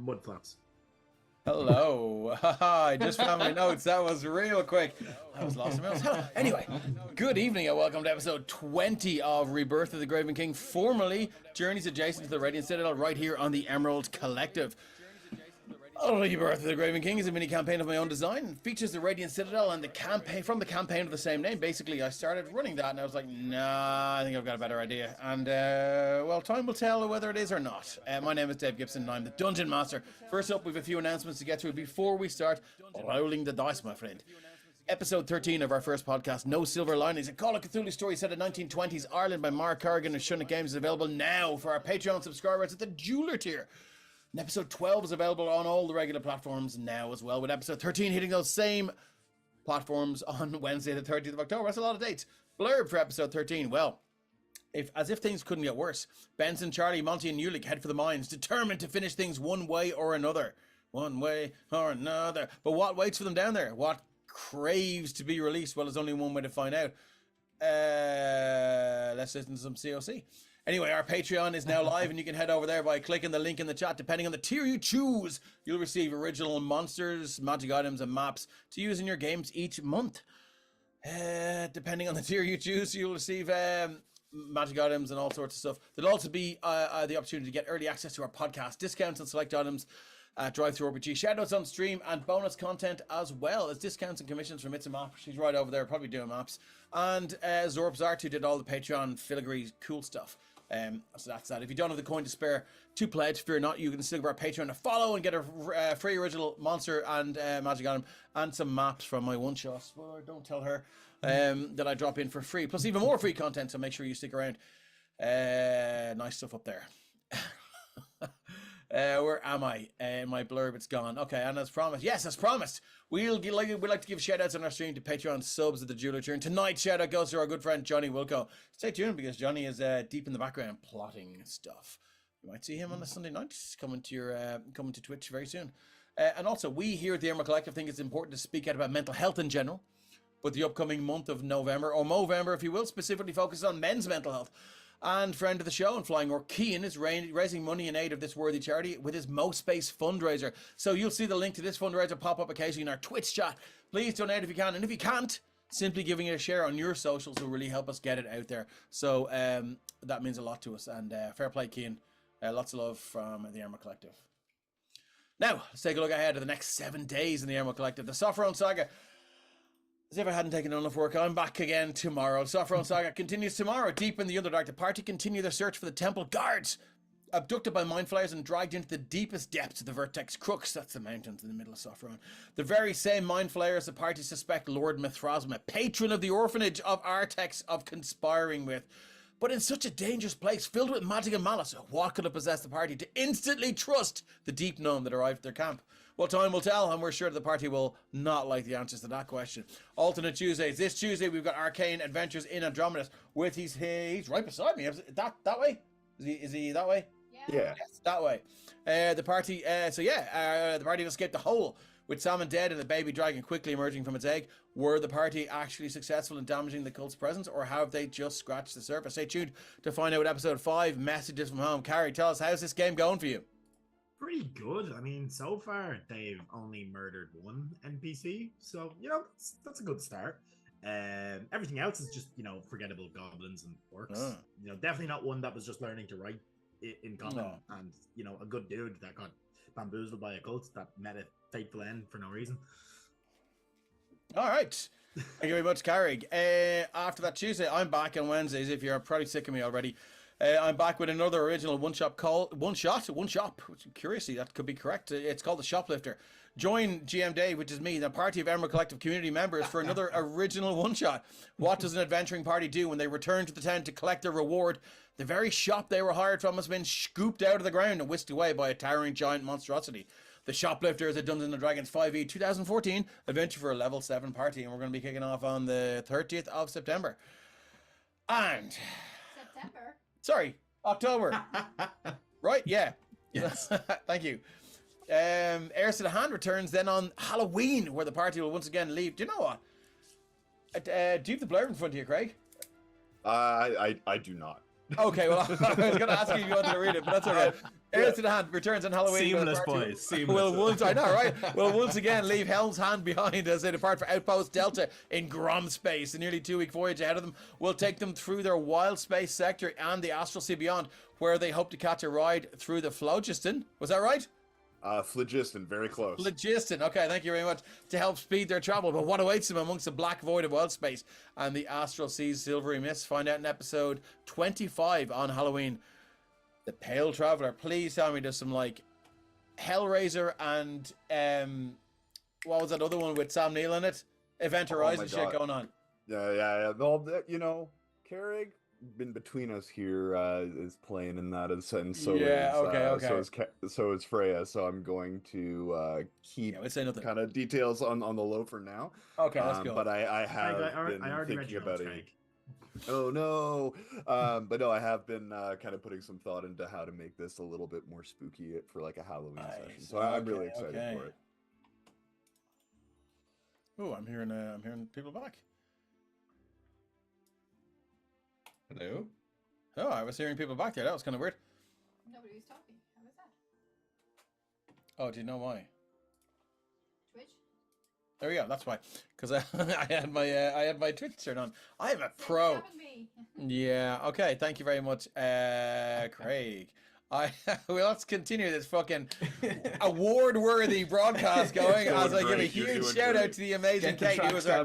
Mudflaps. Hello. I just found my notes. That was real quick. I was lost in my notes. Anyway, good evening and welcome to episode 20 of Rebirth of the Graven King, formerly Journeys Adjacent to the Radiant Citadel, right here on the Emerald Collective. Rebirth of the Graven King is a mini campaign of my own design. It features the Radiant Citadel and the campaign from the campaign of the same name. Basically, I started running that and I was like, nah, I think I've got a better idea. And, well, time will tell whether it is or not. My name is Dave Gibson and I'm the Dungeon Master. First up, we have a few announcements to get through before we start rolling the dice, my friend. Episode 13 of our first podcast, No Silver Linings, a Call of Cthulhu story set in 1920s Ireland by Mark Corrigan of Shunnick Games, is available now for our Patreon subscribers at the Jeweler tier. And episode 12 is available on all the regular platforms now as well, with episode 13 hitting those same platforms on Wednesday the 30th of October. That's a lot of dates. Blurb for episode 13. Well, as if things couldn't get worse, Benson, Charlie, Monty and Ulick head for the mines, determined to finish things one way or another. One way or another. But what waits for them down there? What craves to be released? Well, there's only one way to find out. Let's listen to some COC. Anyway, our Patreon is now live and you can head over there by clicking the link in the chat. Depending on the tier you choose, you'll receive original monsters, magic items and maps to use in your games each month. Depending on the tier you choose, you'll receive magic items and all sorts of stuff. There'll also be the opportunity to get early access to our podcast, discounts on select items, Drive-Thru RPG, shoutouts on stream, and bonus content as well as discounts and commissions from It's a Map. She's right over there, probably doing maps. And Zorp's Art, who did all the Patreon filigree cool stuff. So that's that. If you don't have the coin to spare to pledge, fear not, you can still go to our Patreon to follow and get a free original monster and magic item and some maps from my one shot. Spoiler, don't tell her that I drop in for free, plus even more free content, so make sure you stick around. Nice stuff up there. Where am I? My blurb, it's gone. Okay, and as promised, yes, as promised, we'd like to give shout outs on our stream to Patreon subs at the Jeweler tier. And tonight's shout out goes to our good friend Johnny Wilco. Stay tuned because Johnny is deep in the background plotting stuff. You might see him on a Sunday night coming to Twitch very soon. And also, we here at the Emerald Collective think it's important to speak out about mental health in general. But the upcoming month of November, or Movember if you will, specifically focuses on men's mental health. And friend of the show and Flying Orc Keane is raising money in aid of this worthy charity with his MoSpace fundraiser. So you'll see the link to this fundraiser pop up occasionally in our Twitch chat. Please donate if you can. And if you can't, simply giving it a share on your socials will really help us get it out there. So that means a lot to us. And fair play, Keane. Lots of love from the Emerald Collective. Now, let's take a look ahead to the next 7 days in the Emerald Collective. The Sophrone Saga. As if I hadn't taken enough work, I'm back again tomorrow. Sophrone Saga continues tomorrow. Deep in the Underdark, the party continue their search for the temple guards. Abducted by mind flayers and dragged into the deepest depths of the Vertex Crux. That's the mountains in the middle of Sophrone. The very same mind flayers the party suspect Lord Mithrasma, patron of the orphanage of Artex, of conspiring with. But in such a dangerous place, filled with magic and malice, what could have possessed the party to instantly trust the deep gnome that arrived at their camp? Well, time will tell, and we're sure the party will not like the answers to that question. Alternate Tuesdays. This Tuesday, we've got Arcane Adventures in Andromeda with he's right beside me. That way? Is he that way? Yeah. Yes, that way. The party, the party escaped the hole with Salmon dead and the baby dragon quickly emerging from its egg. Were the party actually successful in damaging the cult's presence, or have they just scratched the surface? Stay tuned to find out episode 5, Messages from Home. Carrie, tell us, how's this game going for you? Pretty good. I mean, so far they've only murdered one NPC, so that's a good start. Everything else is just forgettable goblins and orcs. Definitely not one that was just learning to write in common, and a good dude that got bamboozled by a cult that met a fateful end for no reason. All right. Thank you very much, Carrie. After that Tuesday, I'm back on Wednesdays. If you're probably sick of me already, I'm back with another original one shop. Which, curiously, that could be correct. It's called The Shoplifter. Join GM Dave, which is me, the party of Emerald Collective community members, for another original one shot. What does an adventuring party do when they return to the town to collect their reward? The very shop they were hired from has been scooped out of the ground and whisked away by a towering giant monstrosity. The Shoplifter is a Dungeons & Dragons 5e 2014 adventure for a level 7 party, and we're going to be kicking off on the 30th of September. And... September? Sorry, October. Right? Yeah. Yes. Thank you. Heirs to the Hand returns then on Halloween, where the party will once again leave. Do you know what? Do you have the blurb in front of you, Craig? I do not. Okay, well, I was going to ask you if you wanted to read it, but that's okay. Heir to the Hand returns on Halloween. Seamless, boys. Seamless. I know, right? Will once again leave Helm's Hand behind as they depart for Outpost Delta in Grom space. The nearly 2-week voyage ahead of them will take them through their wild space sector and the astral sea beyond, where they hope to catch a ride through the phlogiston. Was that right? Phlogiston, very close. Phlogiston, okay, thank you very much, to help speed their travel. But what awaits them amongst the black void of wild space and the astral sea's silvery mist? Find out in episode 25 on Halloween. The Pale Traveler. Please tell me there's some like Hellraiser and what was that other one with Sam Neill in it? Event Horizon shit going on. Yeah. You know, Carrig been between us here is playing in that, and so is Freya. So I'm going to keep kind of details on the low for now. Okay, let's go. But I have been thinking about it. Oh no! But no, I have been kind of putting some thought into how to make this a little bit more spooky for like a Halloween session. So I'm really excited for it. Oh, I'm hearing people back. Hello? Oh, I was hearing people back there. That was kind of weird. Nobody was talking. How was that? Oh, do you know why? Twitch? There we go. That's why. Because I had my Twitch turned on. I am a pro. Yeah. Okay. Thank you very much, Craig. Well, let's continue this fucking award-worthy broadcast going as I give a huge shout-out to the amazing Kate, who was our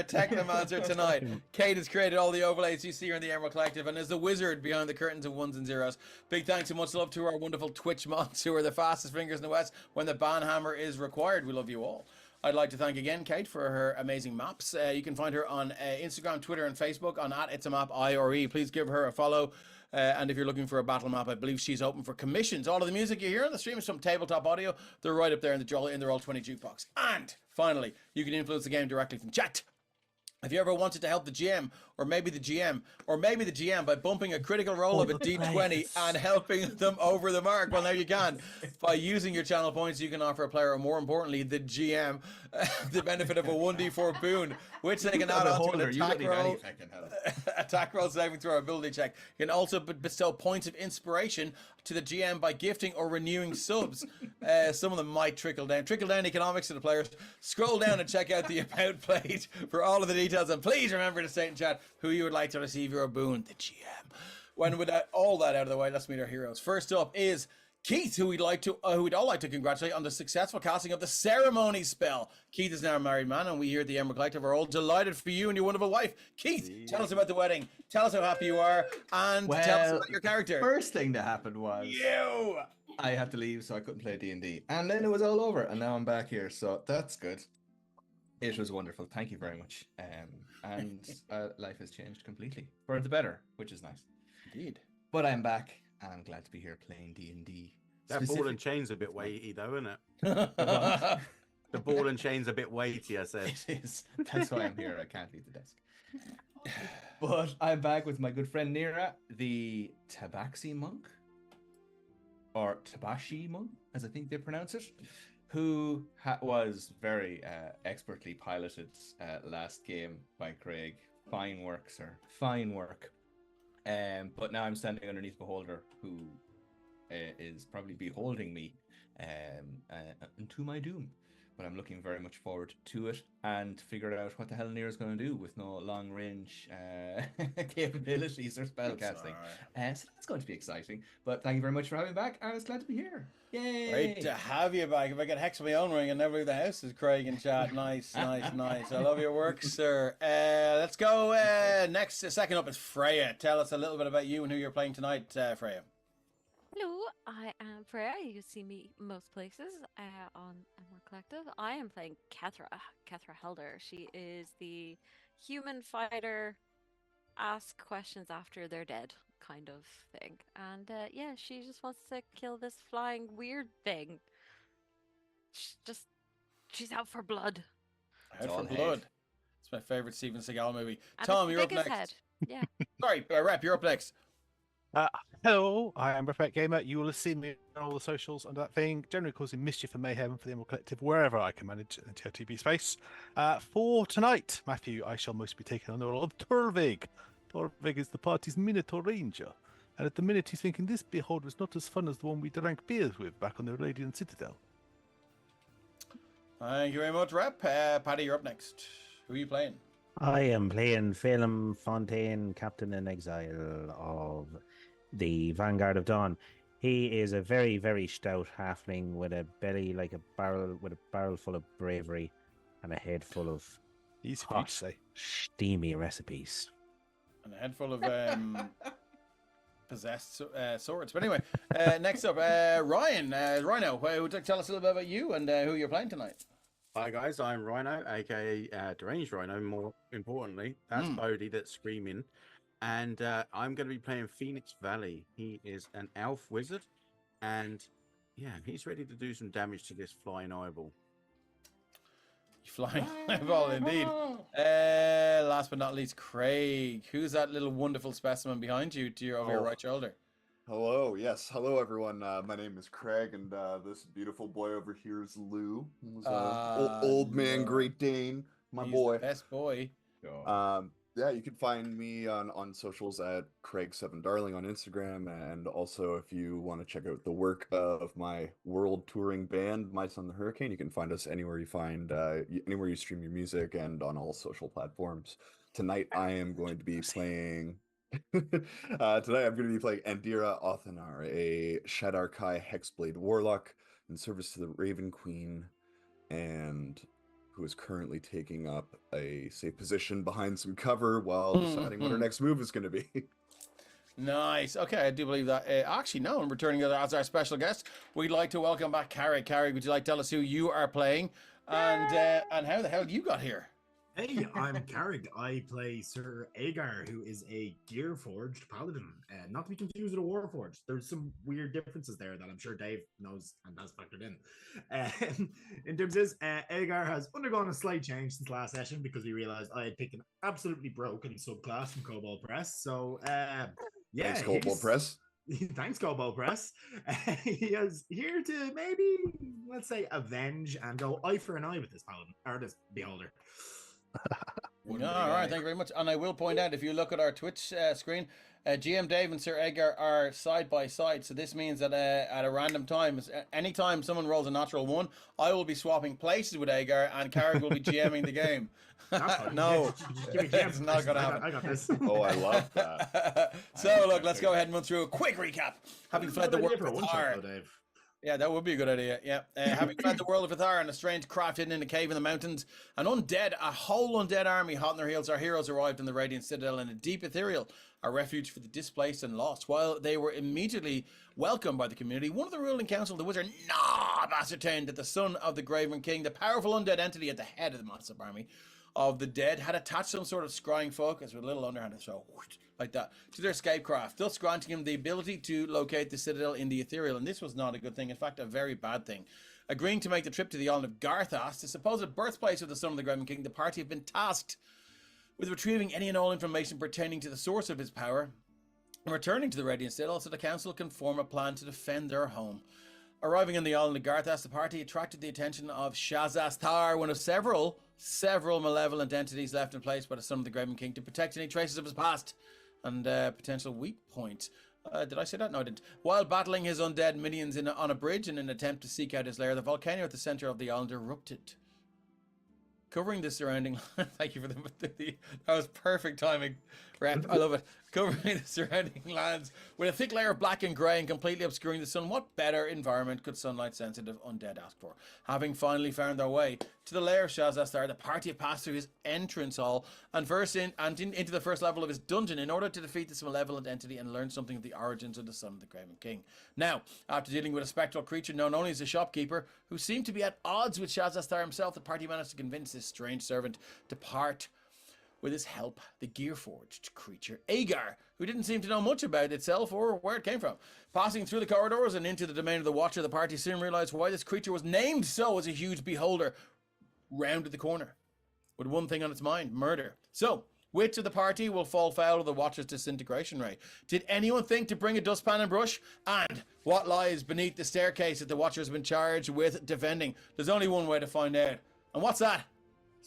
technomancer tonight. Kate has created all the overlays you see here in the Emerald Collective and is the wizard behind the curtains of ones and zeros. Big thanks and much love to our wonderful Twitch mods who are the fastest fingers in the West when the ban hammer is required. We love you all. I'd like to thank again Kate for her amazing maps. You can find her on Instagram, Twitter, and Facebook on @itsamapIRE. Please give her a follow. And if you're looking for a battle map, I believe she's open for commissions. All of the music you hear on the stream is from Tabletop Audio. They're right up there in the Roll20 jukebox. And finally, you can influence the game directly from chat. If you ever wanted to help the GM, or maybe the GM by bumping a critical roll of a D20 and helping them over the mark, well, now you can. By using your channel points, you can offer a player, or more importantly, the GM, the benefit of a 1d4 boon, which they can add on to an attack roll saving throw ability check. You can also bestow points of inspiration to the GM by gifting or renewing subs. Some of them might trickle down economics to the players. Scroll down and check out the About page for all of the details, and please remember to state in chat who you would like to receive your boon, the GM. When with all that out of the way, let's meet our heroes. First up is Keith, who we'd all like to congratulate on the successful casting of the ceremony spell. Keith is now a married man, and we here at the Emerald Collective are all delighted for you and your wonderful wife. Keith, tell us about the wedding. Tell us how happy you are, and tell us about your character. First thing that happened was I had to leave, so I couldn't play D&D, and then it was all over, and now I'm back here, so that's good. It was wonderful. Thank you very much. And life has changed completely for the better, which is nice. Indeed. But I'm back. I'm glad to be here playing D&D. That ball and chain's a bit weighty, though, isn't it? The ball and chain's a bit weighty, I said. It is. That's why I'm here. I can't leave the desk. But I'm back with my good friend Nira, the Tabaxi monk, or Tabashi monk, as I think they pronounce it, who was very expertly piloted last game by Craig. Fine work, sir. Fine work. But now I'm standing underneath Beholder, who is probably beholding me to my doom. But I'm looking very much forward to it and figure out what the hell Nira's going to do with no long range capabilities or spellcasting. So that's going to be exciting. But thank you very much for having me back. I was glad to be here. Yay! Great to have you back. If I get hex of my own ring and never leave the house, is Craig in chat. Nice. I love your work, sir. Let's go next. Second up is Freya. Tell us a little bit about you and who you're playing tonight, Freya. Hello, I am Freya. You see me most places on Emerald Collective. I am playing Kethra Helder. She is the human fighter, ask questions after they're dead kind of thing. And yeah, she just wants to kill this flying weird thing. She's out for blood. Out for blood. It's my favorite Steven Seagal movie. And Tom, you're up next. Head. Yeah. Sorry, Rep, you're up next. Hello, I am Reflect Gamer. You will have seen me on all the socials under that thing, generally causing mischief and mayhem for the Emerald Collective wherever I can manage in TOTB space. For tonight, Matthew, I shall mostly be taking on the role of Turvig, Torveg is the party's Minotaur Ranger, and at the minute he's thinking this behold was not as fun as the one we drank beers with back on the Radiant Citadel. Thank you very much, Rep. Paddy, you're up next. Who are you playing? I am playing Phelim Fontaine, Captain in Exile of the Vanguard of Dawn. He is a very, very stout halfling with a belly like a barrel, with a barrel full of bravery and a head full of hot, steamy recipes. And a head full of possessed swords. But anyway, next up, Ryan. Rhino, would you like to tell us a little bit about you and who you're playing tonight? Hi guys, I'm Rhino, aka Deranged Rhino, more importantly. That's Bodhi that's screaming. And I'm going to be playing Phoenix Valley. He is an elf wizard. And yeah, he's ready to do some damage to this flying eyeball. Flying eyeball, indeed. Last but not least, Craig. Who's that little wonderful specimen behind you to over your right shoulder? Hello, yes. Hello, everyone. My name is Craig, and this beautiful boy over here is Lou. Who's, old man Great Dane, my boy. The best boy. Yeah, you can find me on socials at Craig7Darling on Instagram, and also if you want to check out the work of my world touring band, My Son the Hurricane, you can find us anywhere you find anywhere you stream your music and on all social platforms. Tonight I am going to be playing. Tonight I'm going to be playing Andira Othanar, a Shadarkai Hexblade Warlock in service to the Raven Queen, and who is currently taking up a safe position behind some cover while deciding what her next move is going to be. Nice. Okay, I do believe that. Actually, no, I'm returning as our special guest. We'd like to welcome back Carrie. Carrie, would you like to tell us who you are playing and how the hell you got here? Hey, I'm Carrig. I play Sir Agar, who is a Gearforged paladin, not to be confused with a Warforged. There's some weird differences there that I'm sure Dave knows and has factored in. In terms of this, Agar has undergone a slight change since last session because we realized I had picked an absolutely broken subclass from Cobalt Press. So, yeah. Thanks, Cobalt Press. Thanks, Cobalt Press. He is here to maybe, let's say, avenge and go eye for an eye with this paladin, or this beholder. All right, thank you very much. And I will point out, if you look at our Twitch screen, GM Dave and Sir Edgar are side by side. So this means that at a random time, anytime someone rolls a natural one, I will be swapping places with Edgar and Carrick will be GMing the game. No, it's not going to happen. I got this. Oh, I love that. So look, let's go ahead and run through a quick recap. Having fled the world of Thar. Yeah, that would be a good idea. Yeah, having fled the world of Thar and a strange craft hidden in a cave in the mountains, a whole undead army hot on their heels, our heroes arrived in the Radiant Citadel in a deep ethereal, a refuge for the displaced and lost. While they were immediately welcomed by the community, one of the ruling council, the wizard Nob, ascertained that the son of the Graven King, the powerful undead entity at the head of the massive army of the dead, had attached some sort of scrying focus with a little underhanded throw, like that, to their escape craft, thus granting him the ability to locate the citadel in the ethereal. And this was not a good thing, in fact, a very bad thing. Agreeing to make the trip to the island of Garthas, the supposed birthplace of the son of the Graven King, the party have been tasked with retrieving any and all information pertaining to the source of his power and returning to the Radiant Citadel so the council can form a plan to defend their home. Arriving on the island of Garthas, the party attracted the attention of Shazastar, one of several malevolent entities left in place by the son of the Graven King to protect any traces of his past and potential weak points. Did I say that? No, I didn't. While battling his undead minions on a bridge in an attempt to seek out his lair, the volcano at the center of the island erupted, covering the surrounding. Thank you for that was perfect timing, Rep. I love it. Covering the surrounding lands with a thick layer of black and grey and completely obscuring the sun. What better environment could sunlight-sensitive undead ask for? Having finally found their way to the lair of Shazastar, the party have passed through his entrance hall and into the first level of his dungeon in order to defeat this malevolent entity and learn something of the origins of the son of the Graven King. Now, after dealing with a spectral creature known only as a shopkeeper, who seemed to be at odds with Shazastar himself, the party managed to convince this strange servant to part with his help, the gear-forged creature Agar, who didn't seem to know much about itself or where it came from. Passing through the corridors and into the domain of the Watcher, the party soon realized why this creature was named so, as a huge beholder rounded the corner with one thing on its mind: murder. So, which of the party will fall foul of the Watcher's disintegration ray? Did anyone think to bring a dustpan and brush? And what lies beneath the staircase that the Watcher's been charged with defending? There's only one way to find out. And what's that?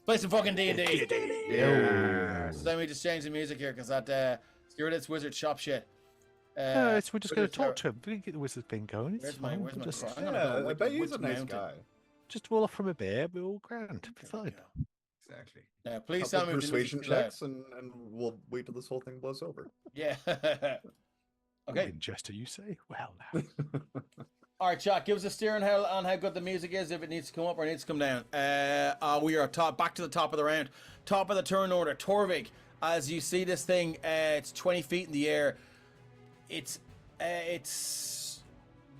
Play some fucking D&D. Yeah. So then we just change the music here because that Spirit's wizard shop shit. We're just going to talk to him. We can get the wizard's thing going. It's Where's fine. my Just, I'm gonna go I bet he's a Witch nice Mountain. guy. just roll off from a bear. We're all grand. Be fine. Exactly. Now, please Couple tell me if the persuasion music's too loud. checks, and we'll wait till this whole thing blows over. Yeah. Okay. Jester, you say? Well, now. All right, chat. Give us a steer on how good the music is, if it needs to come up or needs to come down. We are back to the top of the round. Top of the turn order. Torvik, as you see this thing, it's 20 feet in the air. Its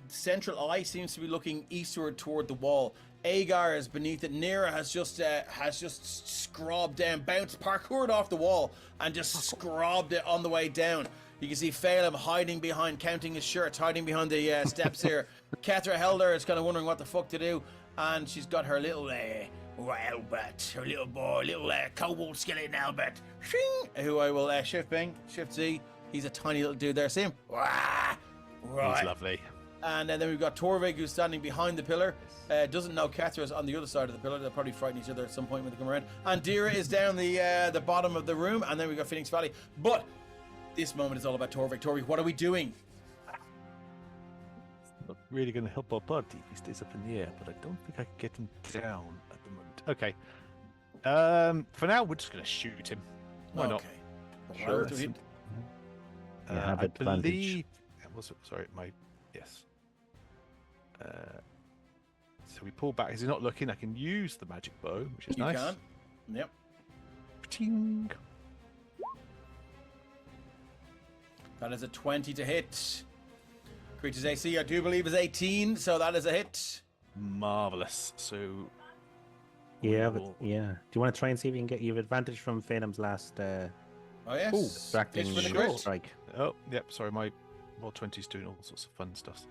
central eye seems to be looking eastward toward the wall. Agar is beneath it. Nira has just scrubbed down, bounced, parkoured off the wall, and just scrubbed it on the way down. You can see Phelim hiding behind, counting his shirts, hiding behind the steps here. Kethra Helder is kind of wondering what the fuck to do, and she's got her little Albert, her little boy, little kobold skeleton Albert, who I will shift Z. He's a tiny little dude there. See him? Right. He's lovely. And then we've got Torvig, who's standing behind the pillar. Doesn't know Kethra's on the other side of the pillar. They'll probably frighten each other at some point when they come around. And Dira is down the bottom of the room. And then we've got Phoenix Valley. But this moment is all about Torvig. Torvig, what are we doing? Not really going to help our buddy. He stays up in the air, but I don't think I can get him down at the moment. Okay. For now, we're just going to shoot him. Why not? Sure. You have I advantage. believe. Yes. So we pull back. As he's not looking, I can use the magic bow, which is You nice. can. Yep. Ting. That is a 20 to hit. Creature's AC, I do believe, is 18, so that is a hit. Marvelous. So. Yeah, Do you want to try and see if you can get advantage from Phelim's last Oh, yes. distracting Pitch for the crit. strike? Oh, yep. Sorry, my roll 20's doing all sorts of fun stuff.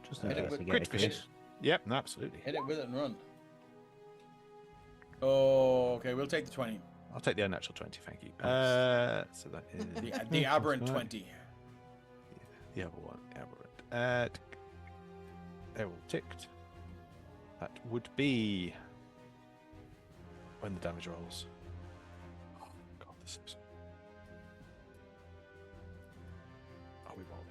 Just in Hit it case with you get a crit crit. vision. Yep, absolutely. Hit it with it and run. Oh, okay, we'll take the 20. I'll take the unnatural 20, thank you. So that is The aberrant 20. the other one, aberrant. They're all ticked. That would be when the damage rolls. Oh god, this is. Are we rolling?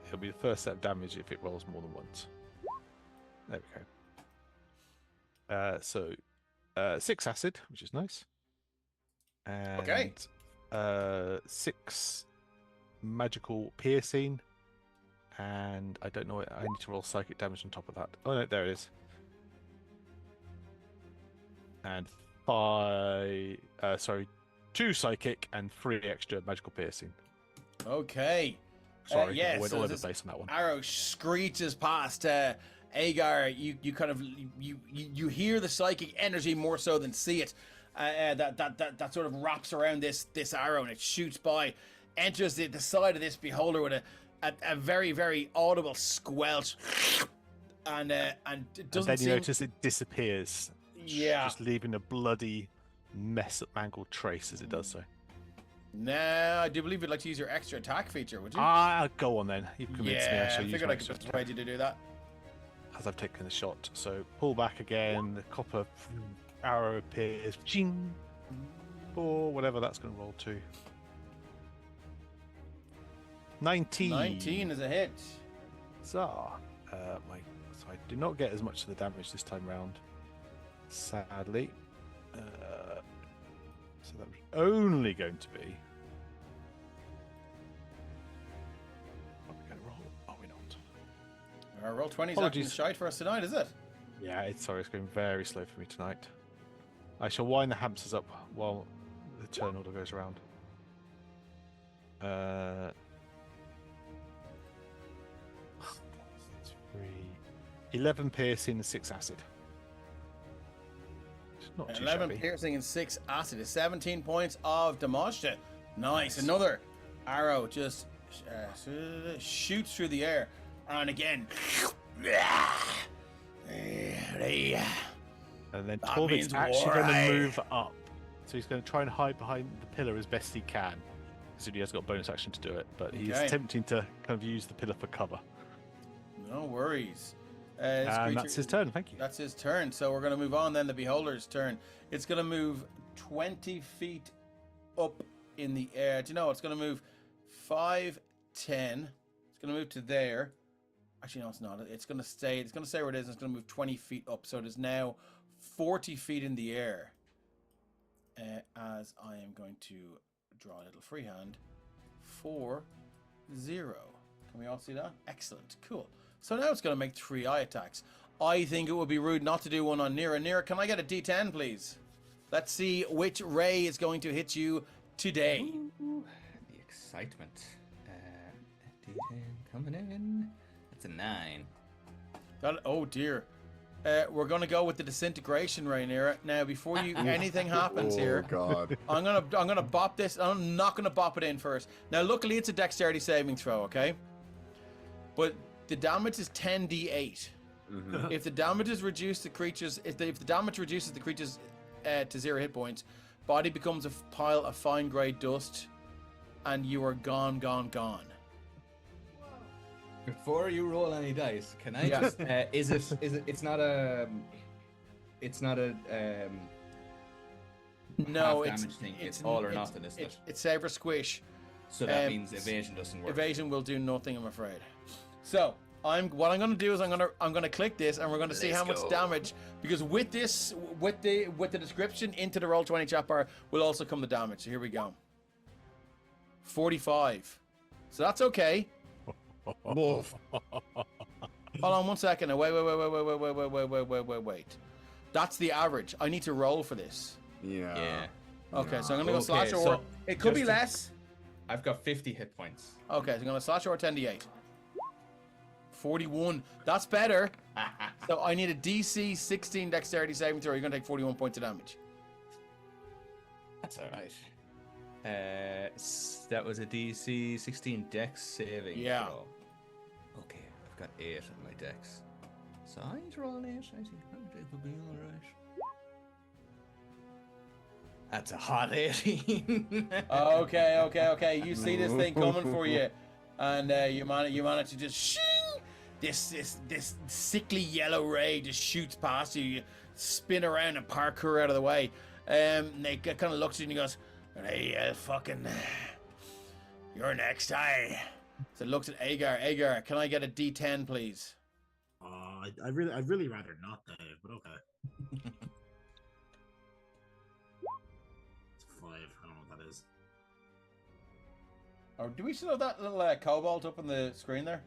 It'll be the first set of damage if it rolls more than once. There we go. So 6 acid, which is nice. And, Okay. 6 magical piercing. And I don't know, I need to roll psychic damage on top of that. Oh no, there it is. And 2 psychic and 3 extra magical piercing. Okay. Sorry, yeah, I went so all over this the place on that one. Arrow screeches past Agar. You kind of you hear the psychic energy more so than see it. That sort of wraps around this arrow and it shoots by, enters the side of this beholder with a very, very audible squelch, and it doesn't. And then you notice it disappears. Yeah. Just leaving a bloody mess of mangled trace as it does so. Nah, I do believe you'd like to use your extra attack feature, would you? Go on then. You've convinced me. I Yeah, shall I use figured my I could extra attack. persuade you to do that. As I've taken the shot. So pull back again. The copper arrow appears. Ching. Or whatever that's going to roll to. 19. 19 is a hit. So I do not get as much of the damage this time round. Sadly. So that was only going to be. What are we going to roll? Are we not? Our roll 20 is acting Apologies. shite for us tonight, is it? Yeah, it's going very slow for me tonight. I shall wind the hamsters up while the turn order goes around. 11 piercing and 6 acid. It's not too 11 shabby. piercing and 6 acid is 17 points of damage. Nice. Another arrow just shoots through the air. And again. And then That Torvik's means actually war, going to eh? move up. So he's going to try and hide behind the pillar as best he can. Because he has got bonus action to do it. But he's Okay. attempting to kind of use the pillar for cover. No worries. That's his turn. Thank you. That's his turn. So we're going to move on then. The Beholder's turn. It's going to move 20 feet up in the air. Do you know? It's going to move 5, 10. It's going to move to there. Actually, no, it's not. It's going to stay. It's going to stay where it is. It's going to move 20 feet up. So it is now 40 feet in the air. As I am going to draw a little freehand. 4, 0. Can we all see that? Excellent. Cool. So now it's going to make 3 eye attacks. I think it would be rude not to do one on Nira. Nira, can I get a D10, please? Let's see which ray is going to hit you today. Ooh, the excitement. D10 coming in. That's a 9. Oh dear. We're going to go with the disintegration ray, Nira. Now, before anything happens here, God. I'm gonna bop this. I'm not gonna bop it in first. Now, luckily, it's a dexterity saving throw, okay? But the damage is 10d8. Mm-hmm. If the damage is reduced, if the damage reduces the creatures to 0 hit points, body becomes a pile of fine grey dust, and you are gone. Before you roll any dice, can I just? Is it? It's not a. It's not a. No, half damage thing. It's all or nothing, isn't it? It's save or squish. So that means evasion doesn't work. Evasion will do nothing, I'm afraid. So what I'm gonna do is I'm gonna click this, and we're gonna see how much damage, because with this with the description into the Roll20 chat bar will also come the damage. So here we go. 45. So that's okay. Hold on 1 second. Wait. That's the average. I need to roll for this. Yeah. Okay, so I'm gonna go slash or. So it could be less. I've got 50 hit points. Okay, so I'm gonna slash or 10d8. 41. That's better. So I need a DC 16 dexterity saving throw. You're gonna take 41 points of damage. That's all right. That was a DC 16 dex saving throw. Okay, I've got 8 on my dex. So I need to roll an 8. I think it will be alright. That's a hot 18. Okay. You see this thing coming for you, and you manage to just shing. This sickly yellow ray just shoots past you. You spin around and parkour out of the way. They kind of looks at you and he goes, "Hey, you're next, aye." So it looks at Agar. Agar, can I get a D10, please? I'd really rather not, Dave, but okay. It's 5. I don't know what that is. Oh, do we still have that little cobalt up on the screen there?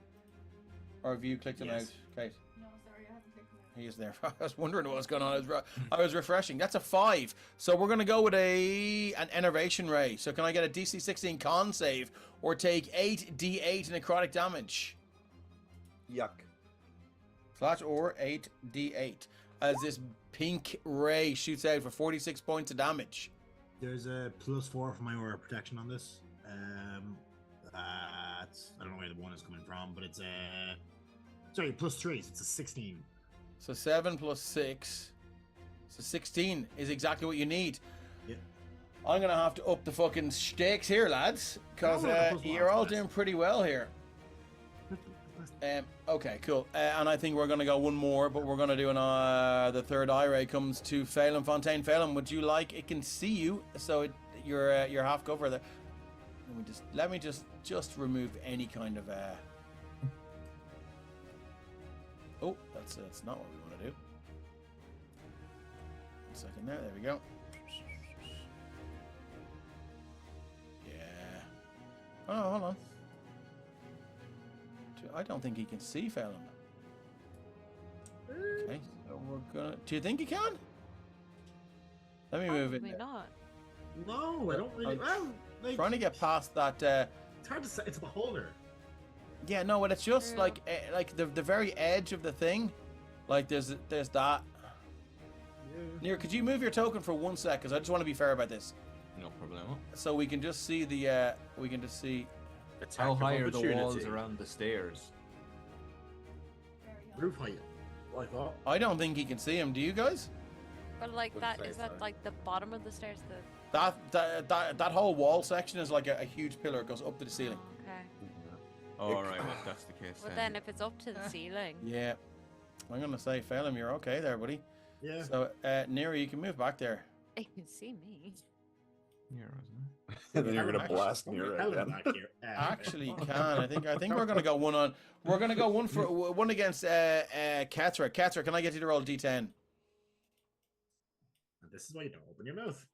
Or have you clicked it out, Kate? No, sorry, I haven't clicked it out. He is there. I was wondering what was going on. I was refreshing. That's a 5. So we're going to go with an enervation ray. So can I get a DC 16 con save or take 8d8 necrotic damage? Yuck. Slash or 8d8 as this pink ray shoots out for 46 points of damage. There's a +4 for my aura protection on this. I don't know where the 1 is coming from, but it's sorry, +3, so it's a 16. So 7 + 6. So 16 is exactly what you need. Yeah. I'm gonna have to up the fucking stakes here, lads, because you're all doing pretty well here. Okay, cool. And I think we're gonna go one more, but we're gonna do the third eye ray comes to Phelan Fontaine. Phelan, would you like? It can see you, so you're half cover there. Let me just remove any kind of Oh, that's not what we want to do. 1 second there. There we go. Yeah. Oh, hold on. I don't think he can see Phelan. Okay, so we're gonna. Do you think he can? Let me move it. Probably not. No, I don't really. Well, like, Trying to get past that. It's hard to say. It's a beholder. Yeah, no, but it's just like the very edge of the thing. Like there's that. Yeah. Near, could you move your token for 1 sec? Because I just want to be fair about this. No problem. So we can just see the. We can just see. How high are the walls around the stairs? Roof height. I thought. I don't think he can see him. Do you guys? But like that, is that like the bottom of the stairs? That whole wall section is like a huge pillar. It goes up to the ceiling. Okay. All right, well, if that's the case. But then if it's up to the ceiling. Yeah. I'm going to say, Phelim, you're okay there, buddy. Yeah. So, Neri, you can move back there. You can see me. Yeah, wasn't And then you're gonna blast Nira again. Actually, can I think we're gonna go one on. We're gonna go one against Katra. Katra, can I get you to roll D10? This is why you don't open your mouth.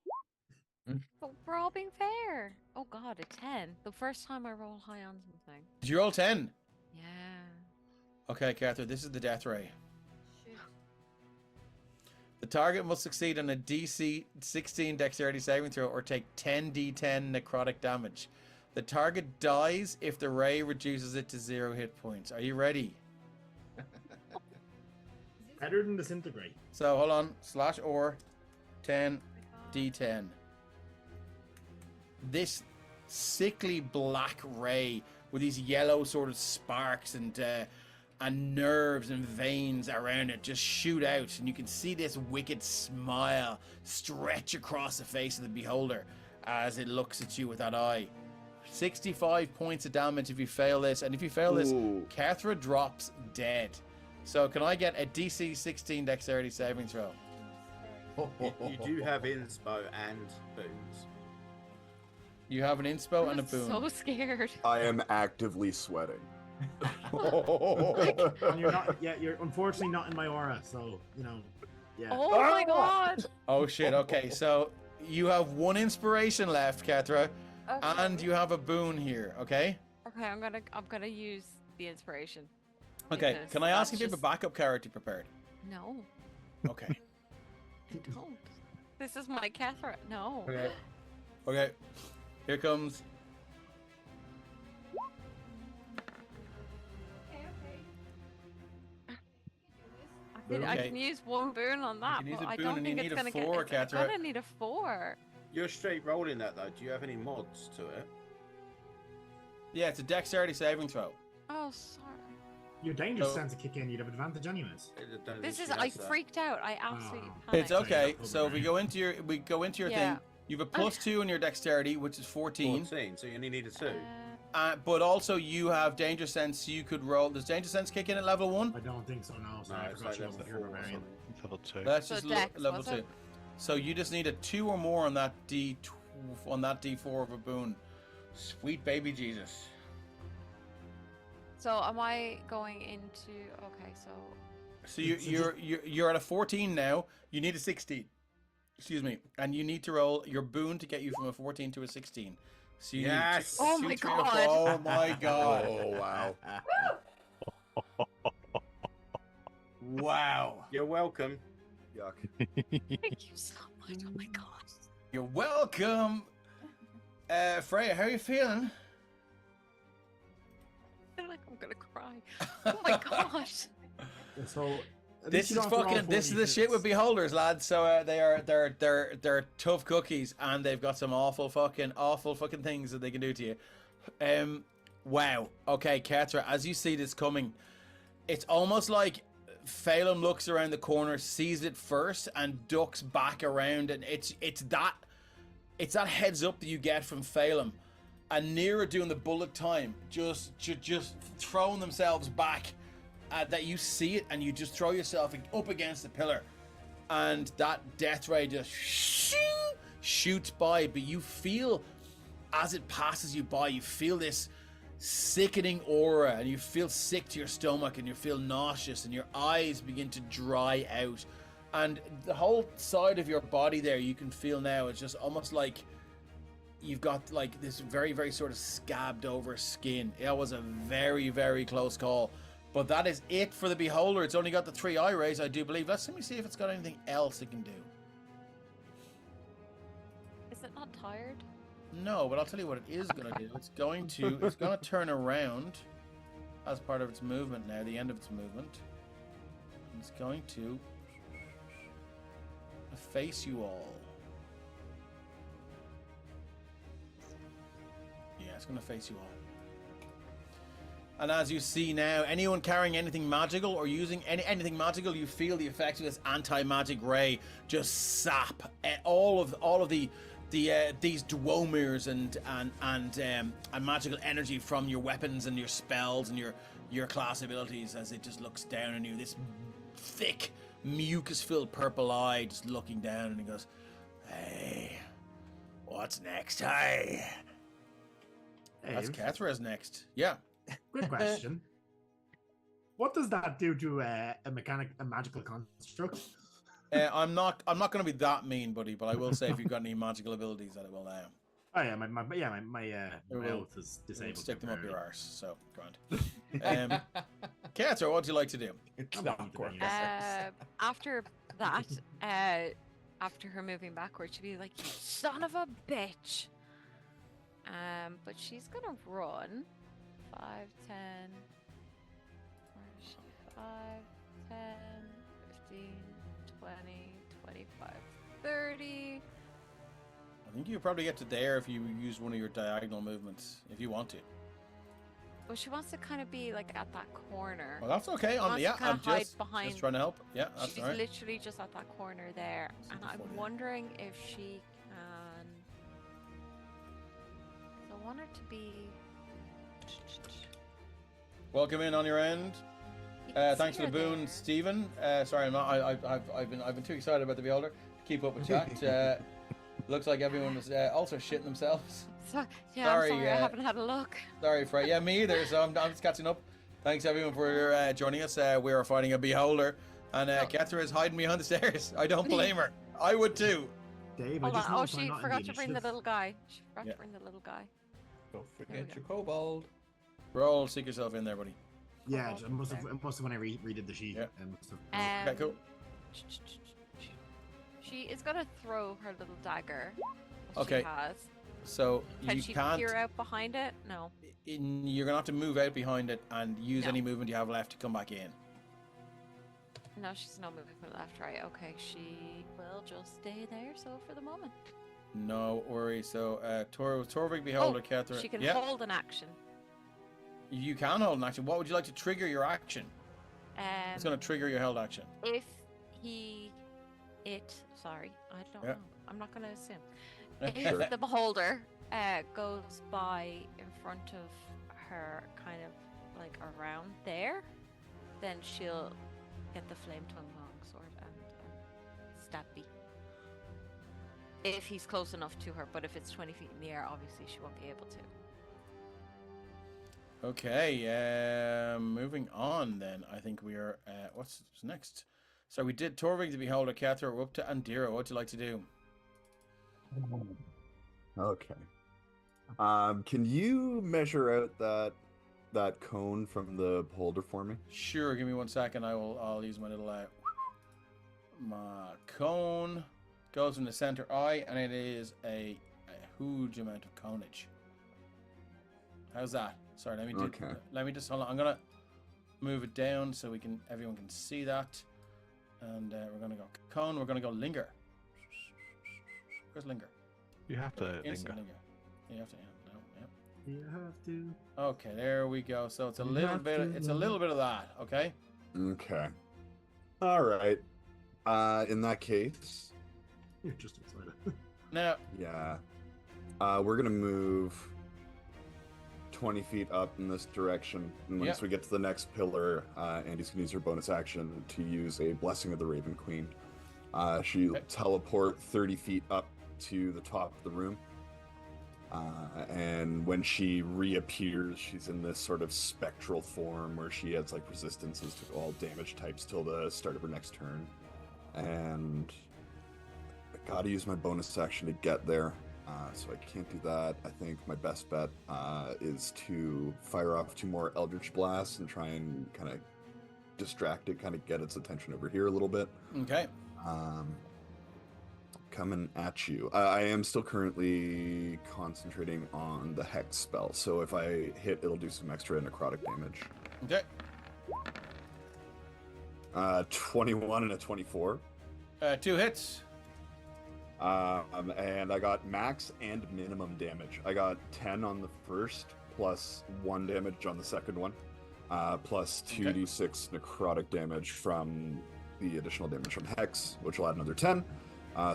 But we're all being fair. Oh God, a 10. The first time I roll high on something. Did you roll 10? Yeah. Okay, Katra, this is the death ray. Shoot. The target must succeed on a DC 16 dexterity saving throw or take 10 D10 necrotic damage. The target dies if the ray reduces it to 0 hit points. Are you ready? Better than disintegrate. So hold on. / or 10 D10. This sickly black ray with these yellow sort of sparks and nerves and veins around it just shoot out, and you can see this wicked smile stretch across the face of the beholder as it looks at you with that eye. 65 points of damage if you fail this, and if you fail this, Kethra drops dead. So can I get a DC 16 dexterity saving throw? You do have inspo and boons. You have an inspo and a boon. So scared. I am actively sweating. And you're not. Yeah, you're unfortunately not in my aura. So yeah. Oh my God. Oh shit. Okay, so you have one inspiration left, Kethra, Okay. and you have a boon here. Okay. Okay, I'm gonna use the inspiration. Okay. Because Can I ask if that's you have a just- backup character prepared? No, Okay. I don't. This is my Catherine. No. Okay. Okay. Here comes. Okay. Okay. I can use one boon on that, can use but a I boon don't and you think need it's a gonna 4, get. I'm Catherine. gonna need a 4. You're straight rolling that though. Do you have any mods to it? Yeah, it's a dexterity saving throw. Oh, sorry. Your danger So- sense to kick in. You'd have advantage anyways. This is. I freaked out. I absolutely Oh. panicked. It's okay. Yeah, So if we go into your Yeah. thing, you have a +2 in your dexterity, which is 14. 14, so you only need a 2. But also you have danger sense. So you could roll. Does danger sense kick in at level 1? I don't think so. No, sorry, I it's forgot like you level wasn't pure 4 or barbarian. something. Level 2. That's So just dex, level was 2. it? So you just need a 2 or more on that D4 of a boon. Sweet baby Jesus. So am I going into? Okay, so So you're at a 14 now. You need a 16. Excuse me, and you need to roll your boon to get you from a 14 to a 16. So you Yes! Need Oh two, my three, or God. four. Oh my God! Oh wow. Wow! You're welcome. Yuck. thank you so much. Oh my God. You're welcome. Freya, how are you feeling? I feel like I'm gonna cry. Oh my gosh. So at This least you is don't have to roll fucking. This is the 4d6. shit with beholders, lads. So they're tough cookies, and they've got some awful fucking things that they can do to you. Wow. Okay, Katra, as you see this coming, it's almost like Phelim looks around the corner, sees it first, and ducks back around, and it's that heads up that you get from Phelim. And Nira doing the bullet time, just throwing themselves back. That you see it, and you just throw yourself up against the pillar, and that death ray just shoots by. But you feel, as it passes you by, you feel this sickening aura, and you feel sick to your stomach, and you feel nauseous, and your eyes begin to dry out, and the whole side of your body there you can feel now. It's just almost like you've got like this very, very sort of scabbed over skin. It was a very, very close call. But that is it for the beholder. It's only got the 3 eye rays, I do believe. Let me see if it's got anything else it can do. Is it not tired? No, but I'll tell you what it is going to do. It's going to turn around as part of its movement now, the end of its movement. It's going to face you all. Yeah, it's going to face you all. And as you see now, anyone carrying anything magical or using anything magical, you feel the effects of this anti-magic ray just sap all of these Dwomirs and magical energy from your weapons and your spells and your class abilities as it just looks down on you. This thick, mucus-filled purple eye, just looking down, and he goes, "Hey, what's next? Hey." That's Cathra's next. Yeah. Good question. What does that do to a magical construct? I'm not going to be that mean, buddy, but I will say if you've got any magical abilities, that it will. Oh yeah, my health is disabled. Stick them up your arse. So grand. Catra, what do you like to do? After that, after her moving backwards, she'd be like, "You son of a bitch!" But she's gonna run 5, 10. Where is she? 5, 10, 15, 20, 25, 30. I think you probably get to there if you use one of your diagonal movements, if you want to. Well, she wants to kind of be like at that corner. Well, that's okay. I'm just trying to help. Yeah, that's She's all right. literally just at that corner there, and I'm wondering if she can. So I want her to be. Welcome in on your end. Thanks for the boon, Stephen. Sorry, I'm not. I've been too excited about the beholder to keep up with chat. Looks like everyone was also shitting themselves. Sorry, I haven't had a look. Sorry, Fred. Yeah, me either. So I'm just catching up. Thanks everyone for joining us. We are fighting a beholder, and Catra is hiding behind the stairs. I don't blame her. I would too. Dave, hold on. She forgot to bring the little guy. She forgot to bring the little guy. Don't forget your kobold. Roll, seek yourself in there, buddy. Yeah, it must have when I redid the sheet. Yeah. Okay, cool. She is gonna throw her little dagger. Okay. She has. So Can you she can't. peer out behind it? No. You're gonna have to move out behind it and use any movement you have left to come back in. No, she's not moving from left, right. Okay, she will just stay there. So for the moment. No worries. So Torvig Beholder, Catra. She can hold an action. You can hold an action. What would you like to trigger your action? It's gonna trigger your held action. If sorry, I don't know. I'm not gonna assume. If the beholder goes by in front of her, kind of like around there, then she'll get the flame tongue longsword and stabby. If he's close enough to her, but if it's 20 feet in the air, obviously she won't be able to. Okay, moving on then. I think we are, what's next? So we did Torvig the Beholder, Catra, we're up to Andira. What'd you like to do? Okay. Can you measure out that cone from the beholder for me? Sure, give me 1 second. I'll use my little, my cone goes in the center eye, and it is a huge amount of conage. How's that? Sorry, let me just hold on. I'm gonna move it down so everyone can see that. And we're gonna go cone. We're gonna go linger. Where's linger? You have to linger. You have to. No, You have to. Okay, there we go. So it's a little bit. It's a little bit of that. Okay. Okay. All right. In that case. You're just excited. Now. Yeah. We're gonna move 20 feet up in this direction, and once we get to the next pillar, Andy's gonna use her bonus action to use a Blessing of the Raven Queen. She'll teleport 30 feet up to the top of the room, and when she reappears, she's in this sort of spectral form where she has like resistances to all damage types till the start of her next turn, and I gotta use my bonus action to get there. So I can't do that. I think my best bet is to fire off 2 more Eldritch Blasts and try and kind of distract it, kind of get its attention over here a little bit. Okay. Coming at you. I am still currently concentrating on the Hex spell, so if I hit, it'll do some extra necrotic damage. Okay. 21 and a 24. 2 hits. And I got max and minimum damage. I got 10 on the first, plus 1 damage on the second one, plus 2d6 necrotic damage from the additional damage from Hex, which will add another 10.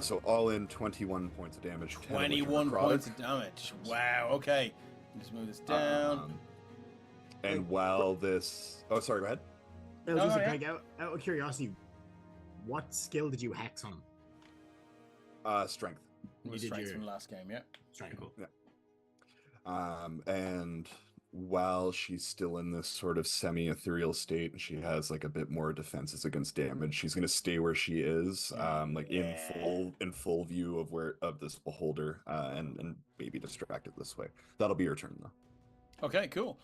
So all in 21 points of damage. 21 points of damage. Wow, okay. Just move this down. And while this... Oh, sorry, go ahead. I was just like, out of curiosity, what skill did you hex on? Strength. It was strength from the last game, yeah. Strength, cool. Yeah. And while she's still in this sort of semi-ethereal state, and she has like a bit more defenses against damage, she's gonna stay where she is, like in full view of this beholder, and maybe distract it this way. That'll be your turn though. Okay, cool.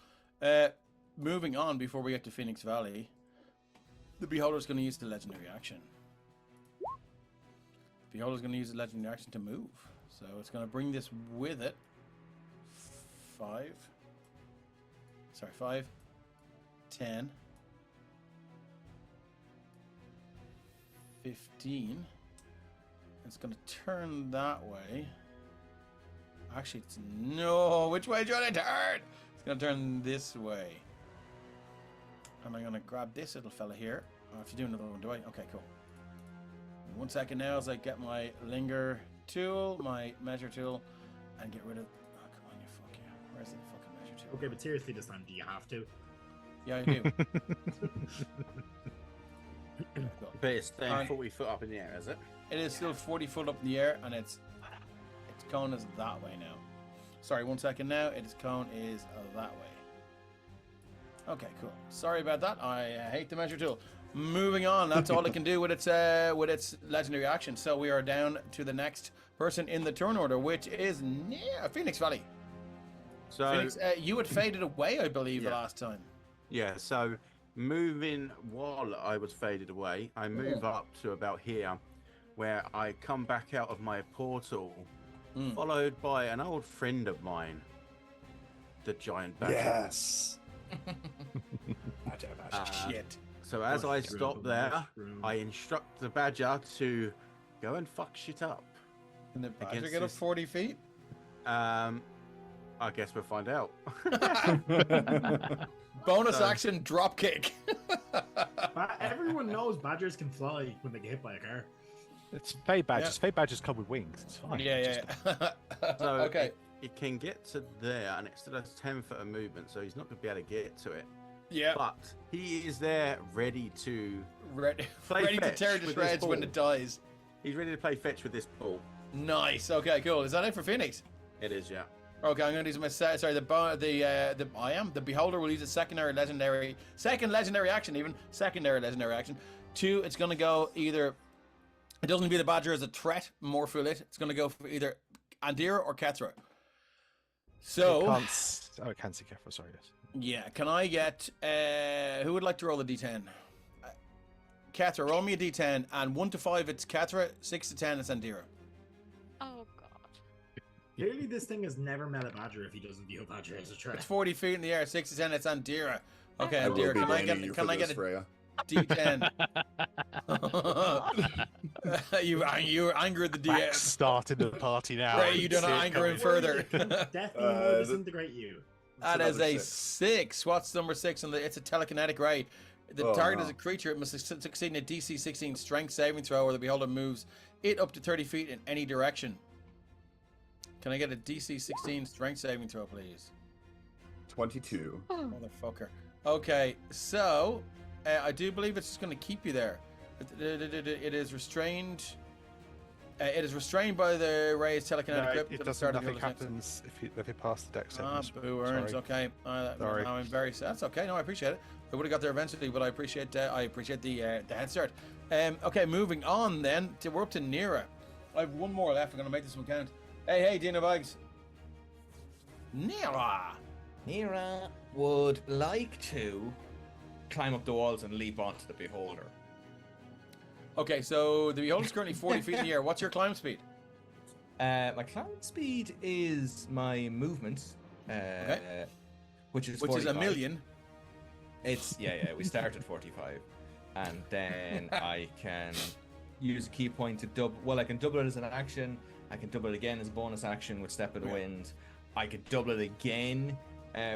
Moving on before we get to Phoenix Valley, the beholder's going to use the legendary action. The beholder's going to use the legendary action to move, so it's going to bring this with it. 5, 10, 15. It's going to turn that way. Actually, it's no. Which way do you want to turn? It's going to turn this way. And I'm going to grab this little fella here. I have to do another one, do I? Okay, cool. 1 second now as I get my linger tool, my measure tool, and get rid of... Oh, come on, you fuck yeah. Where's the fucking measure tool? Okay, but seriously this time, do you have to? Yeah, I do. But it's staying 40 foot up in the air, is it? It is still 40 foot up in the air, and its cone is that way now. Sorry, 1 second now. Its cone is that way. Okay, cool. Sorry about that. I hate the measure tool. Moving on. That's all it can do with its legendary action. So we are down to the next person in the turn order, which is Phoenix Valley. So Phoenix, you had faded away, I believe, the last time. Yeah. So moving while I was faded away, I move up to about here, where I come back out of my portal, followed by an old friend of mine, the giant badger. Yes. Shit. So as I stop there, I instruct the badger to go and fuck shit up. Can the badger get up 40 feet? I guess we'll find out. Bonus action drop kick. Everyone knows badgers can fly when they get hit by a car. It's fey badgers. Fey badgers come with wings. It's fine. Yeah. So okay. It can get to there, and it still has 10 foot of movement, so he's not going to be able to get to it. Yeah. But he is there ready to ready to tear to shreds when it dies. He's ready to play fetch with this ball. Nice. Okay, cool. Is that it for Phoenix? It is, yeah. Okay, I'm going to use my the beholder will use a second legendary action. 2, it's going to go either. It doesn't be the badger as a threat, more for it. It's going to go for either Andira or Kethra. So it can see Kethra. Sorry, yes. Yeah, can I get who would like to roll a d10? Kethra, roll me a d10, and 1 to 5 it's Kethra, 6 to 10 it's Andira. Oh god. Clearly this thing has never met a badger if he doesn't view a badger as a threat. It's 40 feet in the air, 6 to 10 it's Andira. Okay, Andira, can I get a d10? You're angry at the DM. Starting the party now. Ray, you do not anger him further. Definitely disintegrate you. That is a 6. What's number 6? It's a telekinetic ray. The target is a creature. It must succeed in a DC 16 strength saving throw, or the beholder moves it up to 30 feet in any direction. Can I get a DC 16 strength saving throw, please? 22. Motherfucker. Okay, so I do believe it's just going to keep you there. It is restrained. It is restrained by the ray's telekinetic grip. It doesn't. Nothing happens if it passes the deck savings. Boo earns. Okay. Sorry. I'm very sad. That's okay. No, I appreciate it. I would have got there eventually, but I appreciate the head start. Okay, moving on then. We're up to Nira. I have one more left. I'm going to make this one count. Hey, Dino Bags. Nira would like to climb up the walls and leap onto the beholder. Okay, so the beholder's currently 40 feet in the air. What's your climb speed? My climb speed is my movement, which is 45. A million. It's we start at 45, and then I can use a key point to double. Well, I can double it as an action. I can double it again as a bonus action with Step of the Wind. I could double it again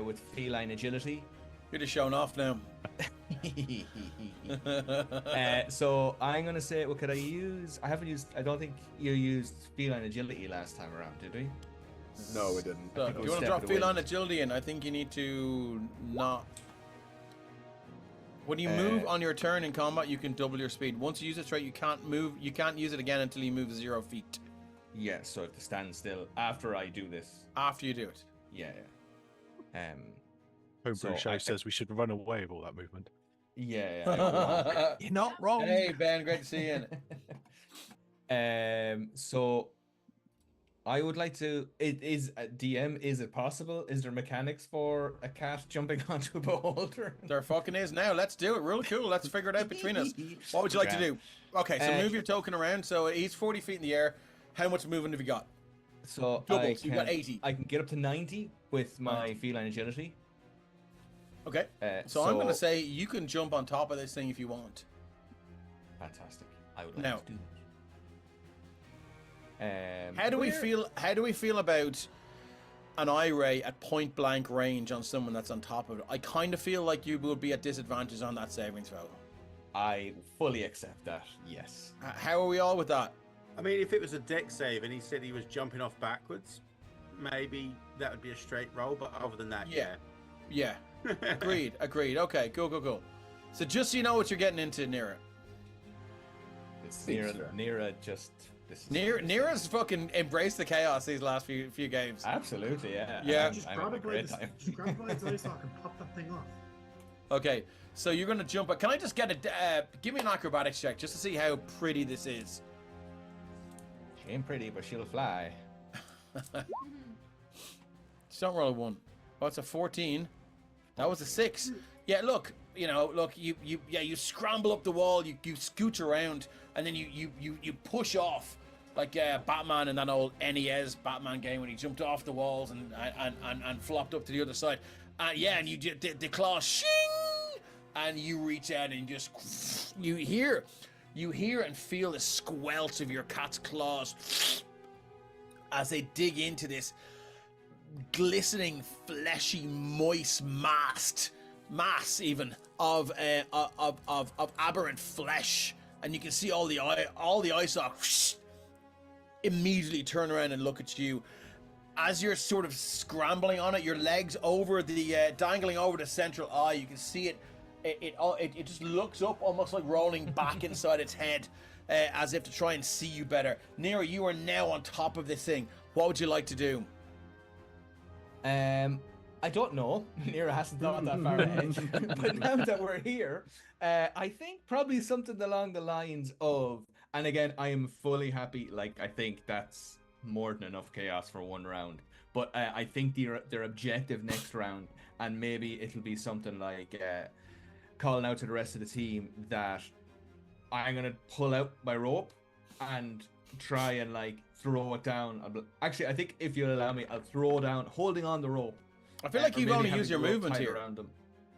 with Feline Agility. You're just showing off now. So I'm gonna say, what could I use? I don't think you used Feline Agility last time around, did we? No, we didn't. So, if you want to drop Feline Agility in, I think you need to not. When you move on your turn in combat, you can double your speed. Once you use it, right, you can't move. You can't use it again until you move 0 feet. Yeah, so I have to stand still after I do this. After you do it. Yeah. Homebrew Show says we should run away with all that movement. Yeah. You're not wrong. Hey, Ben, great to see you. So I would like to. It is DM. Is it possible? Is there mechanics for a cat jumping onto a beholder? There fucking is now. Let's do it. Real cool. Let's figure it out between us. What would you like to do? Okay, so move your token around. So he's 40 feet in the air. How much movement have you got? So doubles. You've got 80. I can get up to 90 with my feline agility. Okay. So I'm going to say you can jump on top of this thing if you want. Fantastic. I would like to do that. How do we feel? How do we feel about an eye ray at point blank range on someone that's on top of it? I kind of feel like you will be at disadvantage on that saving throw. I fully accept that. Yes. How are we all with that? I mean, if it was a deck save and he said he was jumping off backwards, maybe that would be a straight roll. But other than that, yeah. Agreed. Okay, cool. So just so you know what you're getting into, Nira. It's Nira just. Nira's fucking embraced the chaos these last few games. Absolutely, yeah. Yeah. Just grab it by its eye sock and pop that thing off. Okay, so you're gonna jump. Can I just get give me an acrobatics check just to see how pretty this is? She ain't pretty, but she'll fly. Just don't roll a 1. Oh, it's a 14. That was a 6. Yeah, look, you scramble up the wall, you scooch around, and then you push off like Batman in that old NES Batman game when he jumped off the walls and flopped up to the other side. And you the claws shing, and you reach out and just you hear and feel the squelch of your cat's claws as they dig into this glistening, fleshy, moist mass even of aberrant flesh, and you can see all the eye sockets immediately turn around and look at you as you're sort of scrambling on it. Your legs over the dangling over the central eye. You can see it. It just looks up, almost like rolling back inside its head, as if to try and see you better. Nira, you are now on top of this thing. What would you like to do? I don't know. Nira hasn't thought that far ahead. But now that we're here, I think probably something along the lines of, and again, I am fully happy. Like, I think that's more than enough chaos for one round. But I think their objective next round, and maybe it'll be something like calling out to the rest of the team that I'm gonna pull out my rope and try and like throw it down. Actually, I think if you'll allow me, I'll throw down, holding on the rope. I feel like you've only used your movement here.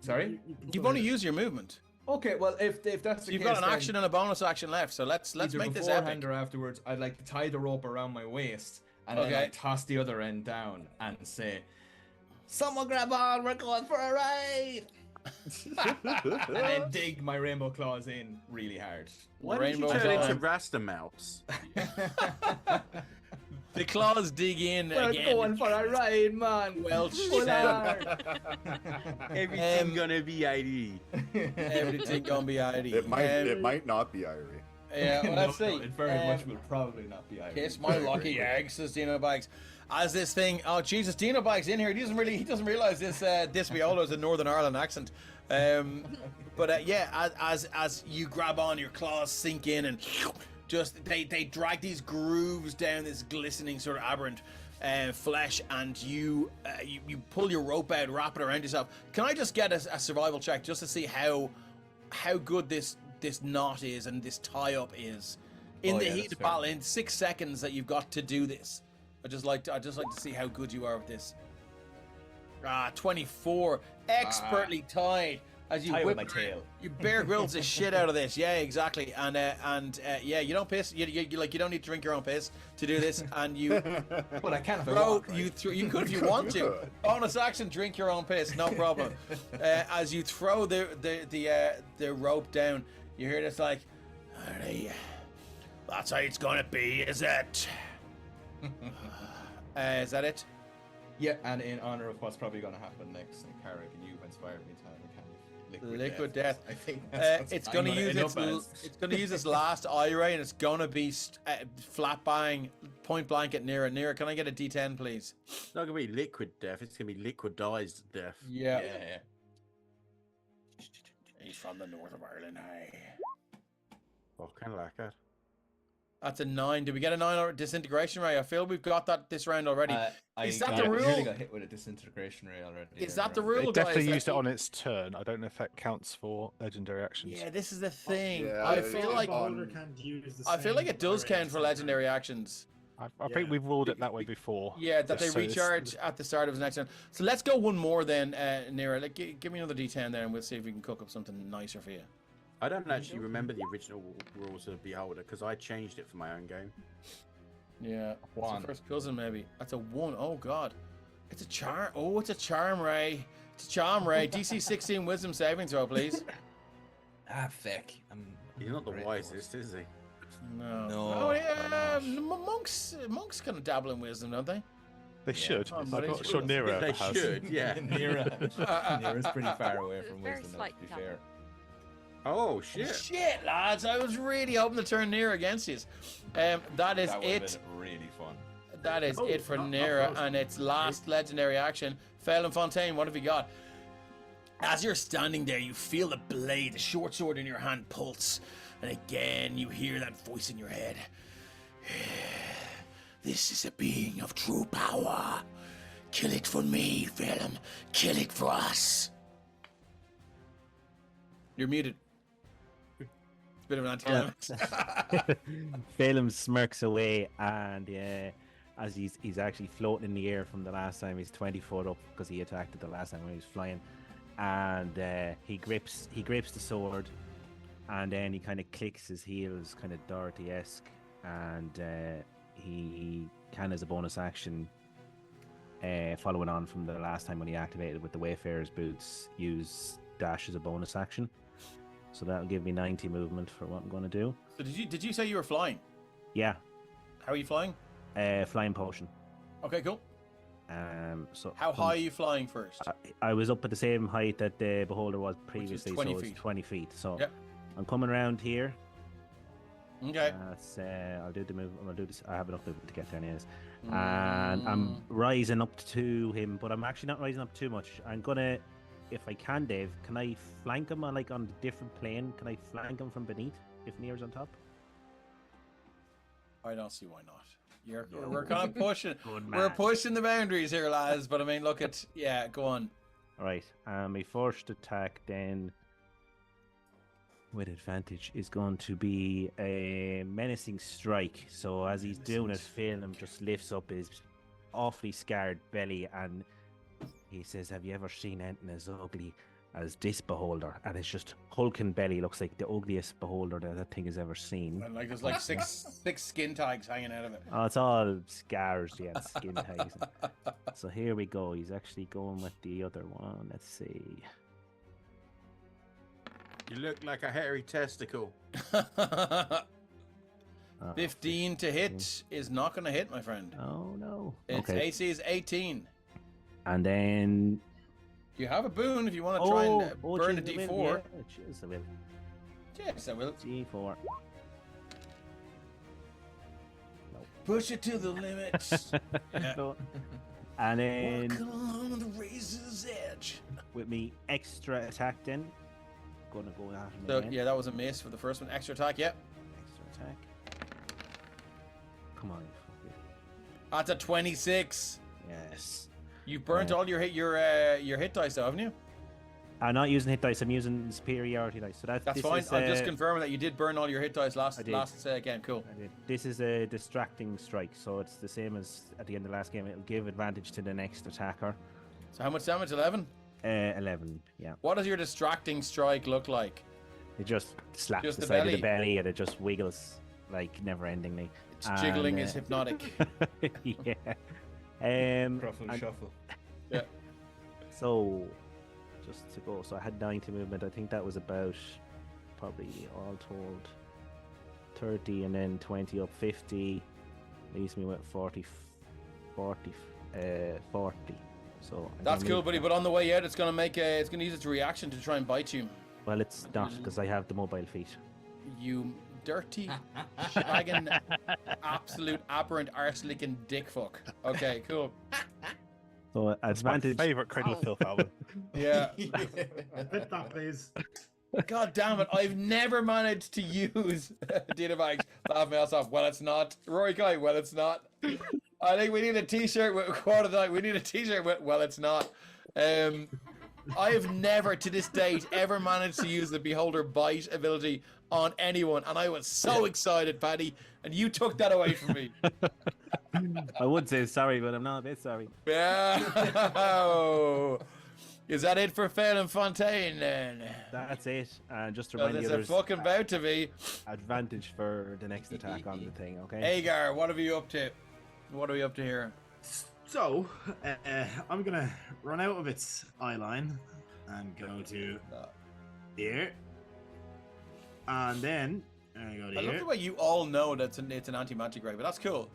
Sorry? You've only used your movement. Okay, well, if that's the case, you've got an action and a bonus action left, so let's make this epic. Beforehand or afterwards, I'd like to tie the rope around my waist and then I toss the other end down and say, "Someone grab on, we're going for a ride!" And then dig my rainbow claws in really hard. Why did you turn into Rasta Mouse? The claws dig in We're again. going for a ride, man. Welsh. Everything gonna be ID. Everything gonna be ID. It might not be Irie. Yeah, well, let's see. It very much will probably not be Irie. Kiss my lucky egg, says Dino Bags. As this thing, oh Jesus, Dino Bags in here. He doesn't realize this Violo is a Northern Ireland accent. But yeah, as you grab on, your claws sink in and just they drag these grooves down this glistening sort of aberrant flesh, and you pull your rope out, wrap it around yourself. Can I just get a survival check just to see how good this knot is and this tie up is in the heat of battle in 6 seconds that you've got to do this? I just like to see how good you are with this. 24, expertly tied. As you whip my tail. You Bear Grylls the shit out of this. Yeah, exactly. And yeah, you don't piss. You don't need to drink your own piss to do this. And you. But I can't. Throw, right? You could if you want to. Bonus action, drink your own piss, no problem. As you throw the rope down, you hear this like, "That's how it's gonna be, is it?" Is that it? Yeah, and in honor of what's probably going to happen next, and Carrick, and you've inspired me to have a kind of Liquid Death. I think it's going to use its last eye ray, and it's going to be flat bang, point blank at Nira. Nira, can I get a D10, please? It's not going to be liquid death. It's going to be liquidized death. Yeah. Yeah. He's from the north of Ireland. Oh, kind of like that. That's a 9. Did we get a 9 or disintegration ray? I feel we've got that this round already. Is that the rule? I nearly got hit with a disintegration ray already. Is that the rule, It definitely used it on its turn. I don't know if that counts for legendary actions. Yeah, this is the thing. Yeah, I feel like it does count for legendary actions. I think we've ruled it that way before. Yeah, that they just so recharge at the start of his next turn. So let's go one more then, Nira. Like, give me another D10 there, and we'll see if we can cook up something nicer for you. I don't actually remember the original rules of Beholder because I changed it for my own game. Yeah, it's your first cousin maybe. That's a 1. Oh god, it's a charm. Oh, it's a charm ray. It's a charm ray. DC 16 Wisdom saving throw, please. Feck. He's not the wisest, is he? No. No. Oh yeah, monks kind of dabble in wisdom, don't they? They should. Oh, I'm buddy. not sure Nero They has. should, yeah. Nira's pretty far away from Very wisdom, slight to be double. fair. Oh, shit. Shit, lads! I was really hoping to turn Nira against you. That is That would have it. been really fun. That is it for Nira and its last legendary action. Phelan Fontaine, what have you got? As you're standing there, you feel the blade, the short sword in your hand pulse. And again, you hear that voice in your head. This is a being of true power. Kill it for me, Phelan. Kill it for us. You're muted. It's a bit of an anticlimax. Phelan smirks away, and as he's actually floating in the air from the last time, he's 20 foot up because he attacked it the last time when he was flying, and he grips the sword, and then he kind of clicks his heels, kind of Dorothy-esque, and he can, as a bonus action, following on from the last time when he activated with the Wayfarer's boots, use dash as a bonus action. So that'll give me 90 movement for what I'm going to do. So did you say you were flying? Yeah. How are you flying? Flying potion. Okay, cool. So How high are you flying first? I was up at the same height that the Beholder was previously, 20 so feet. it's 20 feet. So Yep. I'm coming around here. Okay. That's, I'll do the move. I'll do this. I have enough movement to get there, anyways. And I'm rising up to him, but I'm actually not rising up too much. I'm gonna, if I can, Dave, can I flank him on a different plane? Can I flank him from beneath if Nir's on top? I don't see why not. We're kind of pushing. We're pushing the boundaries here, lads. But I mean, look at go on. All right. My first attack then, with advantage, is going to be a menacing strike. So as he's doing it, Phelan just lifts up his awfully scarred belly and he says, "Have you ever seen anything as ugly as this Beholder?" And it's just hulking belly, looks like the ugliest Beholder that thing has ever seen. And like there's like six skin tags hanging out of it. Oh, it's all scars, yeah, skin tags. So here we go. He's actually going with the other one. Let's see. You look like a hairy testicle. 15 to hit is not going to hit, my friend. Oh no. Its AC is 18. And then you have a boon if you want to try and burn a D4. Yeah, cheers, I will. Yes, I will. D4. Push it to the limit. No. And then walk along the razor's edge. With me extra attack then. Gonna go at him So again. yeah, that was a miss for the first one. Extra attack, yep. Extra attack. Come on. That's a 26. Yes. You burnt all your hit dice, though, haven't you? I'm not using hit dice. I'm using superiority dice. So that's fine. I'm just confirming that you did burn all your hit dice last game. Cool. I did. This is a distracting strike, so it's the same as at the end of the last game. It'll give advantage to the next attacker. So how much damage? 11. 11. Yeah. What does your distracting strike look like? It just slaps Just the the side belly. of the belly, and it just wiggles like never-endingly. It's jiggling is hypnotic. Yeah. Ruffle and shuffle. Yeah. So, just to go. So I had 90 movement. I think that was about, probably all told, 30 and then 20 up 50. Leaves me with 40. So That's cool, buddy. But on the way out, it's gonna use its reaction to try and bite you. Well, it's not because I have the mobile feet. You dirty, shagging, absolute aberrant arse-licking dick fuck. Okay, cool. So advantage. My favorite Cradle of Filth album. Yeah. Hit that, please. God damn it! I've never managed to use Dina Banks. Laugh my ass off. Well, it's not. Rory Guy. Well, it's not. I think we need a T-shirt with quarter night. We need a T-shirt with. Well, it's not. I have never, to this date, ever managed to use the Beholder Bite ability on anyone, and I was so excited, Paddy, and you took that away from me. I would say sorry, but I'm not a bit sorry. Yeah. Is that it for Phelan Fontaine then? That's it. Just to remind you, there's a fucking about to be advantage for the next attack on the thing. Okay. Agar, what are you up to? What are we up to here? So, I'm gonna run out of its eye line and go to here, and then I go to I here. love the way you all know that it's an anti-magic ray, but that's cool.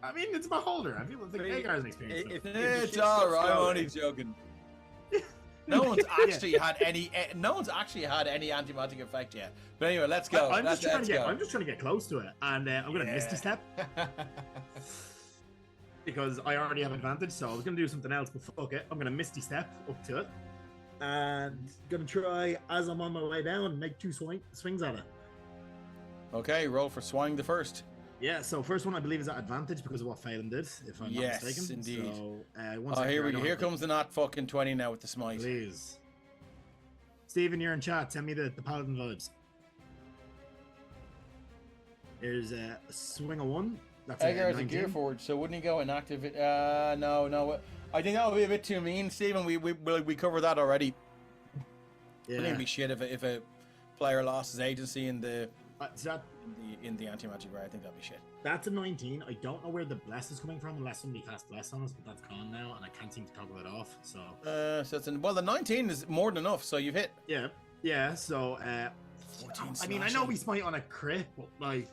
I mean, it's Beholder. I feel like Agar has an experience. It's alright. I'm only joking. No one's actually had any. No one's actually had any anti-magic effect yet. But anyway, let's go. I'm just trying to get close to it, and I'm gonna Misty Step because I already have advantage. So I was gonna do something else, but fuck it. I'm gonna Misty Step up to it, and gonna try as I'm on my way down, make 2 swings at it. Okay, roll for swing the first. Yeah, so first one I believe is at advantage because of what Phelan did, if I'm not mistaken. Yes, indeed. So, here comes the nat fucking 20 now with the smite. Please. Stephen, you're in chat. Send me the paladin vibes. There's a swing of 1. That's Agar is a 19. gear forge, so wouldn't he go inactive? No. I think that would be a bit too mean, Stephen. We covered that already. Yeah. I think it'd be shit if a player lost his agency in the anti-magic ray. I think that'd be shit. That's a 19. I don't know where the bless is coming from unless somebody cast bless on us, but that's gone now, and I can't seem to toggle it off. So the 19 is more than enough. So you've hit. Yeah. So 14 I mean, I know we smite on a crit, but like,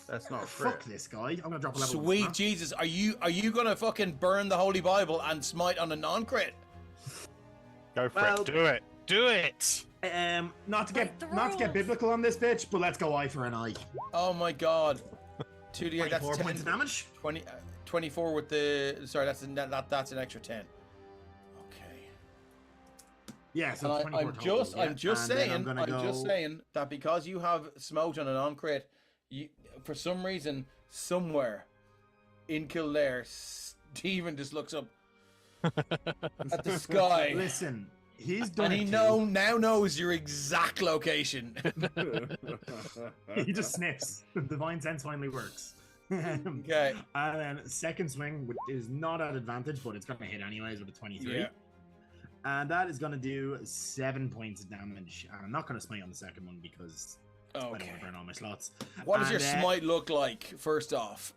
that's not a crit. Fuck this guy. I'm gonna drop a level. Sweet Jesus, are you gonna fucking burn the Holy Bible and smite on a non-crit? Go for it. Do it. Not to get biblical on this bitch, but let's go eye for an eye. Oh my god. 2d8, that's 4 10 points of damage. 24 with the that's an extra 10. Okay. Yeah, so I'm just saying that because you have smote on a non-crit, you for some reason somewhere in Kildare, Stephen just looks up at the sky. Listen. He's done and he now knows your exact location. He just sniffs. Divine sense finally works. Okay. And then second swing, which is not at advantage, but it's going to hit anyways with a 23. Yeah. And that is going to do 7 points of damage. And I'm not going to smite on the second one because I don't want to burn all my slots. What does your smite look like, first off?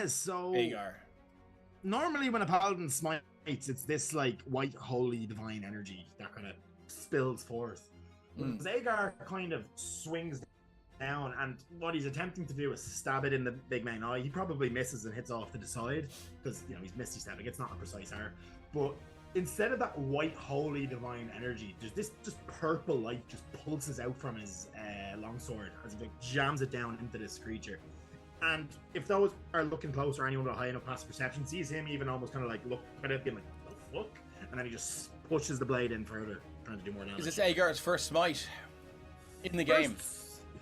So Agar. Normally when a paladin smites, it's this like white holy divine energy that kind of spills forth. Agar kind of swings down, and what he's attempting to do is stab it in the big main eye. He probably misses and hits off to the side because he's misty stepping. It's not a precise arrow, but instead of that white holy divine energy, there's this just purple light just pulses out from his longsword as he like jams it down into this creature. And if those are looking close, or anyone with a high enough passive perception sees him even almost kind of like look at it, being like, "What the fuck?" And then he just pushes the blade in further, trying to do more damage. Is this Agar's first smite in the game?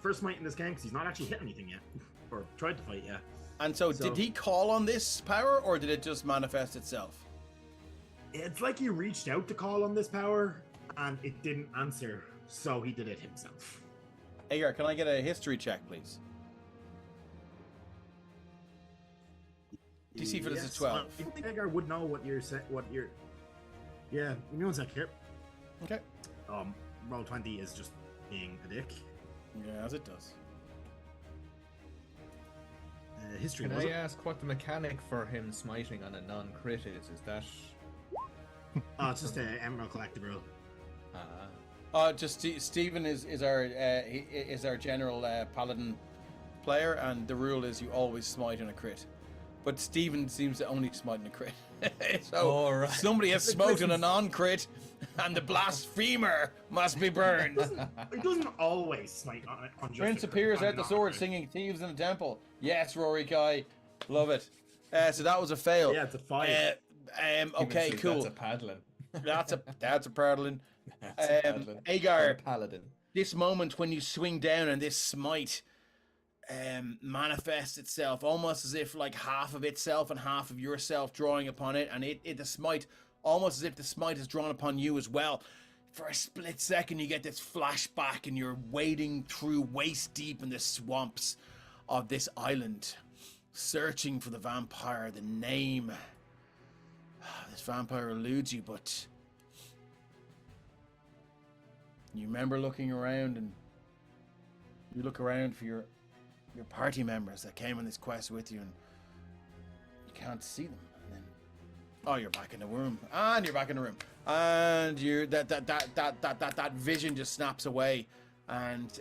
First smite in this game because he's not actually hit anything yet, or tried to fight yet. And so, did he call on this power, or did it just manifest itself? It's like he reached out to call on this power, and it didn't answer, so he did it himself. Agar, can I get a history check, please? DC for this is 12. I think Agar would know what you're saying. Yeah, give me 1 sec here. Okay. Roll 20 is just being a dick. Yeah, as it does. History. Can I ask what the mechanic for him smiting on a non-crit is? Is that? Oh, it's just an Emerald Collective rule. Just Stephen is our general paladin player, and the rule is you always smite on a crit. but Stephen seems to only smite in a crit. So Alright. somebody has smoked on a non-crit, and the blasphemer must be burned. It doesn't always smite on just Prince a appears crit, out the on sword, non-crit. singing "Thieves in the Temple." Yes, Rory Kai, love it. So that was a fail. Yeah, it's a 5. Okay, Even cool. That's a paddling. That's a paddling. That's a paddling. Agar, Or a paladin. this moment when you swing down and this smite manifests itself almost as if like half of itself and half of yourself drawing upon it, and the smite almost as if the smite is drawn upon you as well. For a split second you get this flashback and you're wading through waist deep in the swamps of this island, searching for the vampire. The name, this vampire eludes you, but you remember looking around, and you look around for your party members that came on this quest with you, and you can't see them. And then, oh, you're back in the room, and you're back in the room, and you're that vision just snaps away, and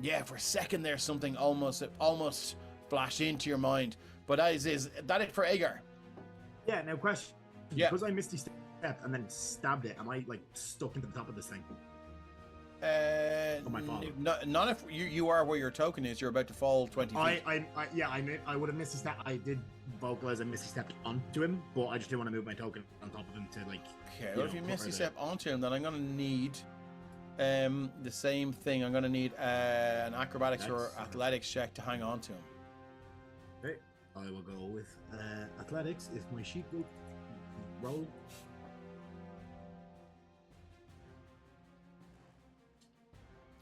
yeah, for a second there, something almost flashed into your mind. But is that it for Agar? Yeah, now question. Yeah. Because I misty stepped and then stabbed it, am I like stuck into the top of this thing? My fault. Not if you are where your token is. You're about to fall 20 feet. I would have misty stepped. I did vocalize and misty stepped onto him, but I just didn't want to move my token on top of him to like. Okay, well, if you misty step onto him, then I'm gonna need the same thing. I'm gonna need an acrobatics or athletics check to hang on to him. Okay, I will go with athletics if my sheet will roll.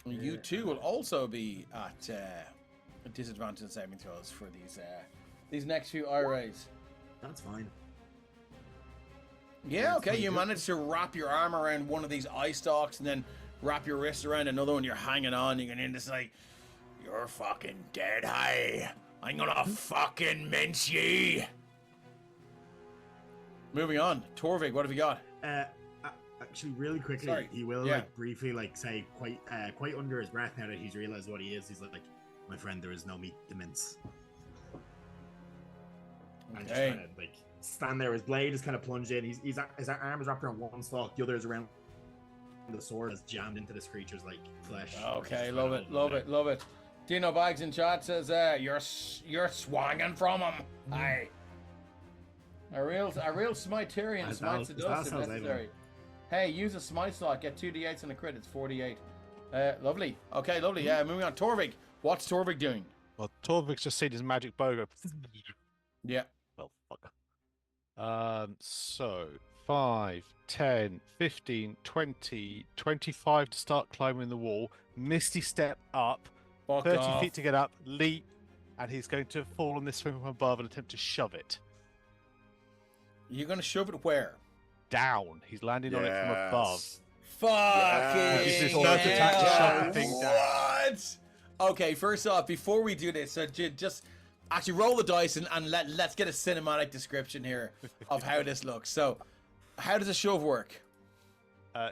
You too will also be at a disadvantage in saving throws for these next few IRAs. That's fine. Yeah, okay. You managed to wrap your arm around one of these eye stalks and then wrap your wrist around another one. You're hanging on. You can hear this like, "You're fucking dead, hey. I'm gonna fucking mince ye." Moving on. Torvig, what have you got? Actually, really quickly, Sorry. he will Yeah. like briefly like say quite under his breath now that he's realized what he is. He's like, "My friend, there is no meat to mince." And just kind of like stand there. His blade is kind of plunged in. His arm is wrapped around one stalk. The other is around the sword has jammed into this creature's like flesh. Okay, love it. Dino Bags in chat says, "You're swanging from him." Aye. A real Smiterian smites the dust if necessary. Hey, use a smite slot, get 2d8s and a crit, it's 48. Lovely. Okay, lovely. Yeah, moving on. Torvig. What's Torvig doing? Well, Torvig's just seen his magic bow go. Yeah. Well, fuck. So 5, 10, 15, 20, 25 to start climbing the wall. Misty step up. Fuck 30 off. feet to get up, leap, and he's going to fall on this thing from above and attempt to shove it You're going to shove it where? down. He's landing on it from above. Fucking This is not attack to shove the thing down. What? Okay, first off, before we do this, just actually roll the dice and let's get a cinematic description here of how this looks. So, how does a shove work?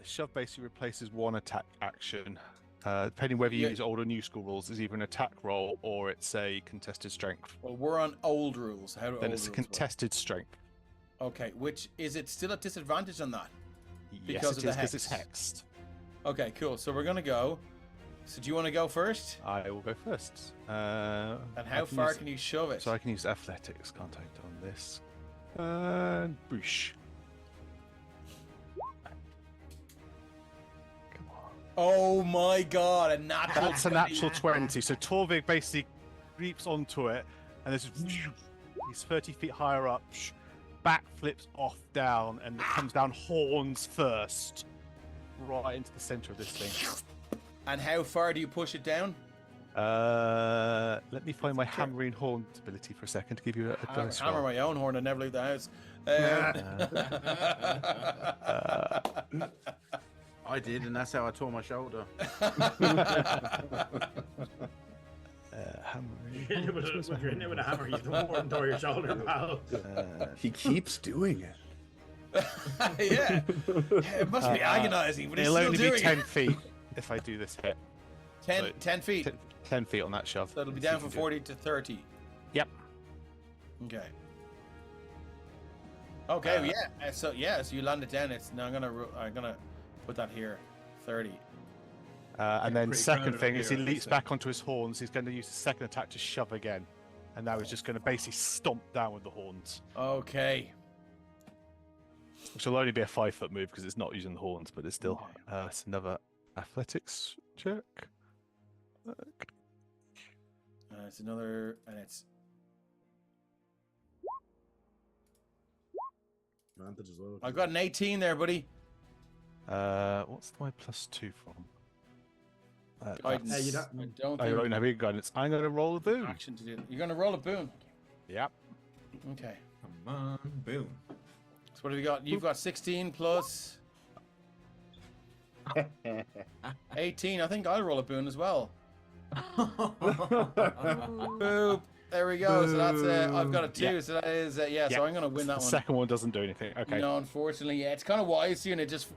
Shove basically replaces one attack action. Depending whether you use old or new school rules, it's either an attack roll or it's a contested strength. Well, we're on old rules. How do Then old it's a rules contested strength. work? Okay, which is it still at disadvantage on that? Yes, Because it of is the because it's hex. hexed. Okay, cool. So we're gonna go. So do you want to go first? I will go first. And how far can you shove it? So I can use athletics, can't I, on this? And boosh. Come on. Oh my god, a natural. That's a 20. natural 20. So Torvig basically leaps onto it, and there's he's 30 feet higher up, back flips off down, and it comes down horns first, right into the center of this thing. And how far do you push it down? Let me find my hammering horn ability for a second to give you a dice roll. Hammer my own horn and never leave the house. I did, and that's how I tore my shoulder. Hammering. If you're in there with a hammer, you don't more than tore your shoulder, pal. He keeps doing it. Yeah. It must be agonizing, but he's It'll still only doing be 10 it. feet if I do this hit. 10 feet. 10 feet on that shove. So it'll be Let's see down if from we can do 40 to 30. Yep. Okay. Okay, so you land it down. It's now I'm gonna put that here, 30. And then pretty second grounded thing up is he here, leaps so- back onto his horns. He's going to use his second attack to shove again, and now he's just going to basically stomp down with the horns, Okay. which will only be a 5-foot move because it's not using the horns, but it's still it's another athletics check. It's another, and it's Advantage as well. I've got an 18 there, buddy. What's my +2 from? Guidance. Hey, you don't- I don't I think don't have any guidance. I'm going to roll a boom. action to do. You're gonna roll a boon. Yep. Okay. Come on, boom. So what have you got? You've got 16 plus 18. I think I'll roll a boon as well. Boop. There we go. So that's I've got a 2. Yeah. So that is So I'm gonna win that The one. second one doesn't do anything. Okay. No, unfortunately, it's kind of wise to, and it just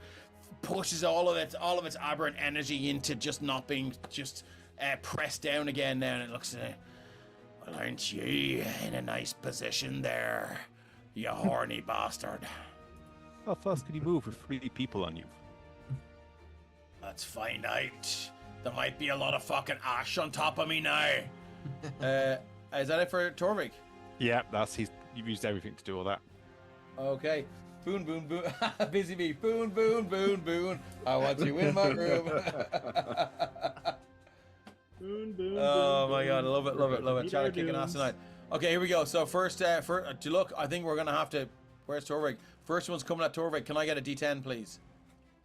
pushes all of its aberrant energy into just not being just pressed down again now, and it looks well, aren't you in a nice position there, you horny bastard? How fast can you move with 3 people on you? Let's find out. There might be a lot of fucking ash on top of me now. Is that it for Torvik? Yeah, you've used everything to do all that. Okay. Boon, boon, boon. Busy bee. Boon, boon, boon, boon. I want you in my room. Boon, boon, Oh boon, my god, I boon. love it, love it, love it. Meet Chat our kicking ass dudes. tonight. Okay, here we go. So first, to look, I think we're gonna have to. Where's Torvik? First one's coming at Torvik. Can I get a D10, please?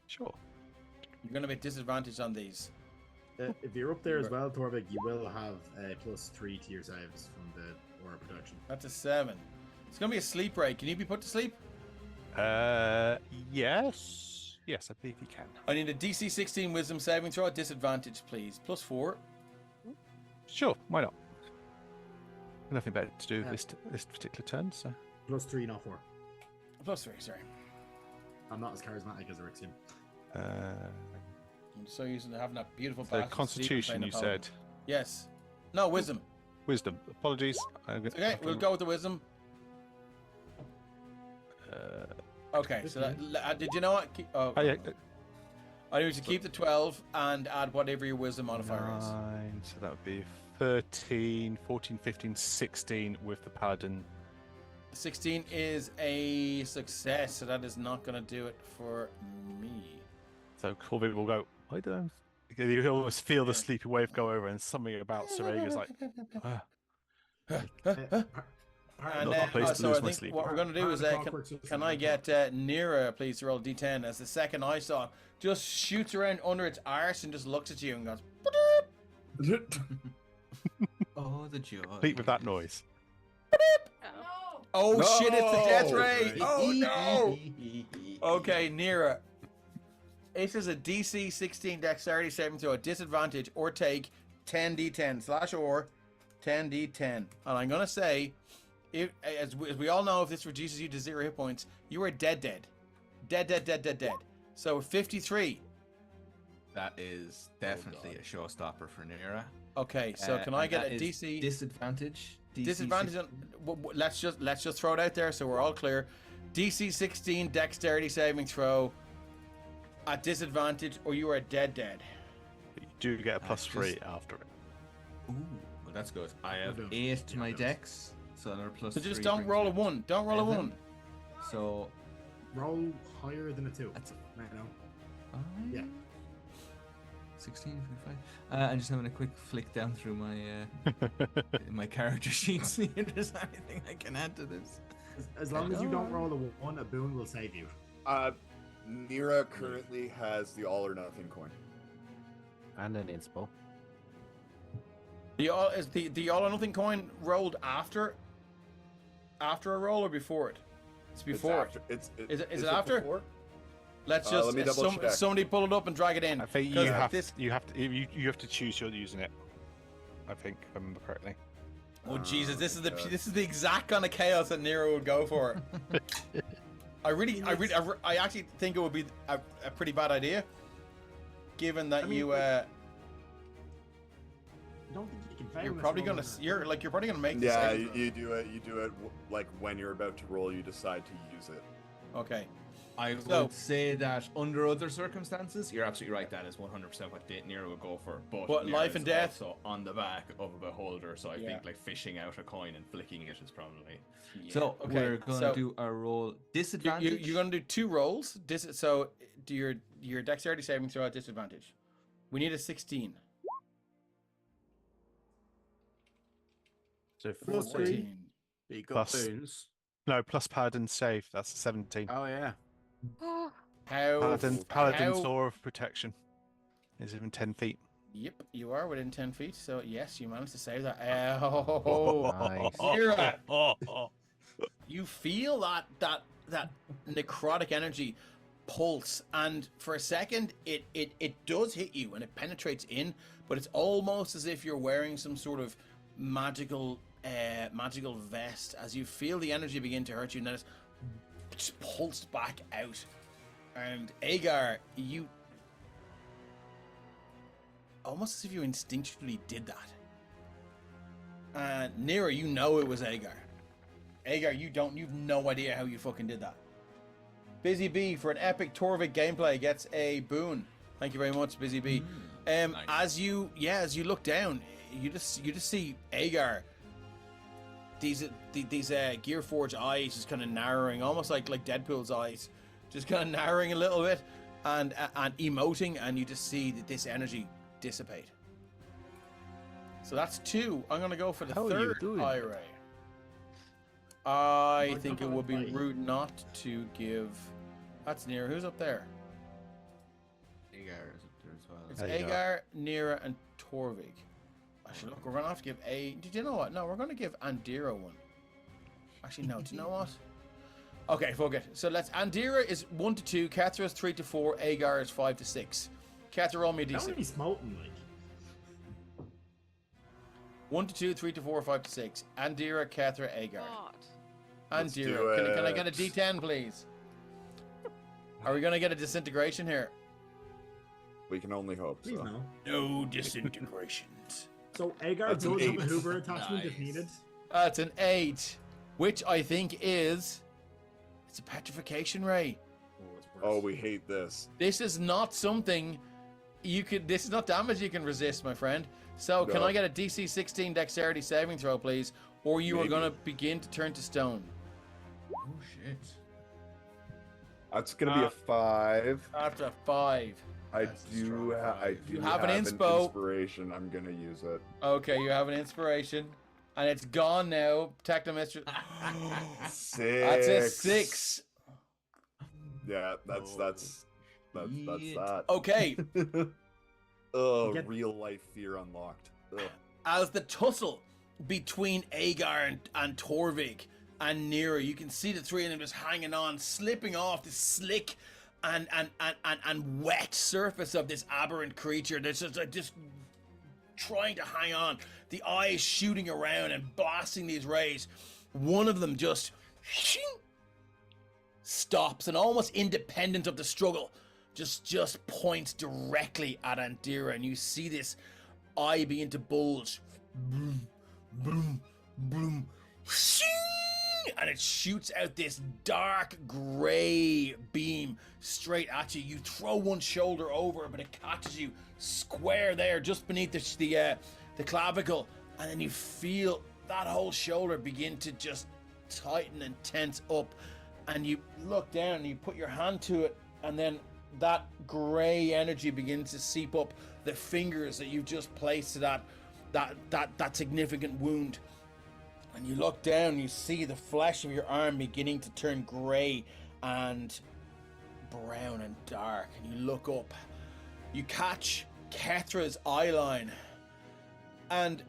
Sure. You're gonna be disadvantaged on these. If you're up there as well, Torvik, you will have +3 to your saves from the aura protection. That's a 7. It's gonna be a sleep break. Can you be put to sleep? Yes. Yes, I believe you can. I need a DC 16 Wisdom saving throw at disadvantage, please. +4. Sure, why not? Nothing better to do this particular turn, so. +3, not 4. +3, sorry. I'm not as charismatic as Erixium. I'm so used to having that beautiful So path. Constitution, you said. Yes. No, Wisdom. Wisdom. Apologies. Okay, we'll go with the Wisdom. Okay, so did you know what? Yeah. I need to keep the 12 and add whatever your Wisdom modifier is. 9, so that would be 13, 14, 15, 16 with the Paladin. 16 is a success, so that is not going to do it for me. So Corvin will go, I don't. You almost feel the sleepy wave go over, and something about Serega's like, And Not the place to so lose I my think sleep. what we're going to do is, can I get Nira, please, to roll D10 as the second I saw just shoots around under its arse and just looks at you and goes, Oh, the joy. complete with that noise. No! oh No! shit, it's the death ray! Right. Oh no! Okay, Nira. This is a DC 16 dexterity saving throw at disadvantage or take 10d10 /or 10d10. And I'm going to say, as we all know, if this reduces you to 0 hit points, you are dead. Dead. So 53. That is definitely a showstopper for Nira. Okay, so can I And get that a is DC disadvantage? DC disadvantage? Let's just throw it out there so we're all clear. DC 16 dexterity saving throw at disadvantage, or you are dead. But you do get a +3 after it. Ooh, well that's good. I have Does. 8 to my Does. dex, so another +3. So just don't brings roll a me- 1. Don't roll a 1. So Roll higher than a 2. that's Right now. yeah. Yeah. 16, 55. I'm just having a quick flick down through my my character sheet, see if there's anything I can add to this. As long as you don't roll a 1, a boon will save you. Nira currently has the all or nothing coin. And an inspo. The all or nothing coin rolled after a roll or before it? It's before. Is Is it it after? before? Let's Let me double check. somebody pull it up and drag it in. I think 'Cause you have to choose you're using it. I think, if I remember correctly. Oh Jesus! This is the God. this is the exact kind of chaos that Nero would go for. I actually think it would be a pretty bad idea, given that I mean, you. I don't think you can you're probably gonna make. Yeah, you do it. You do it like when you're about to roll. You decide to use it. Okay. I would say that under other circumstances, you're absolutely right. That is 100% what Nero would go for. But Nero life and death, also on the back of a beholder. So I think like fishing out a coin and flicking it is probably. Yeah. So we're gonna do a roll disadvantage. You're gonna do 2 rolls. So do your dexterity saving throw at disadvantage. We need a 16. So 14. You got Plus- boons. No, plus paladin save. That's 17. Oh yeah. Paladin's how... Law of Protection is even 10 feet. Yep, you are within 10 feet. So yes, you managed to save that. Oh, Nice. You feel that necrotic energy pulse, and for a second it does hit you and it penetrates in, but it's almost as if you're wearing some sort of magical vest as you feel the energy begin to hurt you, and then it's just pulsed back out. And Agar, you almost as if you instinctually did that. And Nero, you know it was Agar. Agar, you've no idea how you fucking did that. Busy Bee for an epic Torvik gameplay gets a boon. Thank you very much, Busy Bee. Nice. As you look down, you just see Agar. These Gearforge eyes just kind of narrowing, almost like Deadpool's eyes, just kind of narrowing a little bit, and emoting, and you just see that this energy dissipate. So that's 2. I'm gonna go for the third eye ray. I think it would be rude not to give. That's Nira. Who's up there? Agar is up there as well. It's Agar, Nira, and Torvik. Actually, look, we're gonna have to give a. Did you know what? No, we're gonna give Andira one. Actually, no. Do you know what? Okay, fuck it. So let's. Andira is 1 to 2. Kethra is 3 to 4. Agar is 5 to 6. Kethra, roll me a d6. How many smoking like? 1 to 2, 3 to 4, 5 to 6. Andira, Kethra, Agar. God. Andira, can I get a d10, please? Are we gonna get a disintegration here? We can only hope. Please so. no. No disintegrations. So Agar That's an does have a 8. Hoover attachment if Nice. needed. That's an 8, which I think is. It's a petrification ray. Oh, we hate this. This is not something you could. This is not damage you can resist, my friend. So, can No. I get a DC 16 dexterity saving throw, please? Or you are Maybe. going to begin to turn to stone. Oh shit. That's gonna be a 5. After 5. I That's a do. strong I 5. do You have an an inspo. inspiration. I'm gonna use it. Okay, you have an inspiration. And it's gone now. Technomistress. 6. That's a 6. Yeah, that's that. Okay. Oh, Get- real life fear unlocked. Ugh. As the tussle between Agar and Torvik and Nero, you can see the three of them just hanging on, slipping off the slick and wet surface of this aberrant creature that's just trying to hang on. The eyes shooting around and blasting these rays. One of them just stops and, almost independent of the struggle, just points directly at Andira, and you see this eye begin to bulge. Boom, boom, boom, and it shoots out this dark gray beam straight at you. You throw one shoulder over, but it catches you square there, just beneath the clavicle, and then you feel that whole shoulder begin to just tighten and tense up, and you look down and you put your hand to it, and then that gray energy begins to seep up the fingers that you've just placed to that significant wound. And you look down and you see the flesh of your arm beginning to turn gray and brown and dark. And you look up. You catch Kethra's eye line. And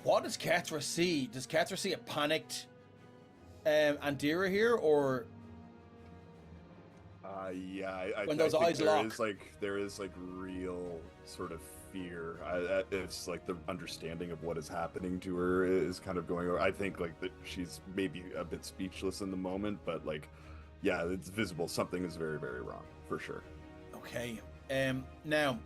what does Kethra see? Does Kethra see a panicked Andira here, or? Yeah, I When those think eyes lock. there is real sort of fear. It's like the understanding of what is happening to her is kind of going over. I think that she's maybe a bit speechless in the moment, but yeah, it's visible. Something is very, very wrong for sure. Okay. Now,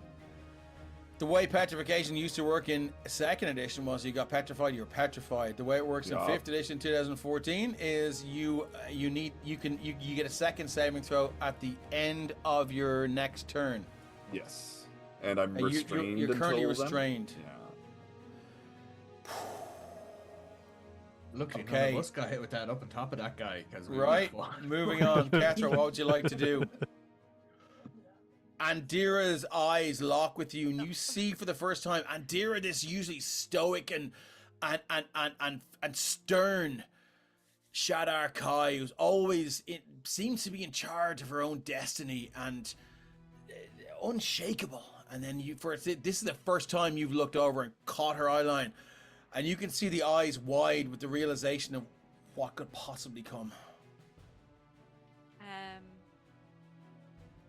the way petrification used to work in 2nd edition was you got petrified, you're petrified. The way it works in 5th edition 2014 is you get a second saving throw at the end of your next turn. Yes. And I'm restrained. You're currently until restrained. Then? Yeah. Luckily, none of us got hit with that up on top of that guy. Right. Moving on. Katra, what would you like to do? Andira's eyes lock with you, and you see for the first time Andira, this usually stoic and stern Shadar Kai, who's always seems to be in charge of her own destiny and unshakable. And then this is the first time you've looked over and caught her eye line, and you can see the eyes wide with the realization of what could possibly come.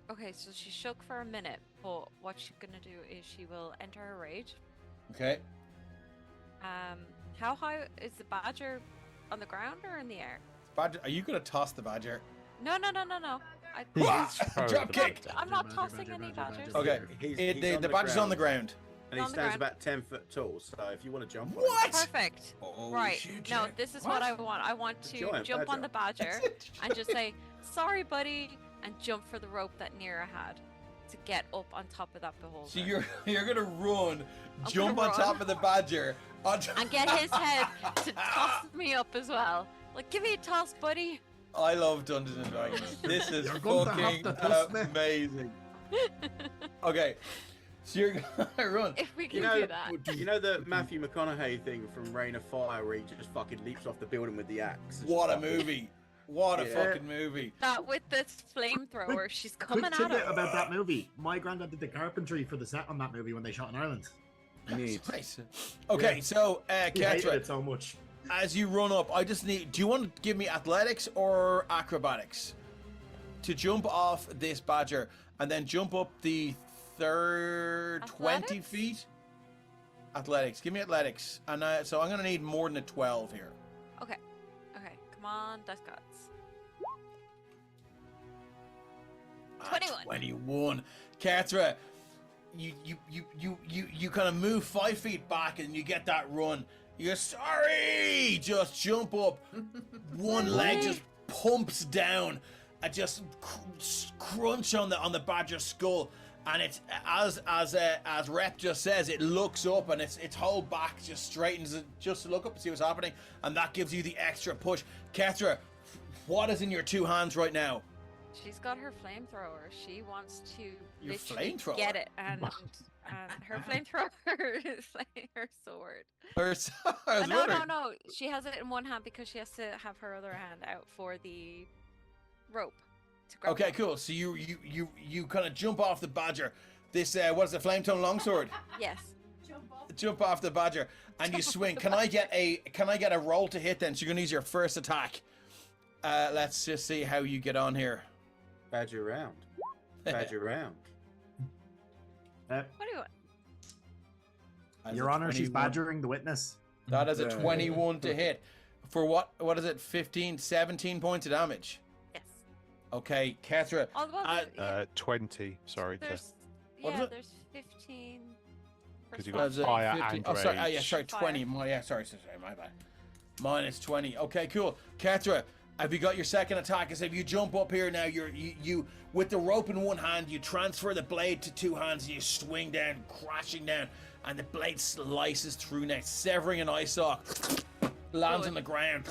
Okay, so she shook for a minute, but what she's gonna do is she will enter her rage. Okay. How high is the badger? On the ground or in the air? Badger, are you gonna toss the badger? No. Drop kick. I'm not tossing any badgers. Okay. The badger's on the ground. And he stands about 10 foot tall, so if you want to jump on What? Perfect. Right. No, this is what I want. I want to jump on the badger and just say, "Sorry, buddy," and jump for the rope that Nira had to get up on top of that beholder. So you're gonna run, jump on top of the badger, and get his head to toss me up as well. Like, give me a toss, buddy. I love Dungeons and Dragons. This is fucking amazing. Okay, so you're gonna run. If we can do that. You know the Matthew McConaughey thing from Reign of Fire where he just fucking leaps off the building with the axe? What a movie. What a fucking movie. That with this flamethrower, she's coming quick at him. About that movie. My granddad did the carpentry for the set on that movie when they shot in Ireland. Neat. Nice. Okay, so he hated it so much. As you run up, I just need. Do you want to give me athletics or acrobatics to jump off this badger and then jump up the third 20 feet? Athletics. Give me athletics, and so I'm gonna need more than a 12 here. Okay. Come on, dice gods. 21. 21. Katra, you kind of move 5 feet back and you get that run. You're sorry. Just jump up. One leg just pumps down and just crunch on the badger's skull. And it's as Rep just says, it looks up and its whole back just straightens just to look up and see what's happening, and that gives you the extra push. Ketra, what is in your two hands right now? She's got her flamethrower. She wants to Your literally flamethrower? get it, and her flamethrower is like her sword. No. She has it in one hand because she has to have her other hand out for the rope. Okay, cool. So you kind of jump off the badger. This what is it, flame tongue longsword? Yes. Jump off the badger and you swing. Can I get a roll to hit then? So you're gonna use your first attack. Let's just see how you get on here. Badger round. Badger round. What do you want? Your Honor, she's badgering the witness. That is a 21 to hit. For what is it? 15, 17 points of damage. Yes. Okay, Ketra. 20. Sorry. There's 15. Because you got fire and rage. Sorry, 20. My bad. Minus 20. Okay, cool. Ketra, have you got your second attack? As if you jump up here now, you with the rope in one hand, you transfer the blade to two hands, and you swing down, crashing down, and the blade slices through next, severing an eye sock. Lands on the ground.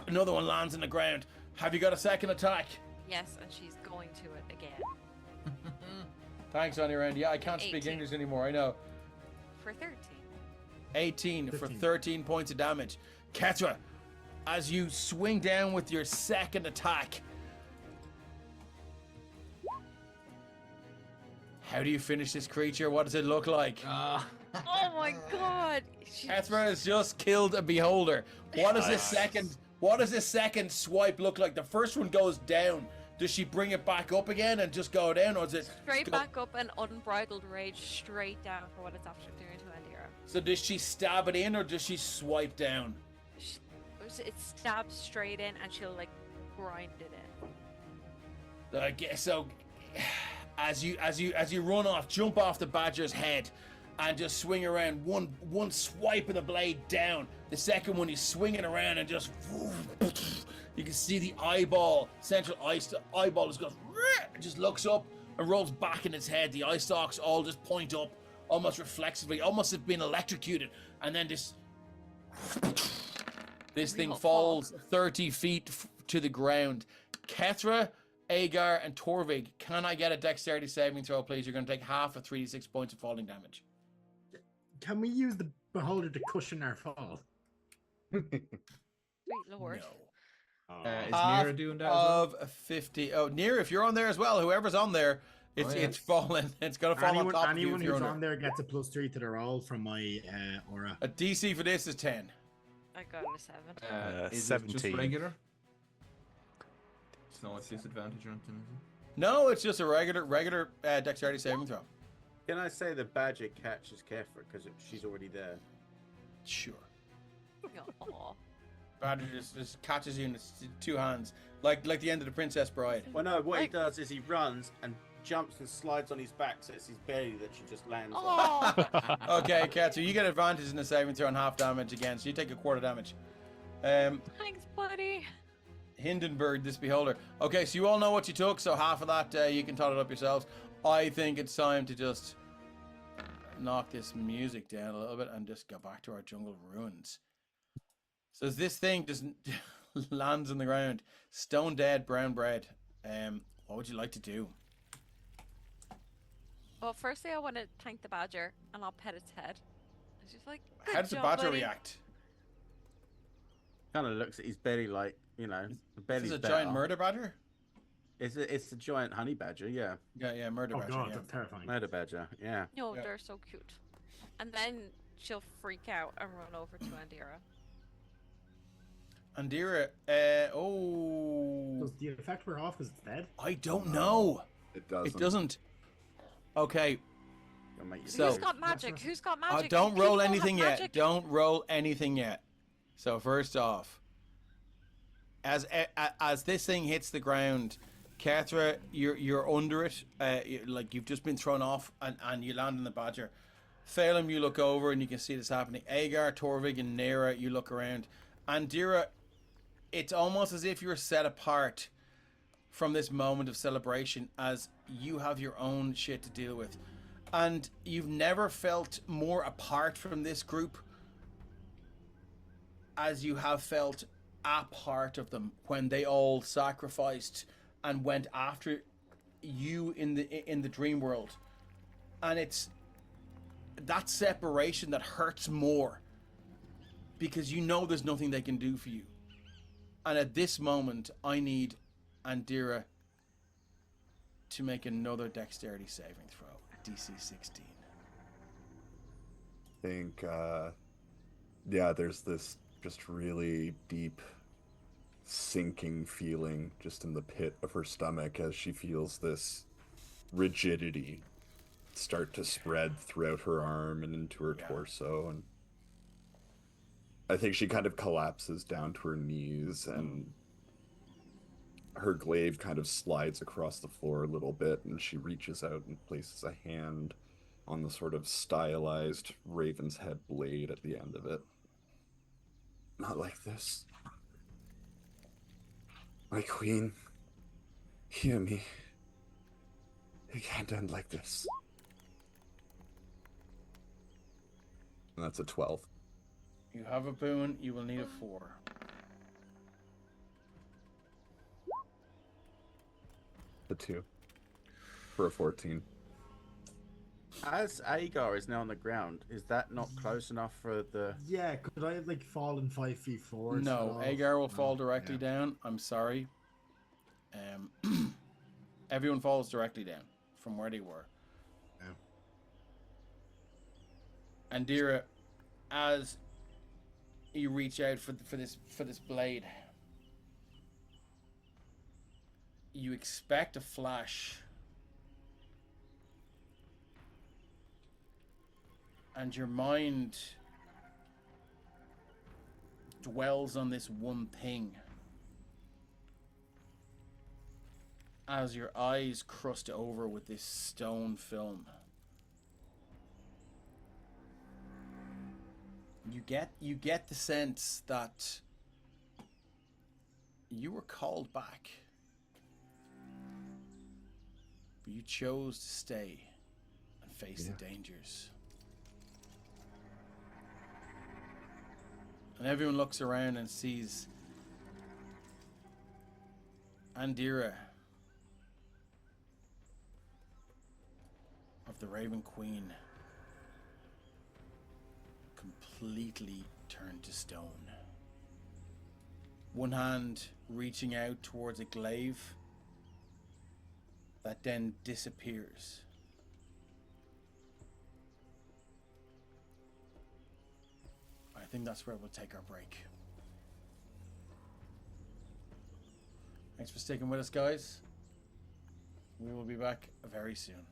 Another one lands on the ground. Have you got a second attack? Yes, and she's going to it again. Thanks, on your end. Yeah, I can't speak English anymore. I know. For 13. 18 for 13 points of damage. Ketra, as you swing down with your second attack, how do you finish this creature? What does it look like? Oh my god! Ketra has just killed a beholder. What does this second swipe look like? The first one goes down. Does she bring it back up again and just go down, or is it straight back up and unbridled rage straight down for what it's after doing to Andira? So does she stab it in or does she swipe down? It stabs straight in and she'll like grind it in. I guess so. As you run off, jump off the badger's head, and just swing around. One swipe of the blade down. The second one, he's swinging around and just... You can see the eyeball, central eyeball just looks up and rolls back in its head. The eye stalks all just point up, almost reflexively, almost have been electrocuted. And then this thing falls 30 feet to the ground. Kethra, Agar, and Torvig, can I get a dexterity saving throw, please? You're going to take half of 3d6 points of falling damage. Can we use the beholder to cushion our fall? Sweet lord. No. Is Nira doing that as well? Of 50. Oh, Nira, if you're on there as well, whoever's on there, it's falling. It's going to fall on top of you. Anyone who's on there gets a +3 to their roll from my aura. A DC for this is 10. I got a 7. Is 17. it just regular? It's no disadvantage or anything, is it? No, it's just a regular dexterity saving throw. Can I say the badger catches Kefra because she's already there? Sure. Aw. Badger just catches you in his two hands, like the end of the Princess Bride. Well, no, what he does is he runs and jumps and slides on his back, so it's his belly that she just lands on. Aw. Okay, Kat, so you get advantage in the saving throw and half damage again, so you take a quarter damage. Thanks, buddy. Hindenburg, this beholder. Okay, so you all know what you took, so half of that you can tot it up yourselves. I think it's time to just knock this music down a little bit and just go back to our jungle ruins. So as this thing just lands on the ground, stone dead, brown bread, what would you like to do? Well, firstly, I want to thank the badger, and I'll pet its head. It's just like, How does the job, badger buddy. react? Kind of looks at his belly like, you know, the belly's Is it a better. giant murder badger? It's a giant honey badger, yeah. Yeah, murder Oh badger. god, yeah. that's terrifying. Murder badger, yeah. No, Yeah. they're so cute. And then she'll freak out and run over to Andira. Andira, Does the effect wear off because it's dead? I don't know. It doesn't. It doesn't. Okay, It'll make you So- Who's got magic? Who's got magic? don't Keep roll going anything with yet. magic. Don't roll anything yet. So first off, as this thing hits the ground, Kethra, you're under it, like you've just been thrown off, and you land on the badger. Phelim, you look over and you can see this happening. Agar, Torvig, and Nera, you look around. Andira, it's almost as if you're set apart from this moment of celebration, as you have your own shit to deal with. And you've never felt more apart from this group as you have felt a part of them when they all sacrificed and went after you in the dream world. And it's that separation that hurts more, because you know there's nothing they can do for you. And at this moment, I need Andira to make another dexterity saving throw, DC 16. I think, yeah, there's this just really deep sinking feeling just in the pit of her stomach as she feels this rigidity start to spread throughout her arm and into her torso, and I think she kind of collapses down to her knees, and her glaive kind of slides across the floor a little bit, and she reaches out and places a hand on the sort of stylized raven's head blade at the end of it. Not like this. My queen, hear me. It can't end like this. And that's a 12. You have a boon, you will need a 4. A 2. For a 14. As Agar is now on the ground, is that not close enough for the... Yeah, could I have like fallen 5 feet forward? No, Agar will fall directly down. I'm sorry. Everyone falls directly down from where they were. And Andira, as you reach out for this blade, you expect a flash, and your mind dwells on this one thing as your eyes crust over with this stone film. You get the sense that you were called back, but you chose to stay and face the dangers. And everyone looks around and sees Andira of the Raven Queen completely turned to stone. One hand reaching out towards a glaive that then disappears. I think that's where we'll take our break. Thanks for sticking with us, guys. We will be back very soon.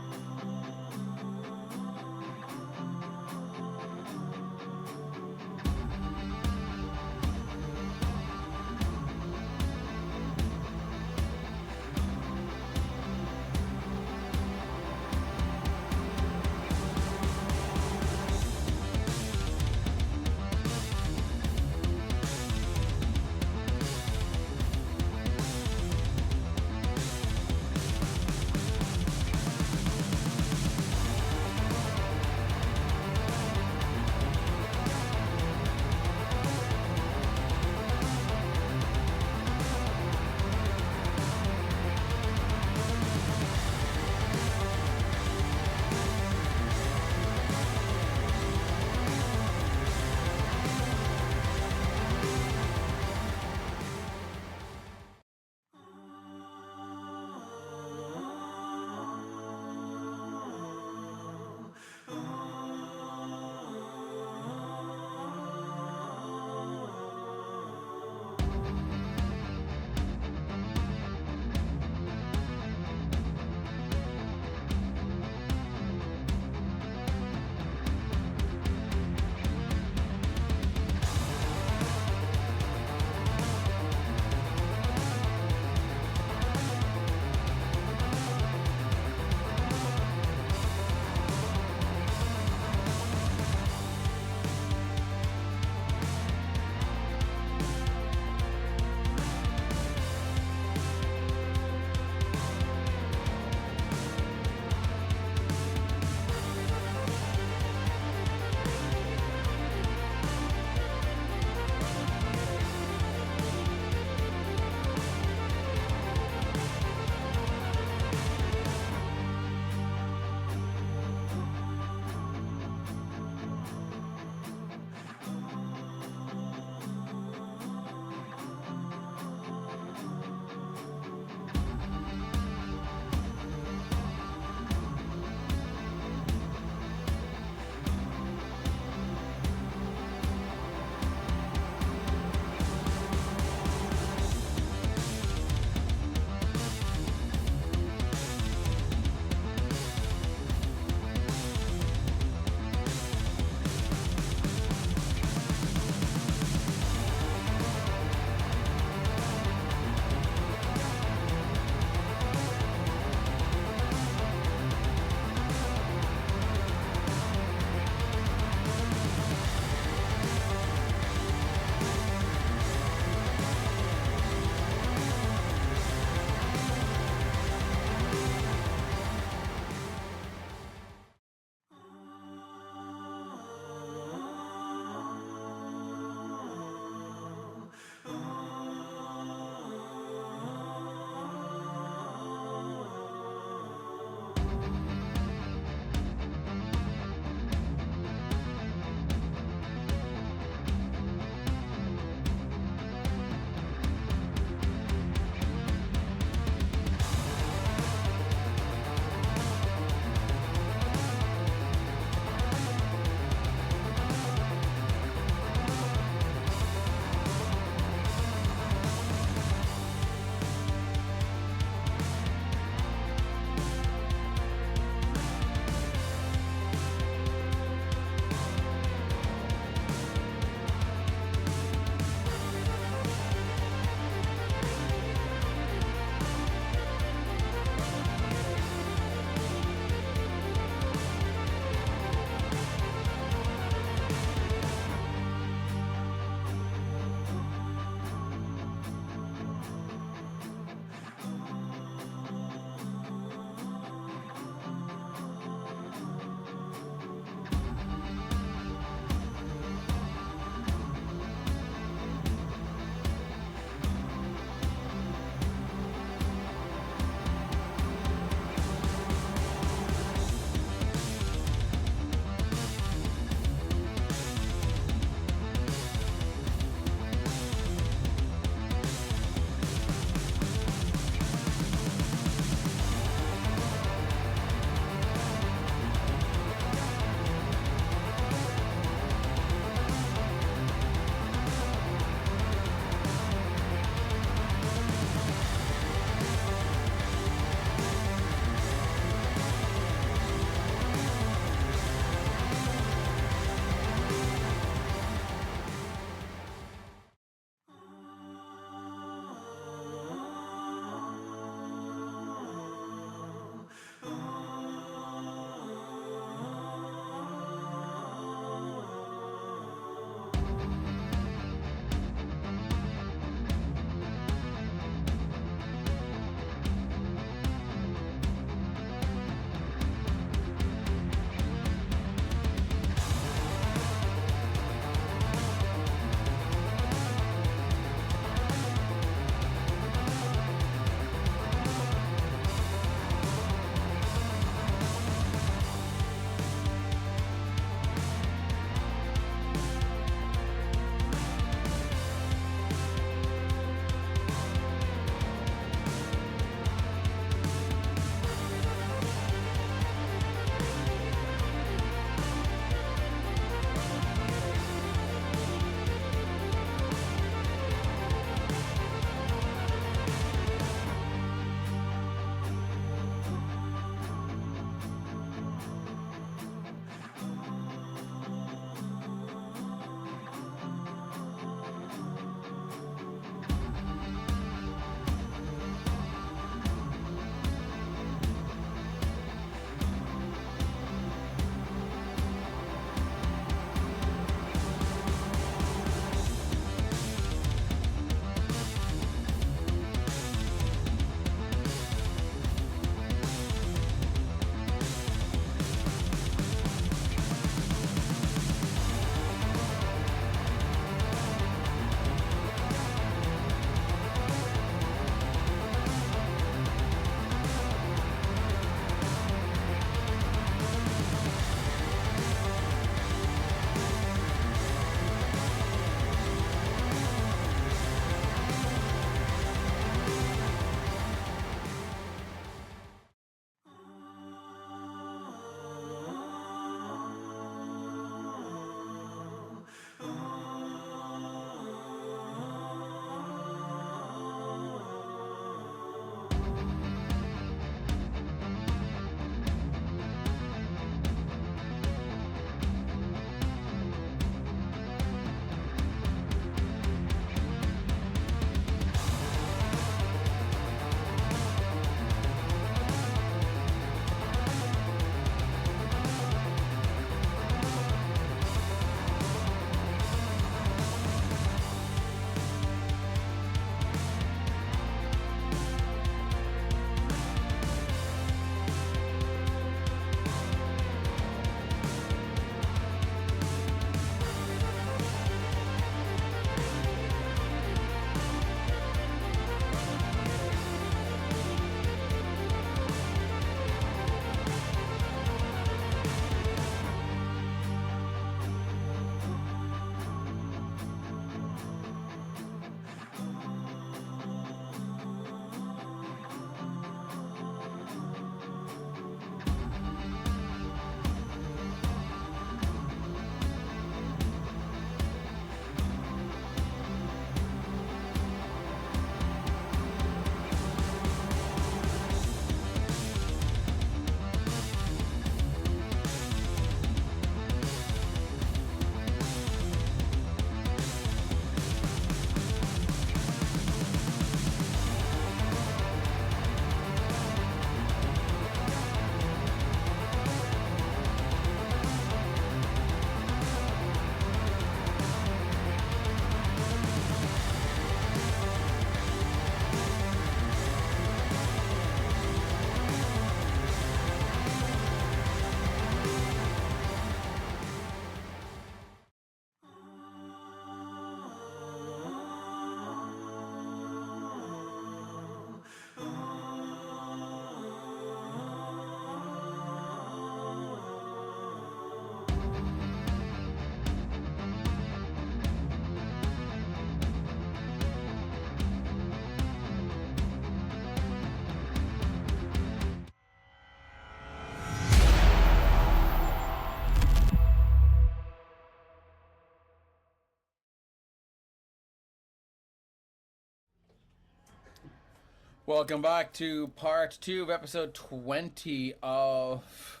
Welcome back to part 2 of episode 20 of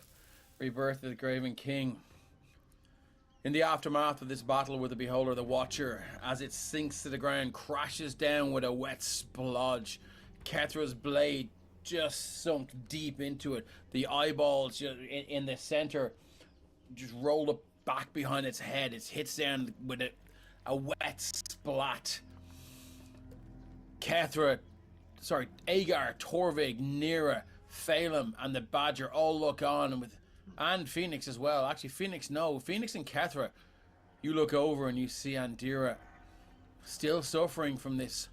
Rebirth of the Graven King. In the aftermath of this battle with the Beholder, the Watcher, as it sinks to the ground, crashes down with a wet splodge. Kethra's blade just sunk deep into it. The eyeballs in the center just rolled up back behind its head. It hits down with a wet splat. Agar, Torvig, Nira, Phelim, and the Badger all look on, and Phoenix as well. Actually, Phoenix and Kethra, you look over and you see Andira still suffering from this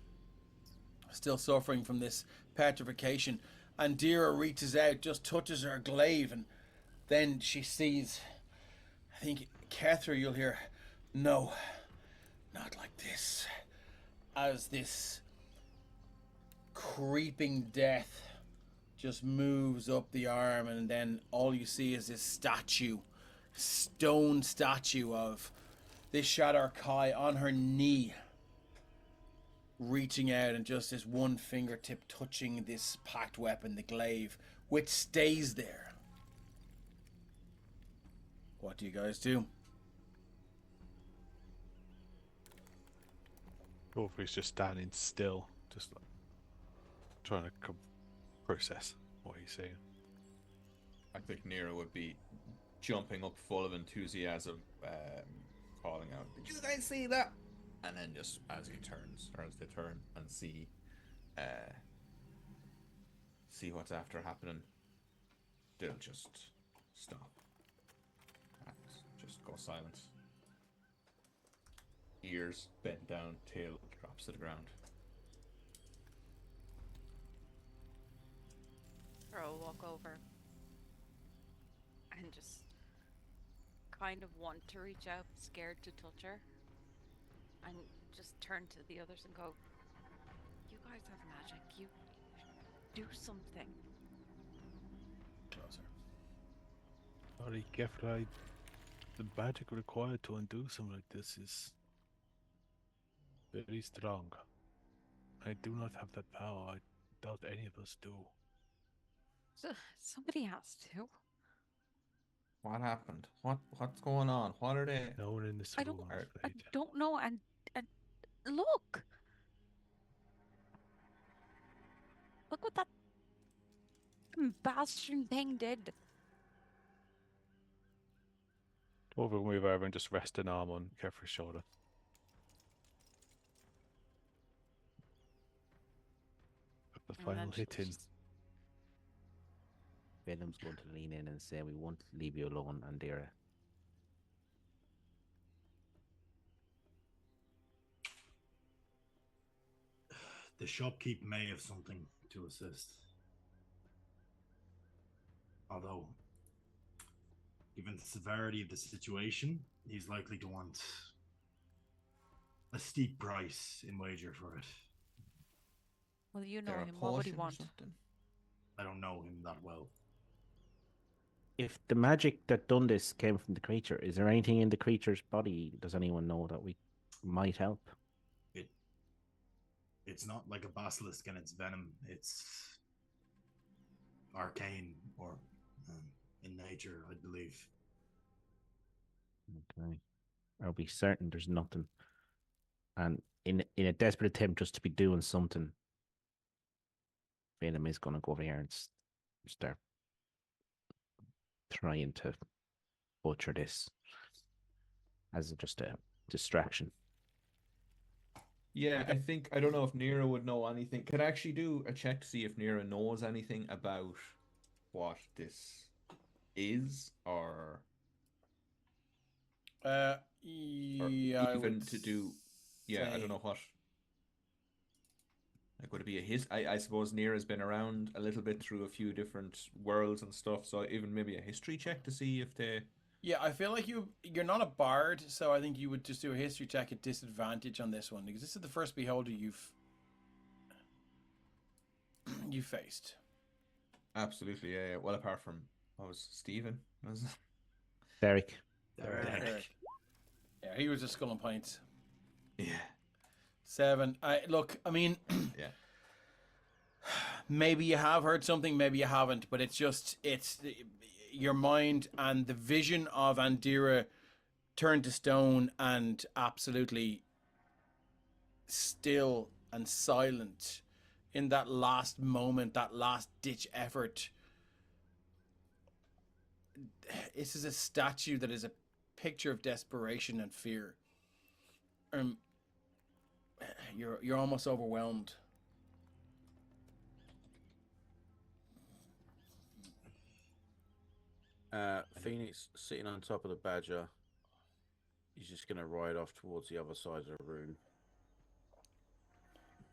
petrification. Andira reaches out, just touches her glaive, and then she sees, I think, Kethra, you'll hear, "No, not like this," as this creeping death just moves up the arm, and then all you see is this stone statue of this Shadar Kai on her knee, reaching out, and just this one fingertip touching this packed weapon, the glaive, which stays there. What do you guys do? Orpheus just standing still, just like trying to process what he's saying. I think Nero would be jumping up full of enthusiasm, calling out, "Did you guys see that?" And then just as they turn and see what's after happening, they'll just stop and just go silent. Ears bent down, tail drops to the ground. I'll walk over and just kind of want to reach out, scared to touch her, and just turn to the others and go, "You guys have magic. You do something." Closer. Sorry, Kefra, the magic required to undo something like this is very strong. I do not have that power. I doubt any of us do. So, somebody has to. What happened? What's going on? What are they? No one in this I room. don't know. And look what that bastard thing did. Over and move over and just rest an arm on Kefra's shoulder. Put the final hit in. Venom's going to lean in and say, "We won't leave you alone, Andira." The shopkeep may have something to assist. Although, given the severity of the situation, he's likely to want a steep price in wager for it. Well, you know him. What would he want? I don't know him that well. If the magic that done this came from the creature, is there anything in the creature's body? Does anyone know that we might help? It's not like a basilisk and its venom. It's arcane or in nature, I believe. Okay. I'll be certain there's nothing. And in a desperate attempt just to be doing something, Venom is going to go over here and start trying to butcher this as just a distraction. Yeah, I don't know if Nira would know anything. Could I actually do a check to see if Nira knows anything about what this is, or yeah, even to do. Yeah, I don't know what. Like, would it be I suppose Nira's been around a little bit through a few different worlds and stuff, so even maybe a history check to see if they. Yeah, I feel like you're not a bard, so I think you would just do a history check at disadvantage on this one, because this is the first beholder you faced. Absolutely, yeah. Well, apart from Stephen, was it? Derek. Yeah, he was a skull and pints. Yeah. 7. I mean, yeah. maybe you have heard something, maybe you haven't, but it's your mind and the vision of Andira turned to stone and absolutely still and silent in that last moment, that last ditch effort. This is a statue that is a picture of desperation and fear. You're almost overwhelmed. Phoenix sitting on top of the badger. He's just going to ride off towards the other side of the room.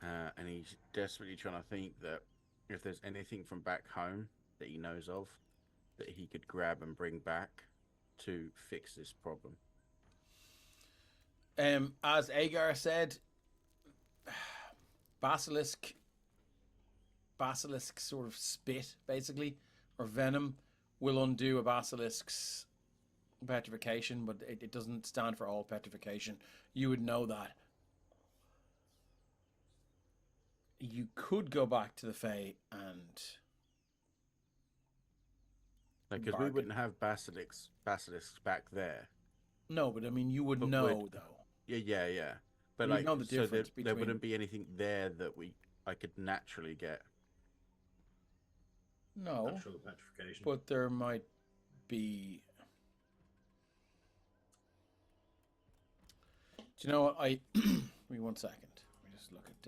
And he's desperately trying to think that if there's anything from back home that he knows of that he could grab and bring back to fix this problem. As Agar said, basilisk sort of spit, basically, or venom, will undo a basilisk's petrification, but it doesn't stand for all petrification. You would know that. You could go back to the Fae and... Because we wouldn't have basilisks back there. No, but I mean, you would know, though. Yeah. But you know the difference so between... there wouldn't be anything there that I could naturally get. No, natural petrification. But there might be... Do you know what? Give me 1 second. Let me just look at...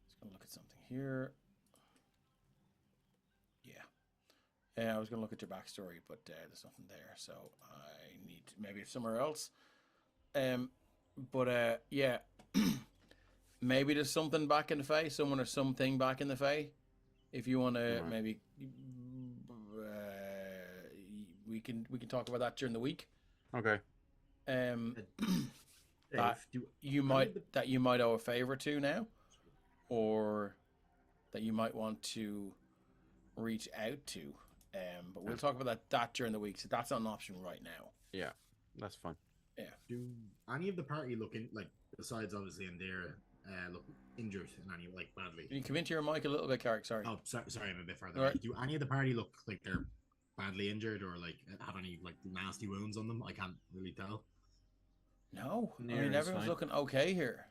Just going to look at something here. Yeah, I was going to look at your backstory, but there's nothing there, so I need to, maybe it's somewhere else. Yeah, maybe there's something back in the Fae, someone or something back in the Fae. If you want to, maybe we can talk about that during the week. Okay. That you might owe a favor to now, or that you might want to reach out to. But we'll talk about that during the week. So that's not an option right now. Yeah, that's fine. Yeah. Do any of the party look besides obviously Andera, look injured in any badly? Can you come into your mic a little bit, Carrick? Sorry. Oh, sorry, I'm a bit further. Right. Do any of the party look like they're badly injured or have any nasty wounds on them? I can't really tell. No, I mean everyone's looking okay here.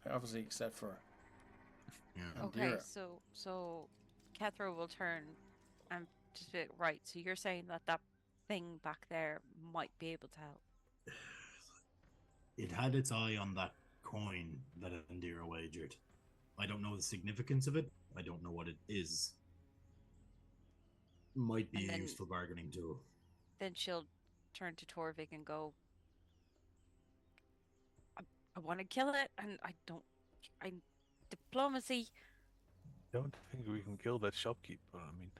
Obviously, except for. Yeah. Okay, so Kethra will turn and just be right. So you're saying that thing back there might be able to help. It had its eye on that coin that Andira wagered. I don't know the significance of it. I don't know what it is. Might be a useful bargaining tool. Then she'll turn to Torvik and go, I want to kill it, and diplomacy. Don't think we can kill that shopkeeper. I mean,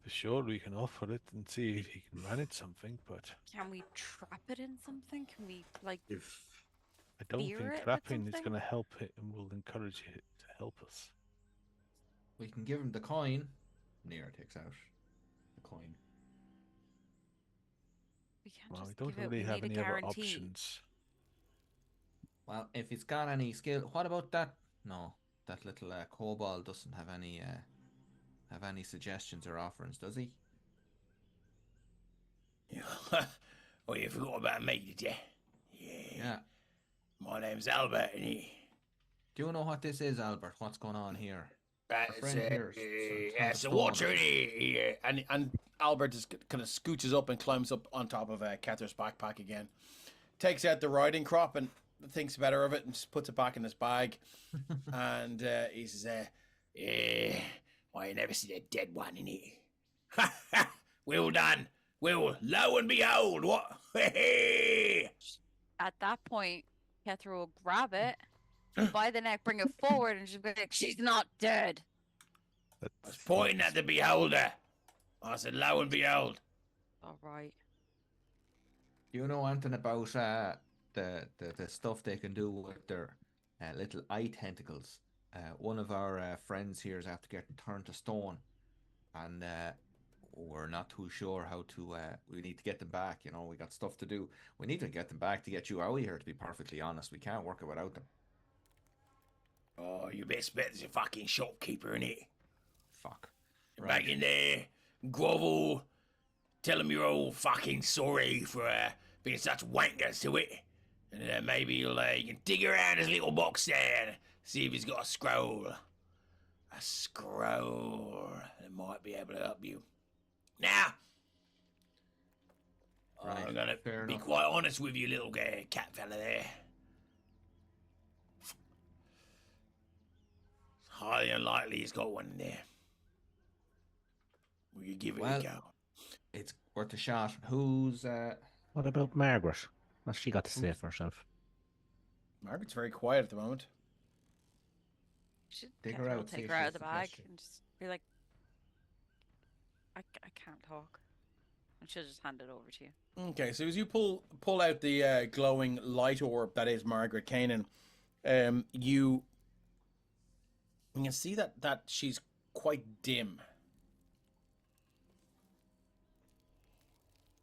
for sure we can offer it and see if he can manage something, but can we trap it in something? Can we if I don't think trapping is going to help it, and will encourage it to help us. We can give him the coin. Nira takes out the coin. We can't Well, we just don't give really it. We have need any a other guarantee. options. Well, if he's got any skill, what about that? No, that little kobold doesn't have any suggestions or offerings, does he? Oh, you forgot about me, did you? Yeah. My name's Albert, and Do you know what this is, Albert? What's going on here? It's a water here. And Albert just kind of scooches up and climbs up on top of Catherine's backpack again. Takes out the riding crop and thinks better of it and just puts it back in his bag. And he says, why you never see a dead one in here? Well done. Well, lo and behold, what? At that point, Kethra will grab it by the neck, bring it forward, and she'll be like, she's not dead. I was pointing at the beholder. I said, lo and behold. All right. Do you know anything about the stuff they can do with their little eye tentacles? One of our friends here is after getting turned to stone, and we're not too sure how to. We need to get them back. We got stuff to do. We need to get them back to get you out of here. To be perfectly honest, we can't work it without them. Oh, your best bet is a fucking shopkeeper, innit? Fuck. Back in there, grovel, tell him you're all fucking sorry for being such wankers to it. And maybe you can dig around his little box there and see if he's got a scroll. A scroll that might be able to help you. Now, I'm gonna be quite honest with you, little cat fella there. It's highly unlikely he's got one in there. Will you give it a go? It's worth a shot. Who's What about Margaret? What's she got to say for herself? Margaret's very quiet at the moment. Should Dig her out, take her out of the bag and just be like, I can't talk. And she'll just hand it over to you. Okay, so as you pull out the glowing light orb that is Margaret Kanan, you can see that she's quite dim.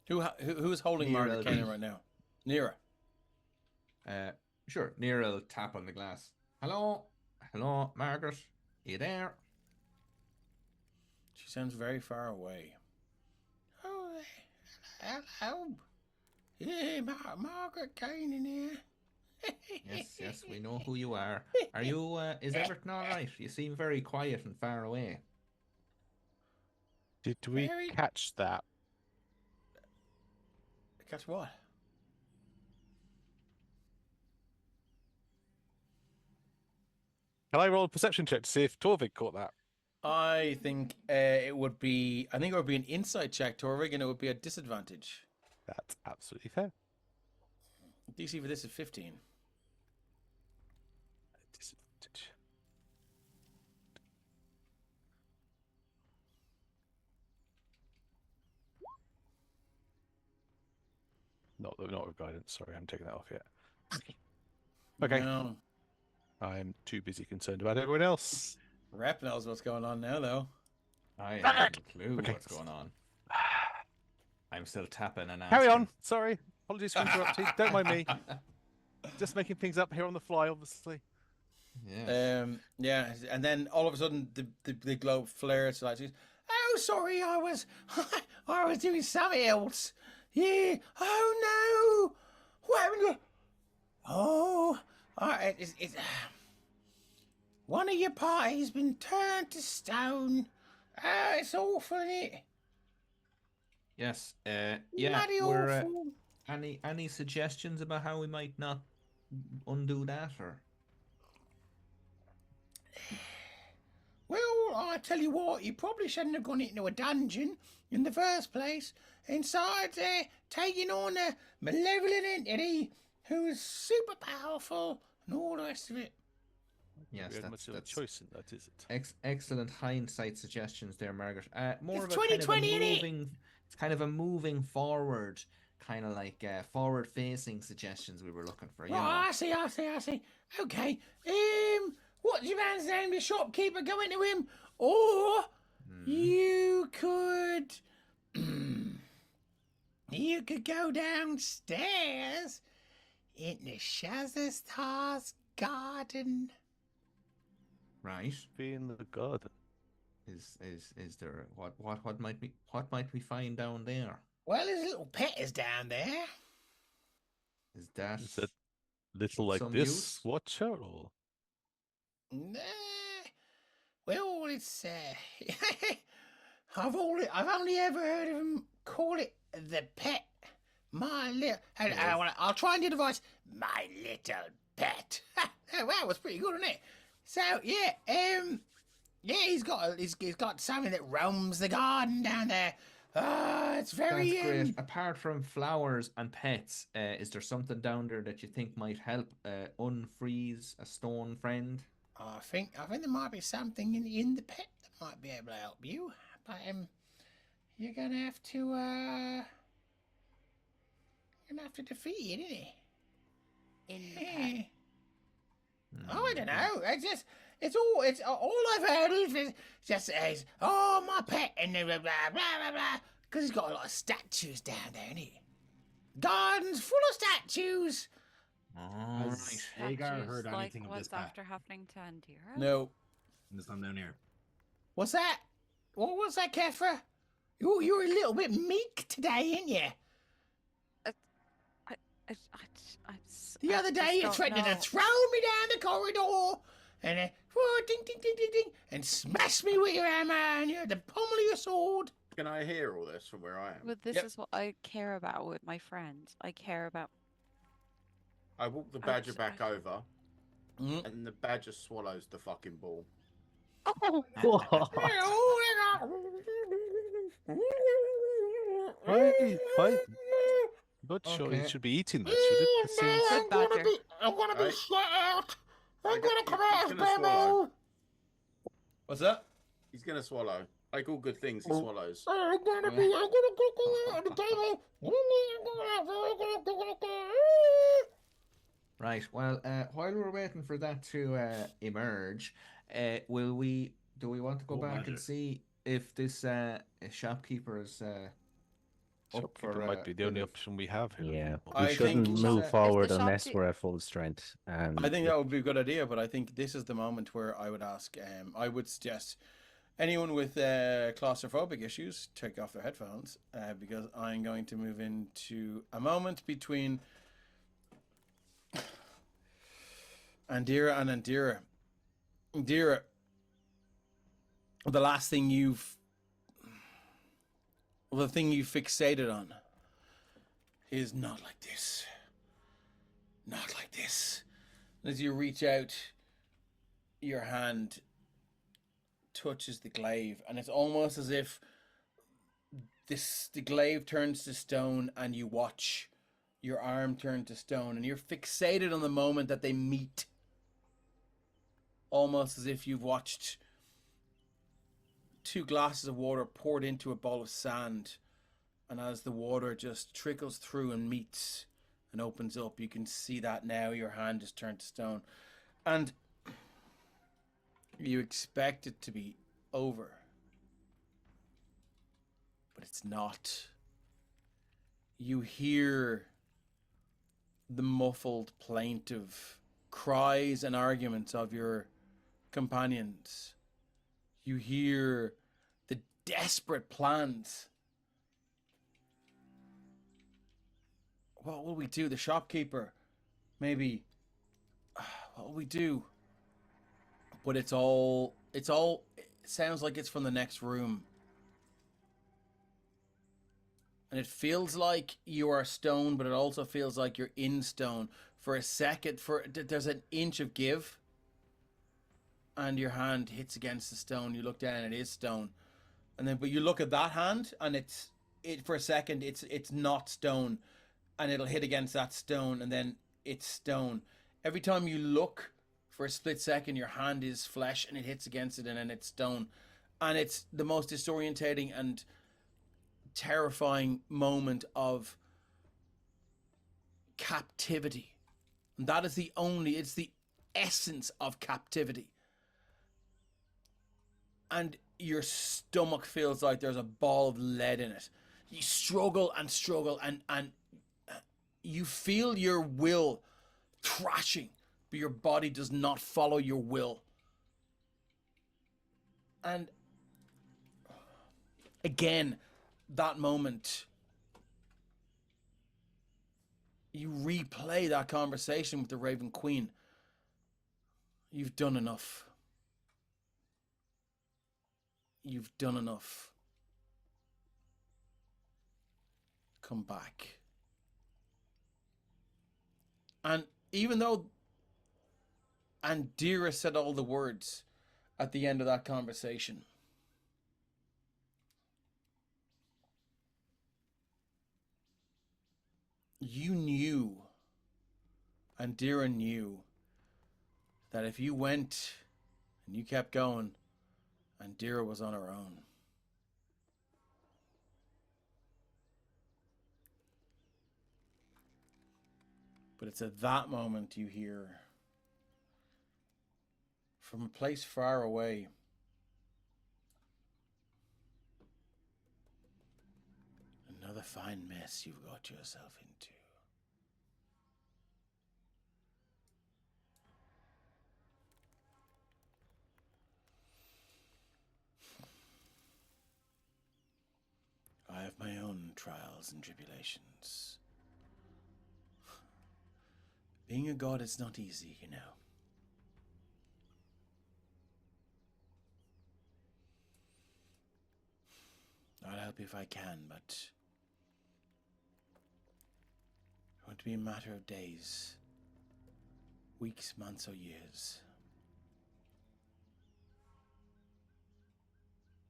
Who is holding Margaret Kanan right now? Nira. Sure. Nira will tap on the glass. Hello, Margaret. Are you there? She sounds very far away. Oh, hello. Yeah, Margaret Kanan here. Yes, we know who you are. Are you? Is everything all right? You seem very quiet and far away. Did we catch that? Catch what? Can I roll a perception check to see if Torvig caught that? I think it would be an insight check, Torvig, and it would be a disadvantage. That's absolutely fair. DC for this is 15. Disadvantage. Not with guidance. Sorry, I haven't taken that off yet. Okay. No. I'm too busy concerned about everyone else. Rep knows what's going on now, though. I have no clue what's going on. I'm still tapping and Carry on. Sorry. Apologies for interrupting. Don't mind me. Just making things up here on the fly, obviously. Yeah. Yeah, and then all of a sudden the globe flares like, oh, sorry, I was doing something else. Yeah. Oh no. What happened to... Oh, it's one of your party's been turned to stone. It's awful, isn't it? Yes. Yeah. Bloody We're, awful. any suggestions about how we might not undo that, or? Well, I tell you what, you probably shouldn't have gone into a dungeon in the first place. Inside there, taking on a malevolent entity who is super powerful and all the rest of it. Yes, that's a choice in that, is it? Excellent hindsight suggestions there, Margaret. More It's of a 2020, kind of a innit? moving, it's kind of a moving forward, kind of like forward-facing suggestions we were looking for. You know? I see. Okay. What's your man's name? The shopkeeper, go into him, or you could, you could go downstairs into Shazastar's garden. Right. Be in the garden. Is there what might we find down there? Well, his little pet is down there. Is that little like some this use? watcher or? Well, it's I've only ever heard of him call it the pet. My little, I'll try and do the voice. My little pet. Wow, that was pretty good, wasn't it? So yeah, he's got something that roams the garden down there. It's very That's great. Apart from flowers and pets, is there something down there that you think might help unfreeze a stone friend? I think there might be something in the pet that might be able to help you, but you're gonna have to defeat it, isn't it? In the pet. Oh, I don't know. It's all I've heard is just says, "Oh, my pet," and then blah blah blah blah, because he's got a lot of statues down there, isn't he? Gardens full of statues. All Has right. Hagar Statues, heard like anything of this what's path? after happening to Andira? No. This time down here. What's that? What was that, Kefra? You're a little bit meek today, ain't you? The other day you threatened to throw me down the corridor and ding, ding, ding, ding, ding, and smash me with your hammer and you had to pummel your sword. Can I hear all this from where I am? But this is what I care about with my friends. I care about. I walk the badger back over, and the badger swallows the fucking ball. Oh! Why? Not sure you should be eating that, should it? That seems... Good badger. I'm gonna be shut out. I'm gonna come out of bubble. What's that? He's gonna swallow. Like all good things, he swallows. I'm gonna go out of the table. Right. Well, while we're waiting for that to emerge, do we want to go back and see if this shopkeeper is Shopkeeper might be the only option we have here. Yeah, I we shouldn't think- move forward the unless shopkeep- we're at full strength. And I think that would be a good idea, but I think this is the moment where I would ask, I would suggest anyone with claustrophobic issues take off their headphones because I'm going to move into a moment between Andira and Andira. Andira, the last thing the thing you fixated on is not like this. Not like this. As you reach out, your hand touches the glaive, and it's almost as if the glaive turns to stone and you watch your arm turn to stone, and you're fixated on the moment that they meet. Almost as if you've watched 2 glasses of water poured into a bowl of sand, and as the water just trickles through and meets and opens up, you can see that now your hand is turned to stone, and you expect it to be over, but it's not. You hear the muffled, plaintive cries and arguments of your companions. You hear the desperate plans. What will we do? The shopkeeper, maybe. What will we do? But it sounds like it's from the next room. And it feels like you are stone, but it also feels like you're in stone. For a second, there's an inch of give. And your hand hits against the stone. You look down and it is stone. But you look at that hand and for a second it's not stone. And it'll hit against that stone and then it's stone. Every time you look for a split second, your hand is flesh and it hits against it and then it's stone. And it's the most disorientating and terrifying moment of captivity. And that is it's the essence of captivity. And your stomach feels like there's a ball of lead in it. You struggle and struggle and you feel your will thrashing, but your body does not follow your will. And again, that moment, you replay that conversation with the Raven Queen. You've done enough. You've done enough. Come back. And even though Andira said all the words at the end of that conversation, you knew, Andira knew, that if you went and you kept going, Andira was on her own. But it's at that moment you hear, from a place far away, another fine mess you've got yourself into. trials and tribulations. Being a god is not easy, you know. I'll help you if I can, but it's going to be a matter of days, weeks, months, or years.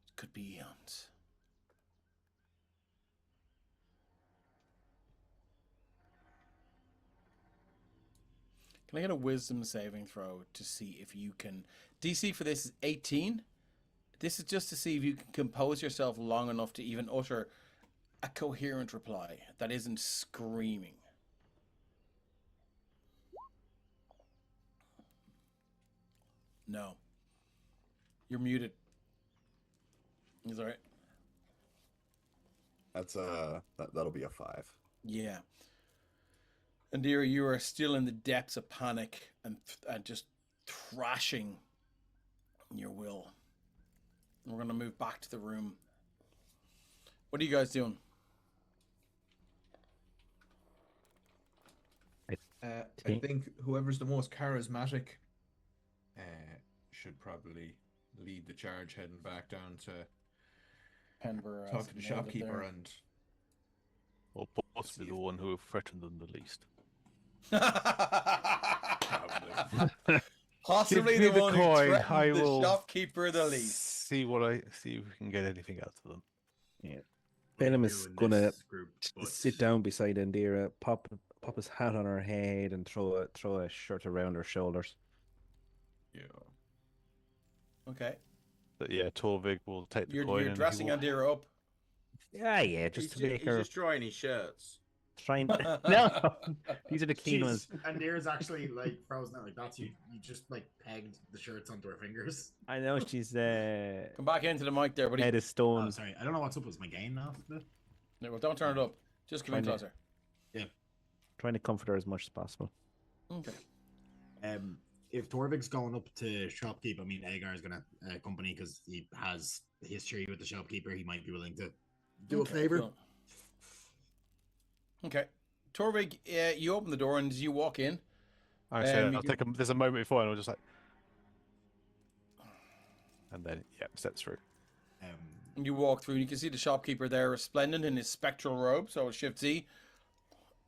It could be eons. Can I get a wisdom saving throw to see if you can... DC for this is 18. This is just to see if you can compose yourself long enough to even utter a coherent reply that isn't screaming. No. You're muted. Is that right? That's that'll be a 5. Yeah. Indira, you are still in the depths of panic and just thrashing your will. We're going to move back to the room. What are you guys doing? I think whoever's the most charismatic should probably lead the charge heading back down to Penver, talk to the shopkeeper and... Or possibly the one who threatened them the least. Possibly the one who threatened the shopkeeper the least. See if we can get anything out of them. Yeah. Balaam is gonna sit down beside Indira, pop his hat on her head, and throw a shirt around her shoulders. Yeah. Okay. But yeah, Torvig will take the coin. You're dressing Indira up. Yeah, just to make her. He's just drying his shirts. Trying. No, these are the clean ones. And Indira's actually like frozen out like that. So you just like pegged the shirts onto her fingers. I know she's Come back into the mic there, buddy. head of stone. Oh, sorry, I don't know what's up with my gain now. No, well, don't turn it up. Just come in closer. Yeah. Trying to comfort her as much as possible. Okay. If Torvig's going up to shopkeep, I mean Agar is gonna accompany because he has history with the shopkeeper. He might be willing to do a favor. Cool. Okay. Torvig, you open the door and as you walk in... I'll take there's a moment before and I'll just like... And then, yeah, steps through. You walk through and you can see the shopkeeper there resplendent in his spectral robe, so it's Shift Z.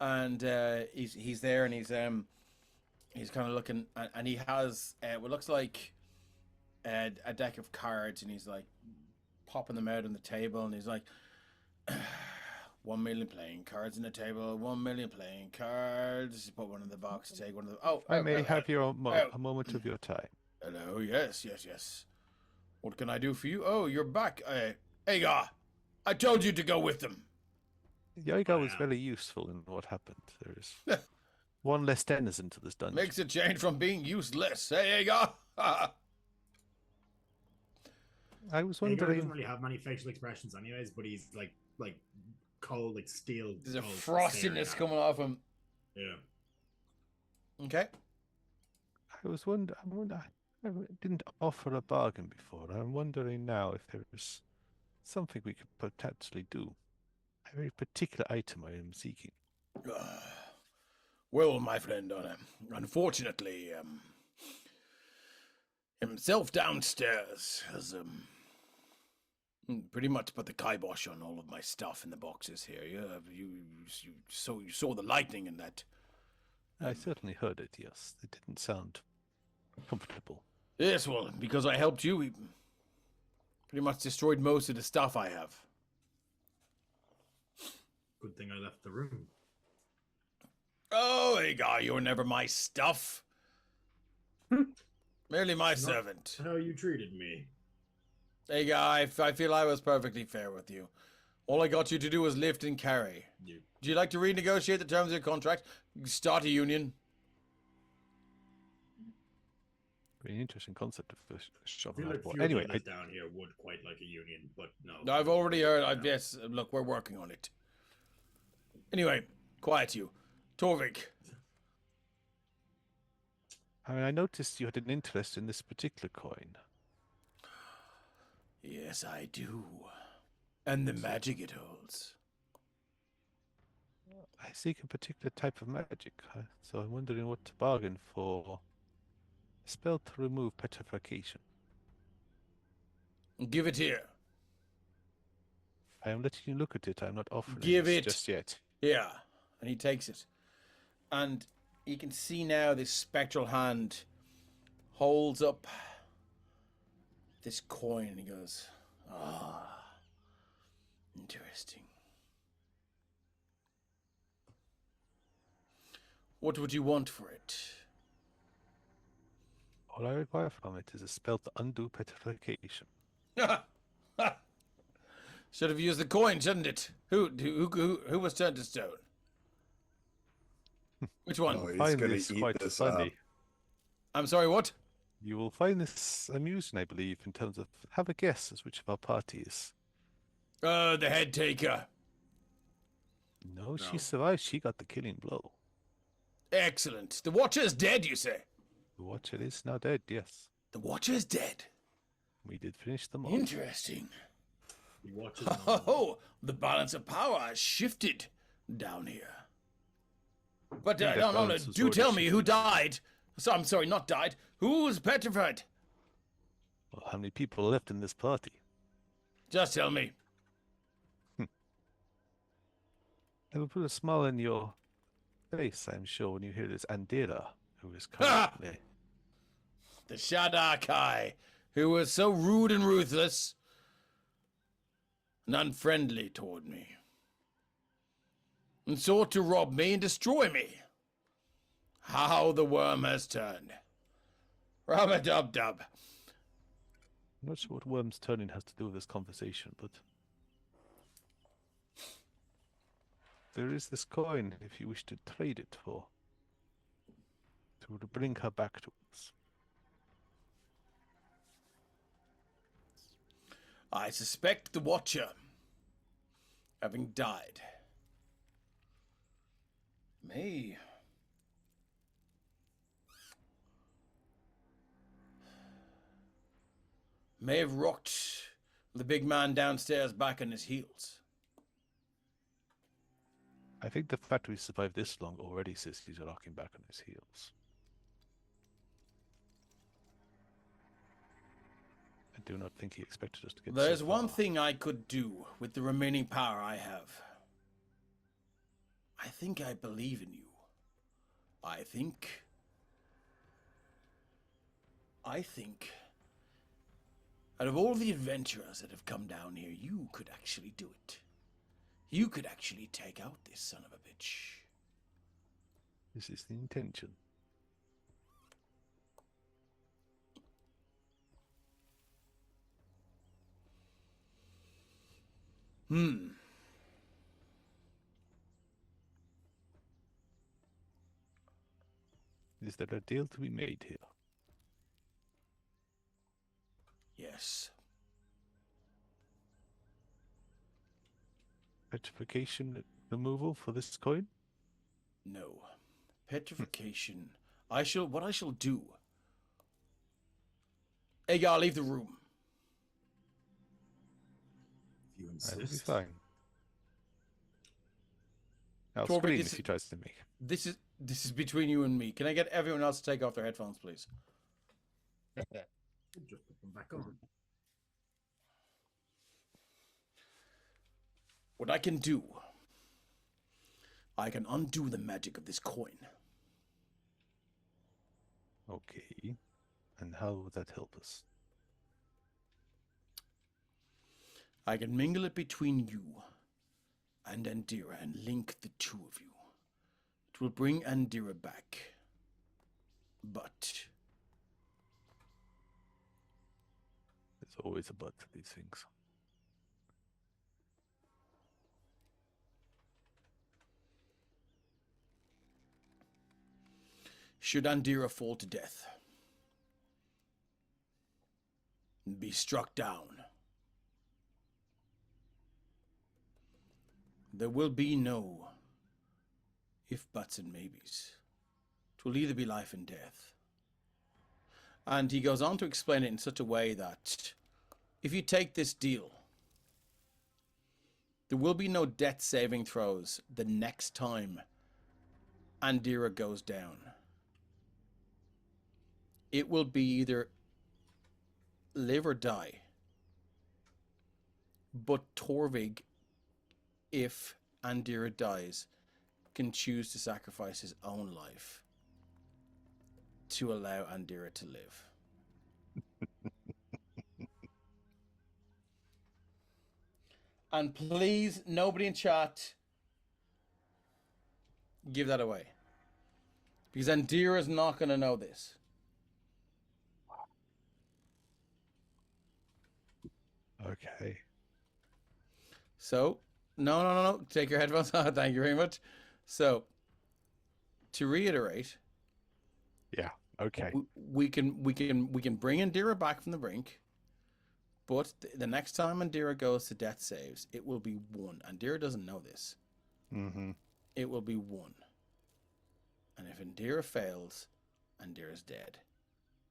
And he's there and he's kind of looking... And he has what looks like a deck of cards and he's like popping them out on the table and he's like... 1 million playing cards on the table. 1 million playing cards. Put one in the box. Take one of the. Oh, I may have a moment of your time. Hello. Yes. What can I do for you? Oh, you're back. Agar, I told you to go with them. Agar was very useful in what happened. There is one less denizen to this dungeon. Makes a change from being useless. Hey, Agar. I was wondering. Agar doesn't really have many facial expressions, anyways, but he's like cold, like steel. There's a frostiness coming off him. Yeah. Okay. I was wondering. I didn't offer a bargain before. I'm wondering now if there is something we could potentially do. A very particular item I am seeking. Well, my friend, unfortunately, himself downstairs has pretty much put the kibosh on all of my stuff in the boxes here. You saw the lightning in that. I certainly heard it, yes. It didn't sound comfortable. Yes, well, because I helped you, we pretty much destroyed most of the stuff I have. Good thing I left the room. Oh, Agar, you're never my stuff. Merely my servant. How you treated me. Agar, I feel I was perfectly fair with you. All I got you to do was lift and carry. Yeah. Do you like to renegotiate the terms of your contract? Start a union. Very interesting concept of shopping. Anyway, down here would quite like a union, but no. I've already heard. Yes, look, we're working on it. Anyway, quiet you, Torvig. I noticed you had an interest in this particular coin. Yes, I do, and the magic it holds. I seek a particular type of magic, so I'm wondering what to bargain for. A spell to remove petrification. Give it here. I am letting you look at it. I'm not offering Give this it just yet. Yeah, and he takes it. And you can see now this spectral hand holds up this coin and he goes, interesting. What would you want for it? All I require from it is a spell to undo petrification. Should have used the coin, shouldn't it? Who was turned to stone? Which one? Oh, he's Find gonna this eat quite this funny. I'm sorry, what? You will find this amusing, I believe, in terms of have a guess as which of our party is. The head taker. No, she survived. She got the killing blow. Excellent. The Watcher is dead, you say? The Watcher is now dead, yes. The Watcher is dead. We did finish them all. Interesting. Oh, the balance of power has shifted down here. But no, do tell me who died. So, I'm sorry, not died. Who was petrified? Well, how many people are left in this party? Just tell me. It will put a smile on your face, I'm sure, when you hear this Andira, who is currently... The Shadakai, who was so rude and ruthless and unfriendly toward me, and sought to rob me and destroy me. How the worm has turned. Rub-a-dub-dub. I'm not sure what worm's turning has to do with this conversation, but... there is this coin, if you wish to trade it for. To bring her back to us. I suspect the Watcher, having died, may have rocked the big man downstairs back on his heels. I think the fact we survived this long already says he's rocking back on his heels. I do not think he expected us to get There's so one far. thing I could do with the remaining power I have. I think I believe in you. I think out of all the adventurers that have come down here, you could actually do it. You could actually take out this son of a bitch. This is the intention. Is there a deal to be made here? Yes. Petrification removal for this coin? No. Petrification. What I shall do. Agar, leave the room. If you I will be insist. fine. I'll Torvik, scream this if he tries to me. This is between you and me. Can I get everyone else to take off their headphones, please? Just put them back on. What I can do, I can undo the magic of this coin. Okay. And how would that help us? I can mingle it between you and Andira and link the two of you. It will bring Andira back. But There's always a but to these things. should Andira fall to death and be struck down, there will be no if, buts, and maybes. It will either be life and death. And he goes on to explain it in such a way that if you take this deal, There will be no death saving throws the next time Andira goes down. It will be either live or die. But Torvig, if Andira dies, can choose to sacrifice his own life to allow Andira to live. And please, nobody in chat, give that away. Because Andira's not going to know this. Okay. So, no. Take your headphones off. Thank you very much. So, to reiterate. Yeah. Okay. We can bring Andira back from the brink. But the next time Andira goes to death saves, it will be 1. Andira doesn't know this. Mm-hmm. It will be 1. And if Andira fails, Andira's dead.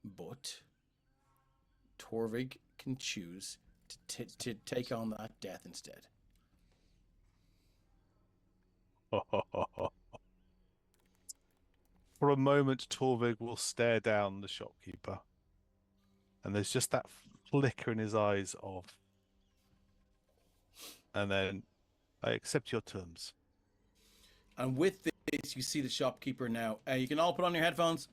But Torvig can choose to take on that death instead. For a moment, Torvig will stare down the shopkeeper. And there's just that flicker in his eyes of... And then, I accept your terms. And with this, you see the shopkeeper now. You can all put on your headphones.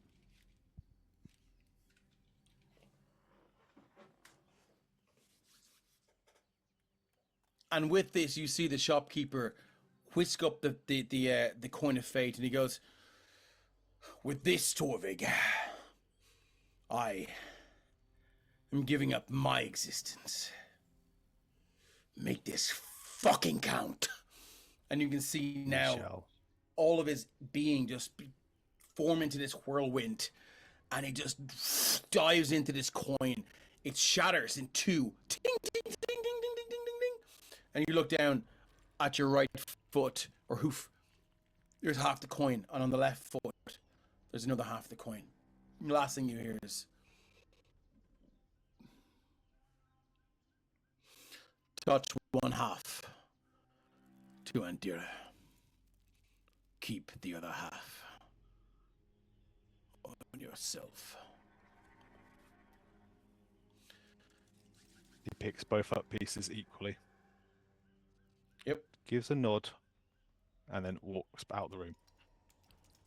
And with this, you see the shopkeeper whisk up the coin of fate, and he goes, "With this, Torvig, I am giving up my existence. Make this fucking count." And you can see now all of his being just form into this whirlwind, and he just dives into this coin. It shatters in 2. Ting, ting, ting, ting, ting, ting, ting, ting, ting. And you look down at your right foot or hoof. There's half the coin, and on the left foot, there's another half the coin. The last thing you hear is, touch one half to Andira. Keep the other half on yourself. He picks both up pieces equally. Yep. Gives a nod, and then walks out the room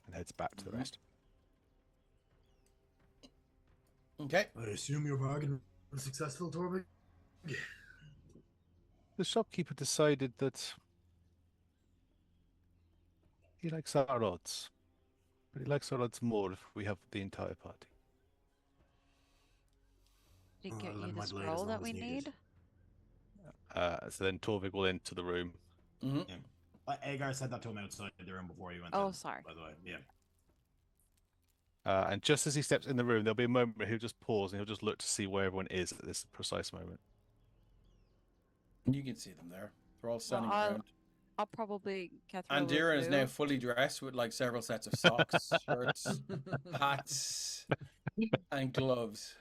and heads back to the rest. Okay. I assume your bargain was successful, Torvig? The shopkeeper decided that he likes our odds, but he likes our odds more if we have the entire party. Did he get you the scroll that we need? So then Torvig will enter the room. Mm-hmm. Yeah. Agar said that to him outside the room before he went. Oh, in, sorry. By the way, yeah. And just as he steps in the room, there'll be a moment where he'll just pause and he'll just look to see where everyone is at this precise moment. You can see them there. They're all standing around. I'll probably Andira is now fully dressed with like several sets of socks, shirts, hats, and gloves.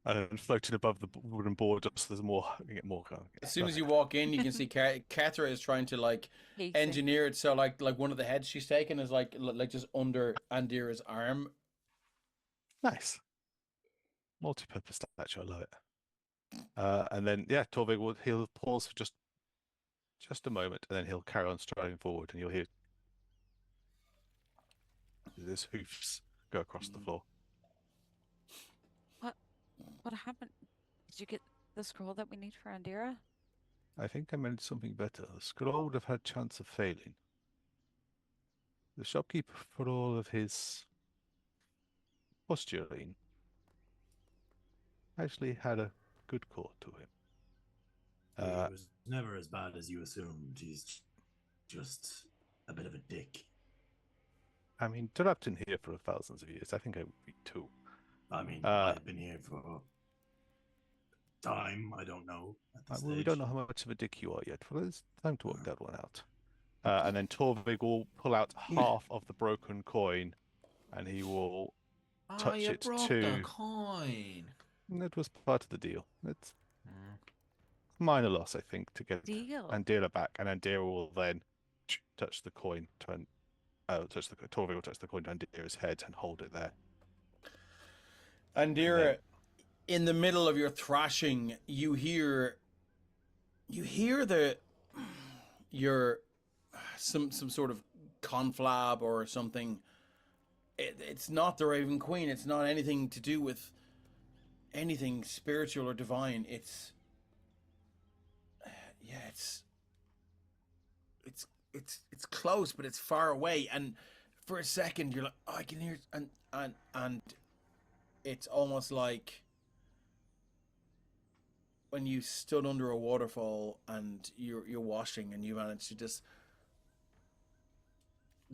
And floating above the wooden board, so there's more. You get more. As soon as you walk in, you can see Kethra is trying to like engineer it so like one of the heads she's taken is like just under Andira's arm. Nice. Multi-purpose statue. I love it. And then Torvig he'll pause for just a moment, and then he'll carry on striding forward, and you'll hear his hoofs go across the floor. What happened? Did you get the scroll that we need for Andira? I think I meant something better. The scroll would have had chance of failing. The shopkeeper, for all of his posturing, actually had a good core to him. He was never as bad as you assumed. He's just a bit of a dick. I mean, trapped in here for thousands of years. I think I would be too. I mean, I've been here for time. I don't know. We don't know how much of a dick you are yet. Well, it's time to work that one out. And then Torvig will pull out half of the broken coin, and he will touch it to. The coin. That was part of the deal. minor loss, I think, to get Deal. Andira back, and Andira will then touch the coin to Torvig will touch the coin to Andira's head and hold it there. Andira, in the middle of your thrashing, you hear some sort of conflab or something. It's not the Raven Queen. It's not anything to do with anything spiritual or divine. It's close, but it's far away. And for a second, you're like, oh, I can hear, and it's almost like when you stood under a waterfall and you're washing and you managed to just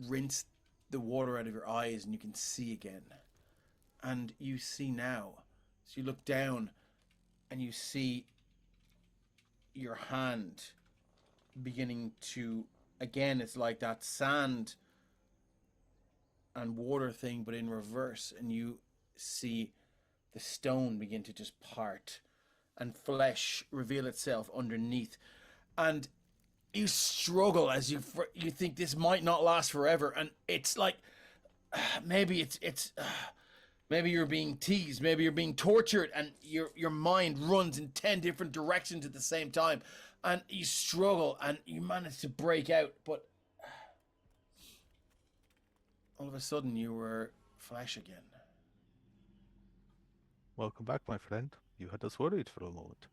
rinse the water out of your eyes and you can see again. And you see now. So you look down and you see your hand beginning to, again, it's like that sand and water thing, but in reverse. And you see the stone begin to just part and flesh reveal itself underneath. And you struggle as you think this might not last forever, and it's like maybe maybe you're being teased, maybe you're being tortured, and your mind runs in 10 different directions at the same time, and you struggle and you manage to break out, but all of a sudden you were flesh again. Welcome back, my friend. You had us worried for a moment.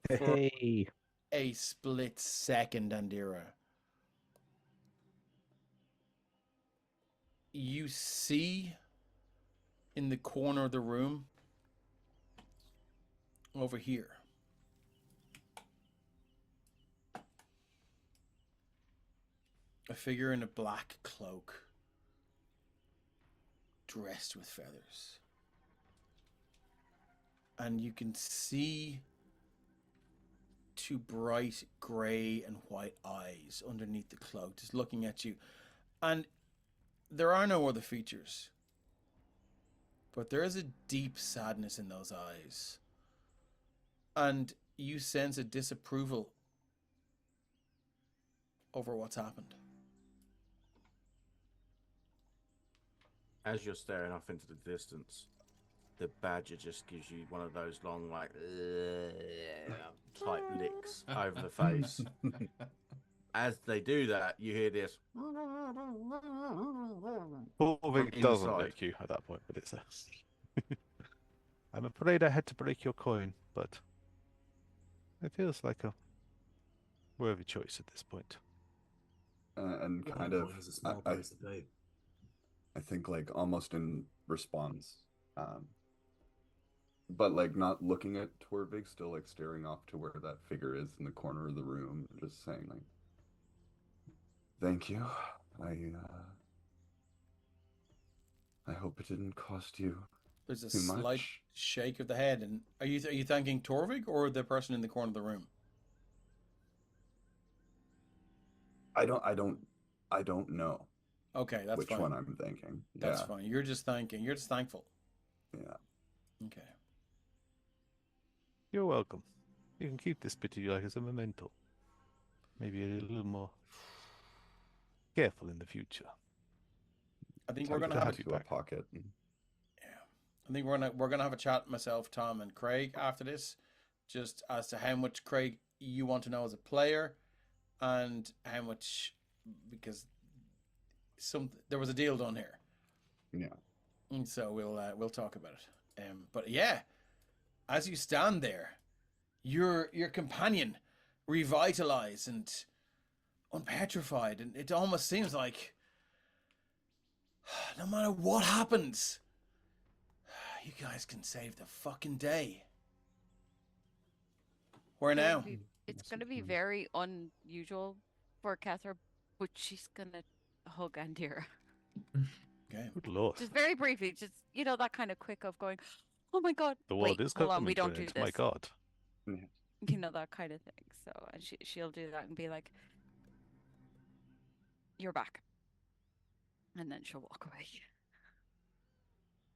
Hey. A split second, Andira, you see in the corner of the room over here a figure in a black cloak dressed with feathers, and you can see two bright grey and white eyes underneath the cloak just looking at you, and there are no other features, but there is a deep sadness in those eyes, and you sense a disapproval over what's happened. As you're staring off into the distance, the badger just gives you one of those long, like, type licks over the face. As they do that, you hear this. Torvig doesn't like you at that point, but it's I'm afraid I had to break your coin, but it feels like a worthy choice at this point. And kind of, I think, like, almost in response, but like not looking at Torvig, still like staring off to where that figure is in the corner of the room, and just saying like, "Thank you. I hope it didn't cost you." There's a slight shake of the head, and are you thanking Torvig or the person in the corner of the room? I don't know. Okay, that's which fine. one I'm thanking. That's fine. You're just thanking. You're just thankful. Yeah. Okay. You're welcome. You can keep this bit of you like as a memento. Maybe a little more careful in the future. I think we're gonna have you a pocket. Yeah. I think we're gonna have a chat, myself, Tom, and Craig after this, just as to how much, Craig, you want to know as a player, and how much, because there was a deal done here. Yeah. And so we'll talk about it. But yeah, as you stand there, your companion revitalized and unpetrified, and it almost seems like no matter what happens, you guys can save the fucking day. Where now? It's going to be very unusual for Catherine, but she's going to hug Andira. Okay. Good Lord. Just very briefly, just, that kind of quick of going, oh my God. The world is hold coming on, we don't to do it. this. My God. That kind of thing. So, and she'll do that and be like, you're back. And then she'll walk away.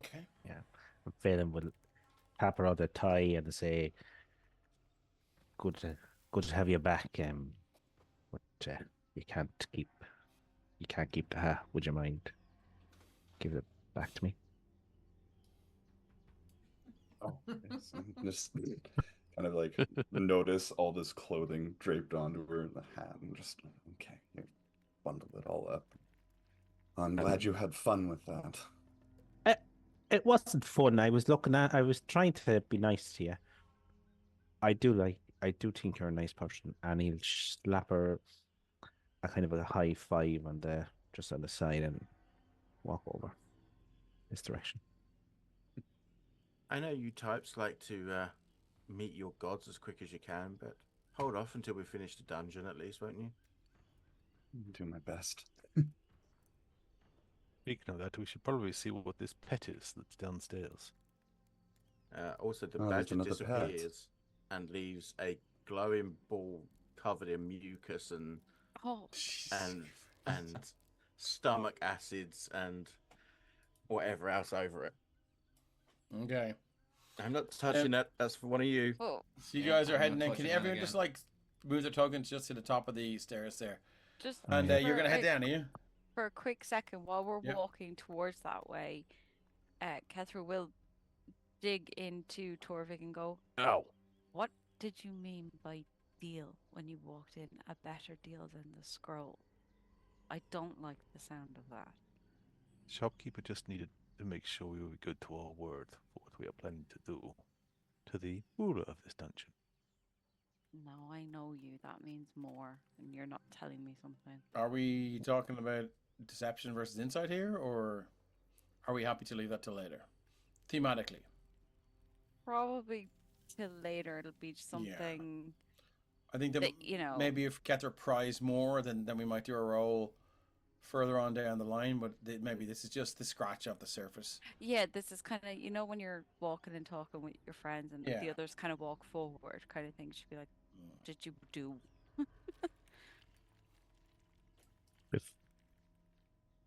Okay. Yeah. Phelan will tap her on the thigh and say, good to have you back. But you can't keep the hat. Would you mind giving it back to me? Oh, yes. Just kind of like notice all this clothing draped onto her and the hat, and just okay, you bundle it all up. I'm glad you had fun with that. It wasn't fun. I was trying to be nice to you. I do think you're a nice person, and he'll slap her a kind of a high five just on the side and walk over this direction. I know you types like to meet your gods as quick as you can, but hold off until we finish the dungeon at least, won't you? Do my best. Speaking of that, we should probably see what this pet is that's downstairs. Also, the badger disappears and leaves a glowing ball covered in mucus and stomach acids and whatever else over it. Okay. I'm not touching that. That's for one of you. Oh. So you guys are heading in. Can everyone just like move their tokens just to the top of the stairs there? And you're going to head down, are you? For a quick second, while we're walking towards that way, Kethra will dig into Torvik and go, "Oh, what did you mean by deal when you walked in? A better deal than the scroll? I don't like the sound of that." Shopkeeper just needed to make sure we were good to our word for what we are planning to do to the ruler of this dungeon. No, I know you. That means more, and you're not telling me something. Are we talking about deception versus insight here, or are we happy to leave that till later? Thematically. Probably till later. It'll be something. Yeah. I think that maybe if Kethra pries more, then we might do a roll further on down the line, but maybe this is just the scratch off the surface. Yeah, this is kind of, when you're walking and talking with your friends and the others kind of walk forward kind of thing. You should be like, did you do?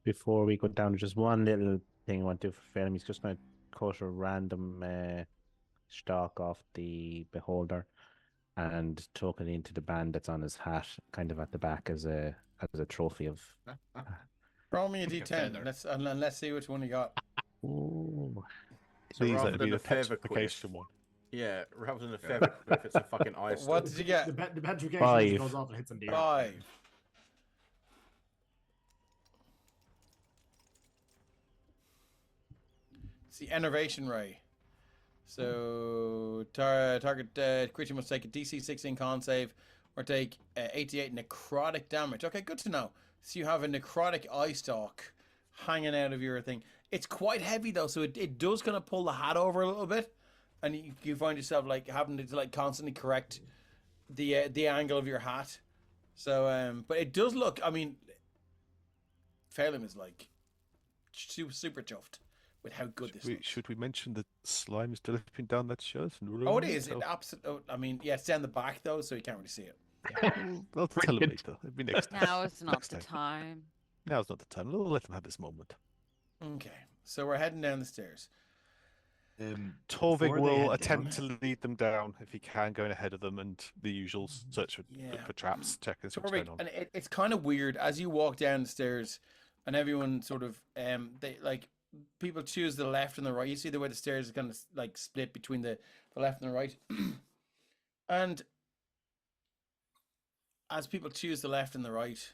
Before we go down, just one little thing I want to do for Phelim. He's just going to cut a random stalk off the beholder and tuck it into the band that's on his hat, kind of at the back as a trophy of. Roll me a d10. Let's see which one you got. Ooh. So please, that'd be the petrification one. Yeah, rather than a feather cliff, it's a fucking ice. What did you get? The petrification goes off and hits him deer. 5. It's the enervation ray. So target creature must take a DC 16 con save or take 88 necrotic damage. Okay, good to know. So you have a necrotic eye stalk hanging out of your thing. It's quite heavy though, so it does kind of pull the hat over a little bit, and you find yourself like having to like constantly correct the angle of your hat. So but it does look. I mean, Phelim is like super chuffed with how good this looks. Should we mention that slime is dripping down that shirt? Oh, it is. It absolutely. I mean, yeah, it's down the back though, so you can't really see it. I'll tell him later. It'll be next time. Now is not the time. Now's not the time. We'll let him have this moment. Okay, so we're heading down the stairs. Torvik will attempt to lead them down if he can, going ahead of them, and the usual search for traps, check what's going on. And it's kind of weird as you walk down the stairs, and everyone sort of they like people choose the left and the right. You see the way the stairs is kind of like split between the left and the right, and as people choose the left and the right,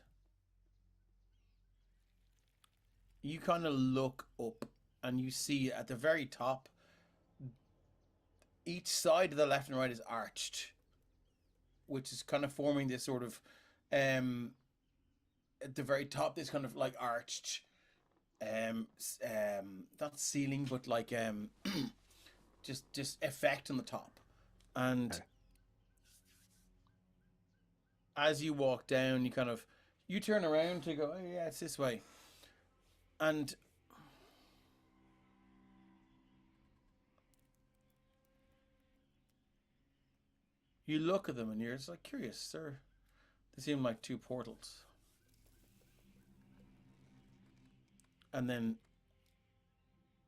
you kind of look up and you see at the very top, each side of the left and right is arched, which is kind of forming this sort of, at the very top, this kind of like arched, not ceiling, but like, just effect on the top. And as you walk down, you turn around to go, oh yeah, it's this way. And you look at them and you're just like curious, they seem like two portals. And then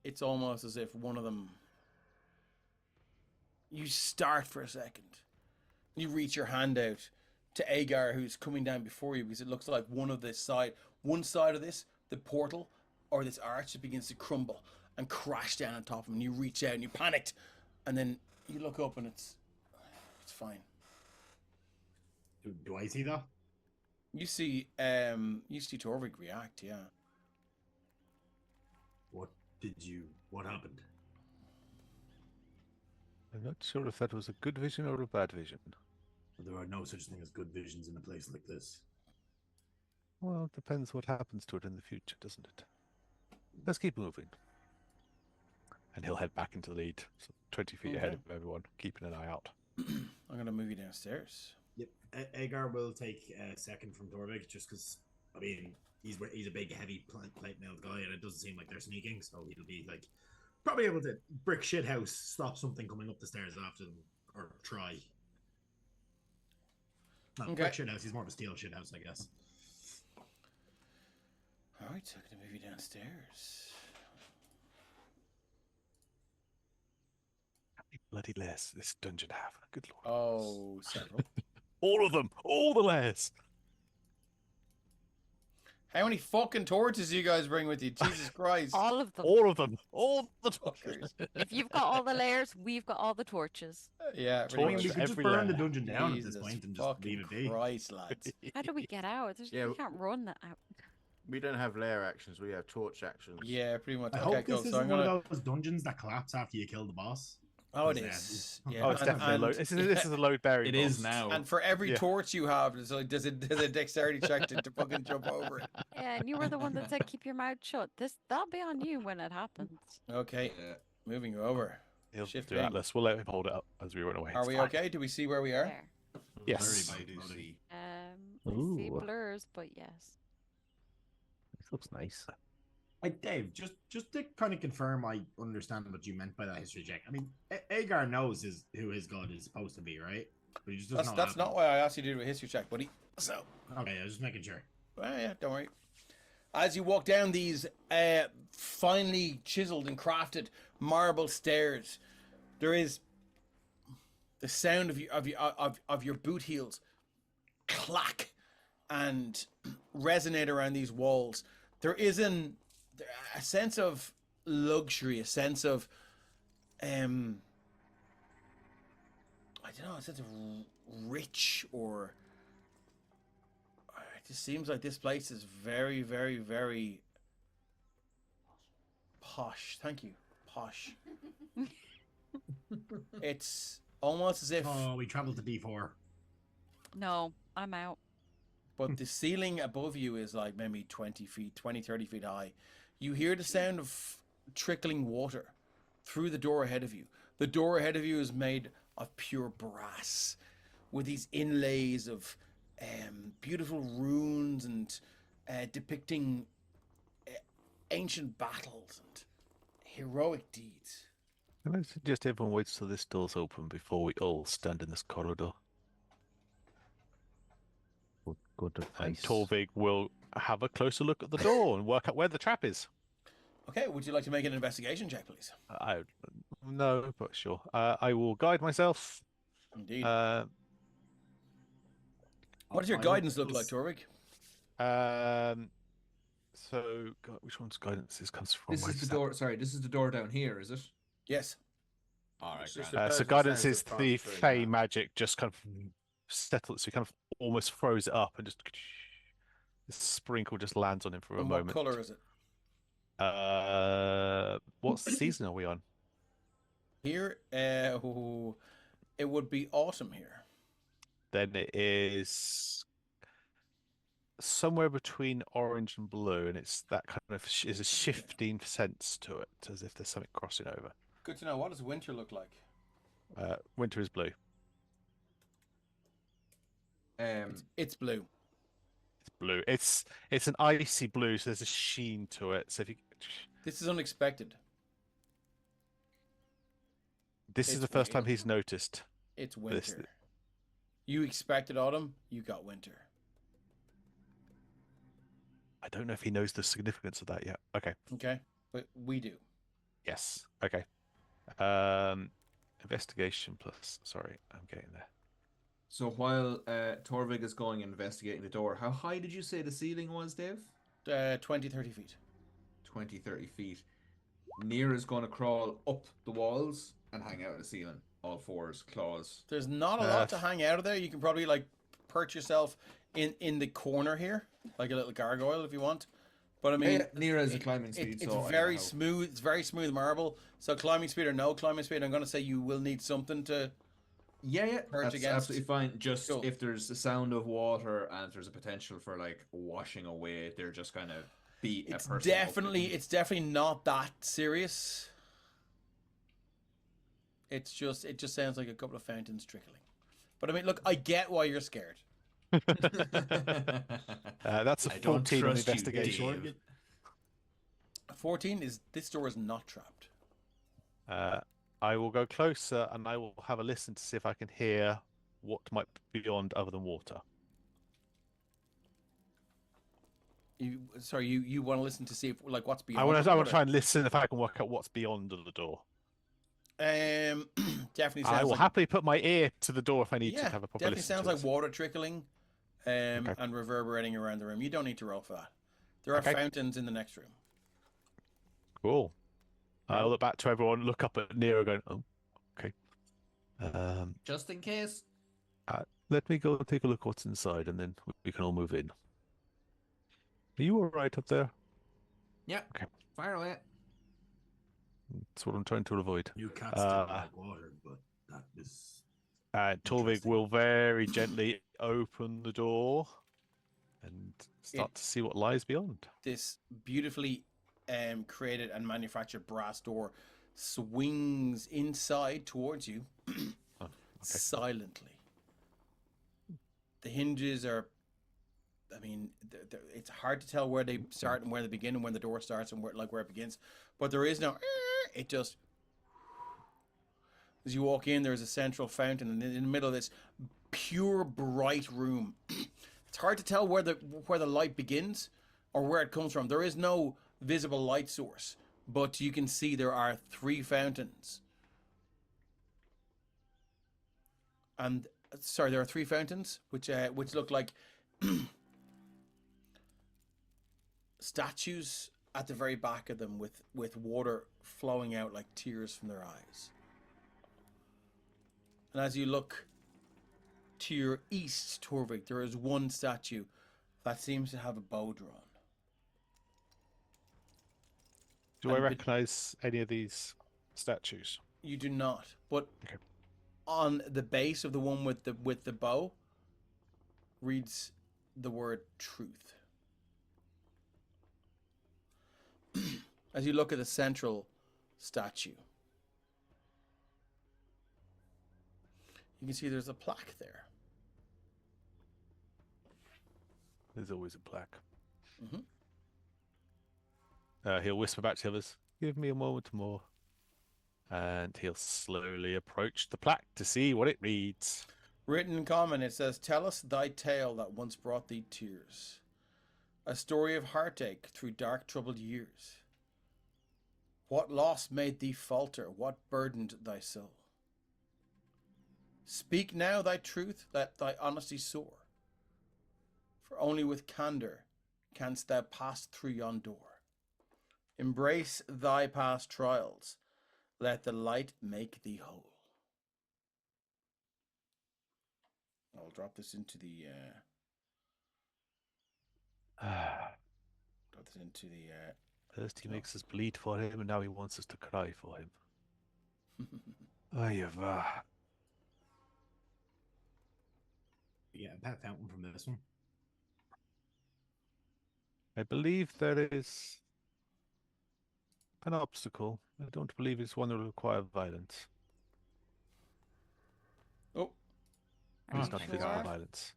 it's almost as if one of them, you start for a second You reach your hand out to Agar, who's coming down before you, because it looks like one side of this, the portal or this arch, it begins to crumble and crash down on top of him. And you reach out and you panicked, and then you look up and it's fine. Do I see that? You see Torvik react, yeah. What happened? I'm not sure if that was a good vision or a bad vision. There are no such thing as good visions in a place like this. Well, it depends what happens to it in the future, doesn't it? Let's keep moving. And he'll head back into the lead, so 20 feet ahead of everyone, keeping an eye out. I'm going to move you downstairs. Yep. Agar will take a second from Torvik, just because, I mean, he's a big, heavy plate-mailed guy, and it doesn't seem like they're sneaking, so he'll be, like, probably able to brick shithouse, stop something coming up the stairs after them, or try. Not brick shithouse, he's more of a steel shithouse, I guess. Alright, so I'm going to move you downstairs. How many bloody layers does this dungeon have? Good lord. Oh, several. All of them! All the layers! How many fucking torches do you guys bring with you? Jesus Christ. All of them. All of them! All the torches! If you've got all the layers, we've got all the torches. Yeah, I mean, we Torches could just everywhere. burn the dungeon down Jesus at this point and just leave it be. Christ, lads. How do we get out? Yeah, We can't run that out. We don't have lair actions, we have torch actions. Yeah, pretty much. I Okay, hope cool. this So I'm isn't one gonna. of those dungeons that collapse after you kill the boss. Oh, it Yeah. is. Oh, Yeah, Oh, it's definitely a load. This is a load bearing. It is now. And for every Yeah. torch you have, it's like, there's a dexterity check to fucking jump over it. Yeah, and you were the one that said keep your mouth shut. That'll be on you when it happens. Okay, moving you over. He'll Shift do ring. Atlas. We'll let him hold it up as we run away. Are It's we fine. okay? Do we see where we are? There. Yes. I do see. I see Ooh. blurs, but yes. This looks nice. Like, Dave, just to kind of confirm I understand what you meant by that history check. I mean, Agar knows who his god is supposed to be, right? But he just doesn't know That's what not happened. why I asked you to do a history check, buddy. So, Okay, I was just making sure. well, yeah, don't worry. As you walk down these finely chiseled and crafted marble stairs, there is the sound of your boot heels clack and resonate around these walls. There is a sense of luxury, a sense of I don't know, a sense of rich, or it just seems like this place is very, very, very posh. Thank you, posh. It's almost as if, Oh, we traveled to D4. No, I'm out. but the ceiling above you is like maybe 20, 30 feet high. You hear the sound of trickling water through the door ahead of you. The door ahead of you is made of pure brass, with these inlays of beautiful runes and depicting ancient battles and heroic deeds. Can I suggest everyone waits till this door's open before we all stand in this corridor? Good And advice. Torvig will have a closer look at the door and work out where the trap is. Okay, would you like to make an investigation check, please? No, but sure. I will guide myself. Indeed. Uh, What does your guidance look like, Torvik? So, which one's guidance? This comes from. This my is the stat- door. Sorry, this is the door down here, is it? Yes. All right. It's just grand. a So person guidance stands is at the front, Fey yeah. magic just kind of settles, so he kind of almost throws it up and just this sprinkle just lands on him for a And moment. what color is it? What season are we on? Here, it would be autumn here. Then it is somewhere between orange and blue, and it's that kind of is a shifting sense to it, as if there's something crossing over. Good to know. What does winter look like? Winter is blue. It's blue. It's blue. It's an icy blue, so there's a sheen to it. So if you, This is unexpected. this is It's the first time weird. he's noticed. It's This- winter. You expected autumn, you got winter. I don't know if he knows the significance of that yet. Okay. Okay? But we do. Yes. Okay. Investigation plus. Sorry, I'm getting there. So while Torvig is going investigating the door, how high did you say the ceiling was, Dave? 20, 30 feet. 20, 30 feet. Near is going to crawl up the walls and hang out of the ceiling. All fours, claws. There's not a lot to hang out of there. You can probably like perch yourself in the corner here, like a little gargoyle if you want. But I mean, Near has a climbing speed. It's so very smooth. It's very smooth marble. So climbing speed or no climbing speed, I'm going to say you will need something to. Yeah, perch that's against. absolutely fine. Just Cool. if there's the sound of water and if there's a potential for like washing away, they're just kind of beat a person. It's definitely not that serious. It just sounds like a couple of fountains trickling. But I mean, look, I get why you're scared. That's a 14 on investigation. 14 is this door is not trapped. I will go closer and I will have a listen to see if I can hear what might be beyond other than water. You want to listen to see if like what's beyond. I want to try and listen if I can work out what's beyond the door. Definitely. I will happily put my ear to the door if I need to have a proper listen. Definitely sounds like water trickling, and reverberating around the room. You don't need to roll for that. There are fountains in the next room. Cool. I'll look back to everyone, look up at Nero, going, "Oh, okay." Just in case. Let me go take a look what's inside, and then we can all move in. Are you all right up there? Yeah. Okay. Fire away. That's what I'm trying to avoid. You cats don't like water, but that is. Torvig will very gently open the door and start to see what lies beyond. This beautifully created and manufactured brass door swings inside towards you silently. The hinges are, I mean, it's hard to tell where they start and where they begin and when the door starts and where it begins. But there is no, it just, as you walk in, there's a central fountain, and in the middle of this pure bright room, it's hard to tell where the light begins or where it comes from. There is no visible light source, but you can see there are 3 fountains. And sorry, there are 3 fountains which look like statues at the very back of them with water flowing out like tears from their eyes. And as you look to your east, Torvig, there is one statue that seems to have a bow drawn. Do I recognize any of these statues? You do not, but on the base of the one with the bow reads the word truth. As you look at the central statue, you can see there's a plaque there. There's always a plaque. Mm-hmm. He'll whisper back to the others, "Give me a moment more." And he'll slowly approach the plaque to see what it reads. Written in common, it says, "Tell us thy tale that once brought thee tears. A story of heartache through dark troubled years. What loss made thee falter? What burdened thy soul? Speak now thy truth, let thy honesty soar. For only with candor canst thou pass through yon door. Embrace thy past trials, let the light make thee whole." I'll drop this into the First he makes us bleed for him, and now he wants us to cry for him. Yeah, that fountain from this one. I believe there is an obstacle. I don't believe it's one that will require violence. Oh. It's not physical violence.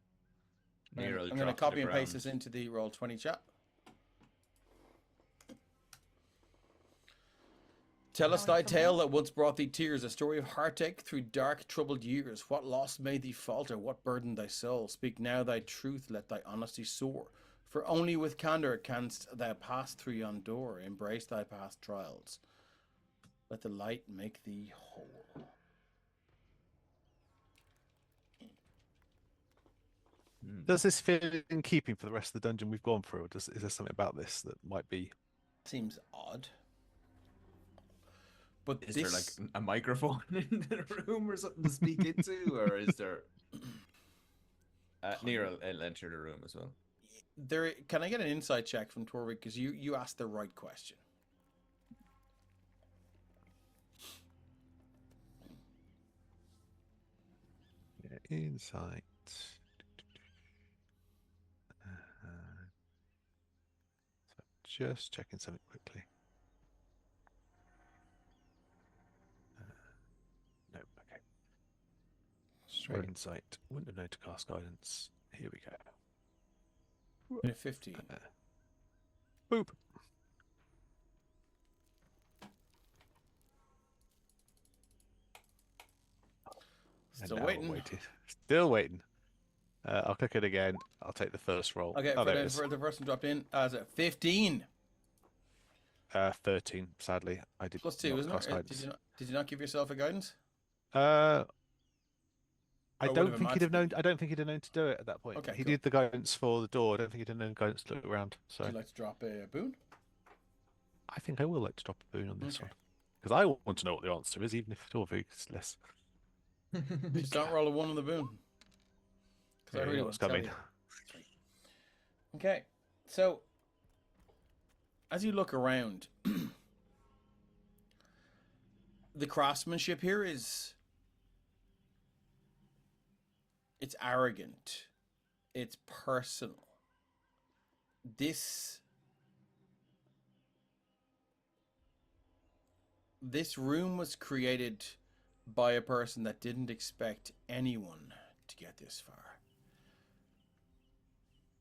I'm going to copy and paste this into the Roll20 chat. Tell us thy tale that once brought thee tears, a story of heartache through dark, troubled years. What loss made thee falter? What burdened thy soul? Speak now thy truth, let thy honesty soar. For only with candor canst thou pass through yon door. Embrace thy past trials. Let the light make thee whole. Does this feel in keeping for the rest of the dungeon we've gone through? Or is there something about this that might be? Seems odd. But is there like a microphone in the room or something to speak into, or is there? Nero will enter the room as well. Can I get an insight check from Torvik, because you asked the right question. Yeah, insight. So just checking something quickly. No, okay. Straight insight. Wouldn't have known to cast guidance. Here we go. In a 15. Boop. Still waiting. Still waiting. I'll click it again. I'll take the first roll. Okay, for the first one dropped in. Is it 15? 13. Sadly, I did. Plus 2, isn't it? Did you not give yourself a guidance? I don't think he'd have known. I don't think he'd have known to do it at that point. Okay, he did the guidance for the door. I don't think he'd have known guidance to look around. So, would you like to drop a boon? I think I will like to drop a boon on this one because I want to know what the answer is, even if Torvik's less. Just don't roll a 1 on the boon. I really know what's coming. Okay, so as you look around, the craftsmanship here is. It's arrogant. It's personal. This room was created by a person that didn't expect anyone to get this far.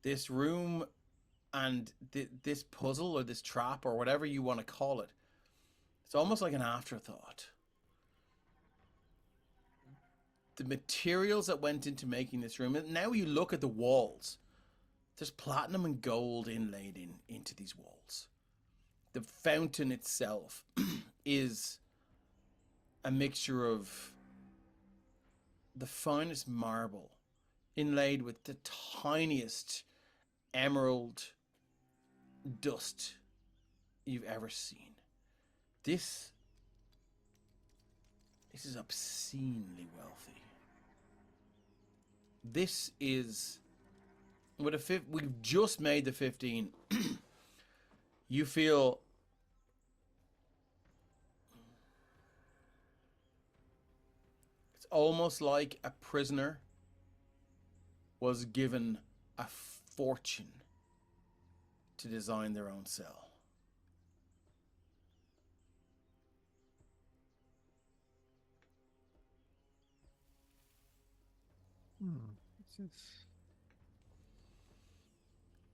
This room and this puzzle or this trap or whatever you want to call it, it's almost like an afterthought. The materials that went into making this room, and now you look at the walls, there's platinum and gold inlaid into these walls. The fountain itself is a mixture of the finest marble inlaid with the tiniest emerald dust you've ever seen. This is obscenely wealthy. This is we've just made the 15. You feel it's almost like a prisoner was given a fortune to design their own cell. I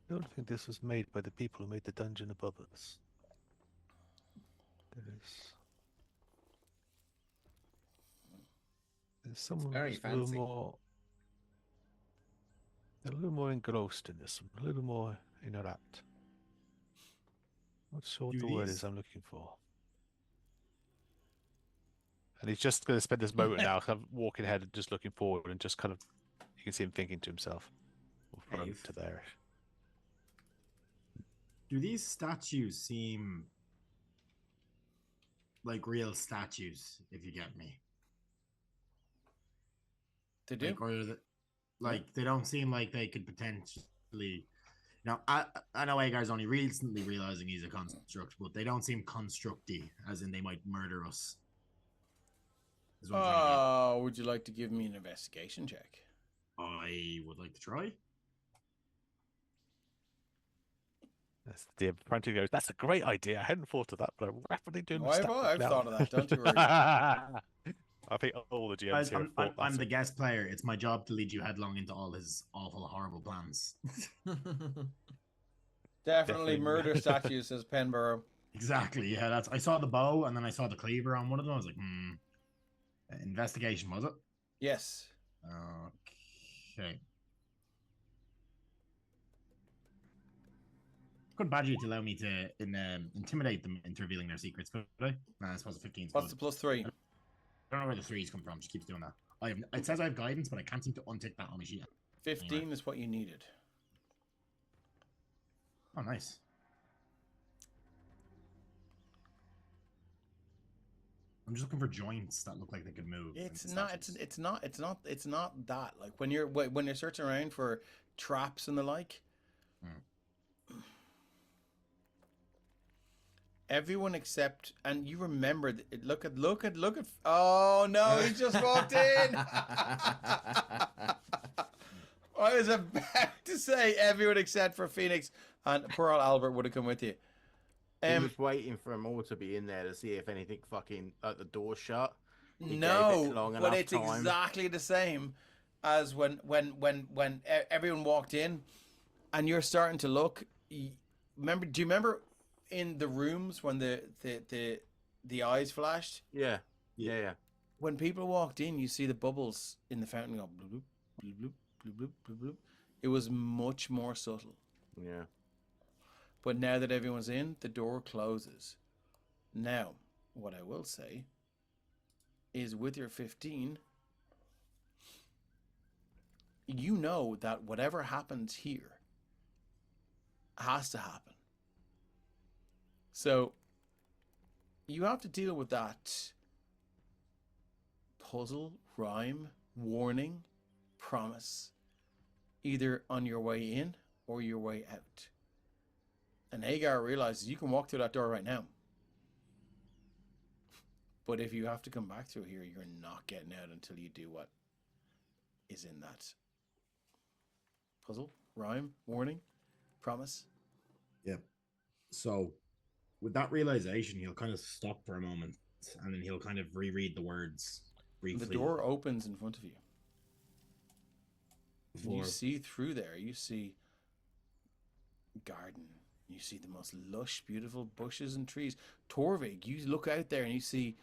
don't think this was made by the people who made the dungeon above us. There's someone very who's a little fancy. more engrossed in this one, a little more interact. Not sure what the word is I'm looking for. And he's just going to spend this moment now kind of walking ahead and just looking forward and just kind of, you can see him thinking to himself. To there. Do these statues seem like real statues, if you get me? They do? They don't seem like they could potentially... Now, I know Agar's only recently realizing he's a construct, but they don't seem constructy, as in they might murder us. Would you like to give me an investigation check? I would like to try. That's the apprentice goes, that's a great idea. I hadn't thought of that, but I'm rapidly doing I've thought of that, don't you worry. I think all the GMs here I'm the guest player. It's my job to lead you headlong into all his awful, horrible plans. Definitely murder statues, says Penborough. Exactly, yeah. I saw the bow and then I saw the cleaver on one of them. I was like, investigation, was it? Yes. Okay. Could badge you to allow me to intimidate them into revealing their secrets, could I? Nah, I suppose 15. What's the +3? I don't know where the 3s come from. She keeps doing that. It says I have guidance, but I can't seem to untick that on my sheet. 15 is what you needed. Oh, nice. I'm just looking for joints that look like they could move. It's not that. Like when you're searching around for traps and the like. Everyone except, and you remember, look at, oh no, he just walked in. I was about to say everyone except for Phoenix, and poor old Albert would have come with you. He was waiting for them all to be in there to see if anything fucking at the door shut. No, but it's exactly the same as when everyone walked in, and you're starting to look. Do you remember in the rooms when the eyes flashed? Yeah. When people walked in, you see the bubbles in the fountain go bloop, bloop, bloop, bloop, bloop, bloop, bloop. It was much more subtle. Yeah. But now that everyone's in, the door closes. Now, what I will say is with your 15, you know that whatever happens here has to happen. So you have to deal with that puzzle, rhyme, warning, promise, either on your way in or your way out. And Hagar realizes you can walk through that door right now. But if you have to come back through here, you're not getting out until you do what is in that puzzle, rhyme, warning, promise. Yeah. So with that realization, he'll kind of stop for a moment, and then he'll kind of reread the words briefly. The door opens in front of you. You see through there, you see garden. You see the most lush, beautiful bushes and trees. Torvig, you look out there and you see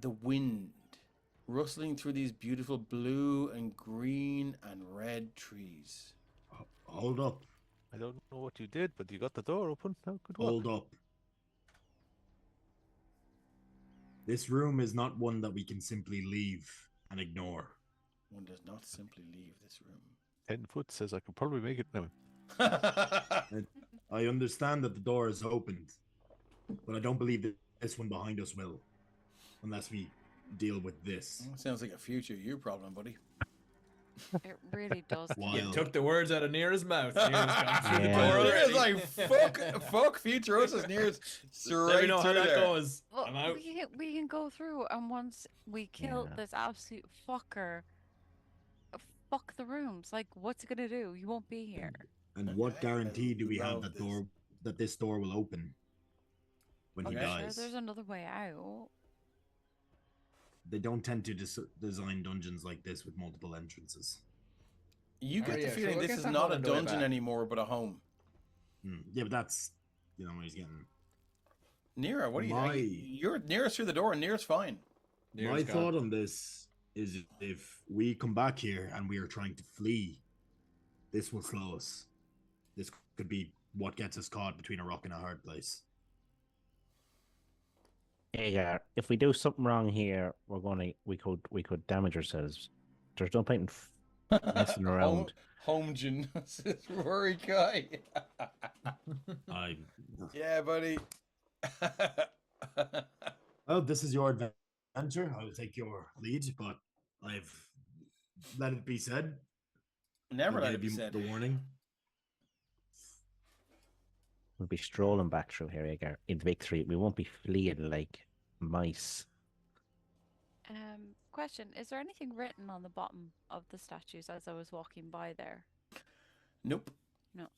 the wind rustling through these beautiful blue and green and red trees. Hold up. I don't know what you did, but you got the door open. Oh, good work. Hold up. This room is not one that we can simply leave and ignore. One does not simply leave this room. 10 foot says I could probably make it now. I understand that the door is opened, but I don't believe that this one behind us will, unless we deal with this. Sounds like a future you problem, buddy. It really does. You took the words out of Nira's mouth. Nira's gone through the door already. Nira's like, fuck future us. Nira's straight Let me know how that there. goes. Well, I'm out. we can go through, and once we kill this absolute fucker, fuck the rooms. Like, what's it gonna do? You won't be here. And what guarantee do we have that this door will open when he dies? Sure, there's another way out. They don't tend to design dungeons like this with multiple entrances. You get the feeling this is not a dungeon anymore, but a home. Yeah, but that's, what he's getting. Nira, what do you think? You're nearest through the door, and Nira's fine. My thought on this is if we come back here and we are trying to flee, this will slow us. This could be what gets us caught between a rock and a hard place. Hagar, if we do something wrong here, we could damage ourselves. There's no point in messing around. Homegen, this worry guy. Yeah, buddy. Well, this is your adventure. I will take your lead, but I've let it be said. Never let it be said. The warning. We'll be strolling back through here, Hagar, in victory. We won't be fleeing like mice. Question: is there anything written on the bottom of the statues as I was walking by there? Nope. No.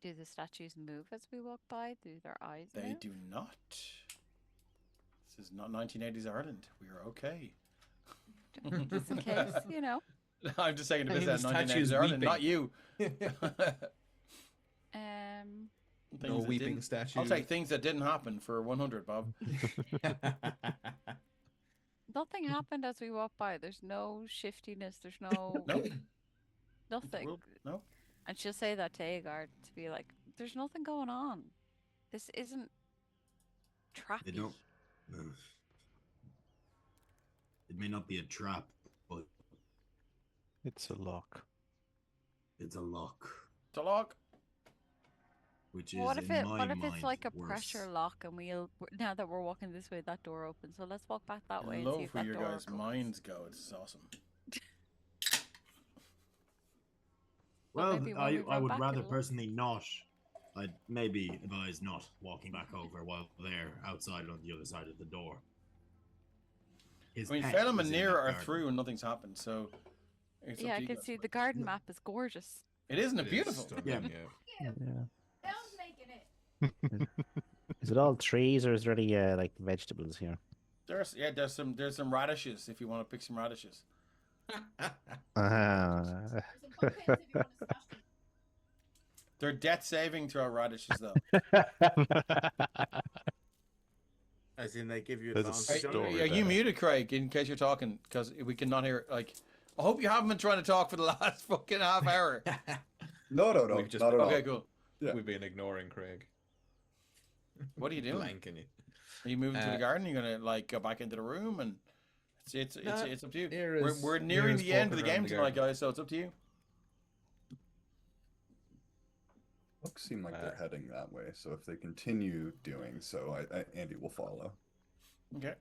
Do the statues move as we walk by? Do their eyes move? They do not. This is not 1980s Ireland. We are okay. Just in case, I'm just saying to visit 1980s Ireland, not you. No weeping statues. I'll take things that didn't happen for 100, Bob. Nothing happened as we walked by. There's no shiftiness. There's no nothing. No. And she'll say that to Agar to be like, "There's nothing going on. This isn't trappy." They don't. It may not be a trap, It's a lock. It's a lock. It's a lock. Which is What if it's like a worse. pressure lock and now that we're walking this way, that door opens. So let's walk back that way I and see love if where that your door guys' opens. minds go. It's awesome. Well, maybe when we I run would back, rather it'll- personally not. I'd maybe advise not walking back over while they're outside on the other side of the door. His I mean, pet Phelim is and in Nira that are garden. through and nothing's happened, so it's up Yeah, to I you can guys. see the garden map is gorgeous. It isn't it It is beautiful? stunning, Yeah. Yeah. Is it all trees or is there any like vegetables here? There's some radishes if you want to pick some radishes. They're death saving throw radishes though. As in, they give you There's a advantage on story it. Are you muted, Craig? In case you're talking, because we cannot hear. Like, I hope you haven't been trying to talk for the last fucking half hour. No, We've just not at all. Okay, cool. Yeah. We've been ignoring Craig. What are you doing? Blanking you. Are you moving to the garden? You're gonna like go back into the room, and it's up to you. We're nearing the end of the game tonight, guys. So it's up to you. Looks seem like they're heading that way, so if they continue doing so, Andy will follow. Okay.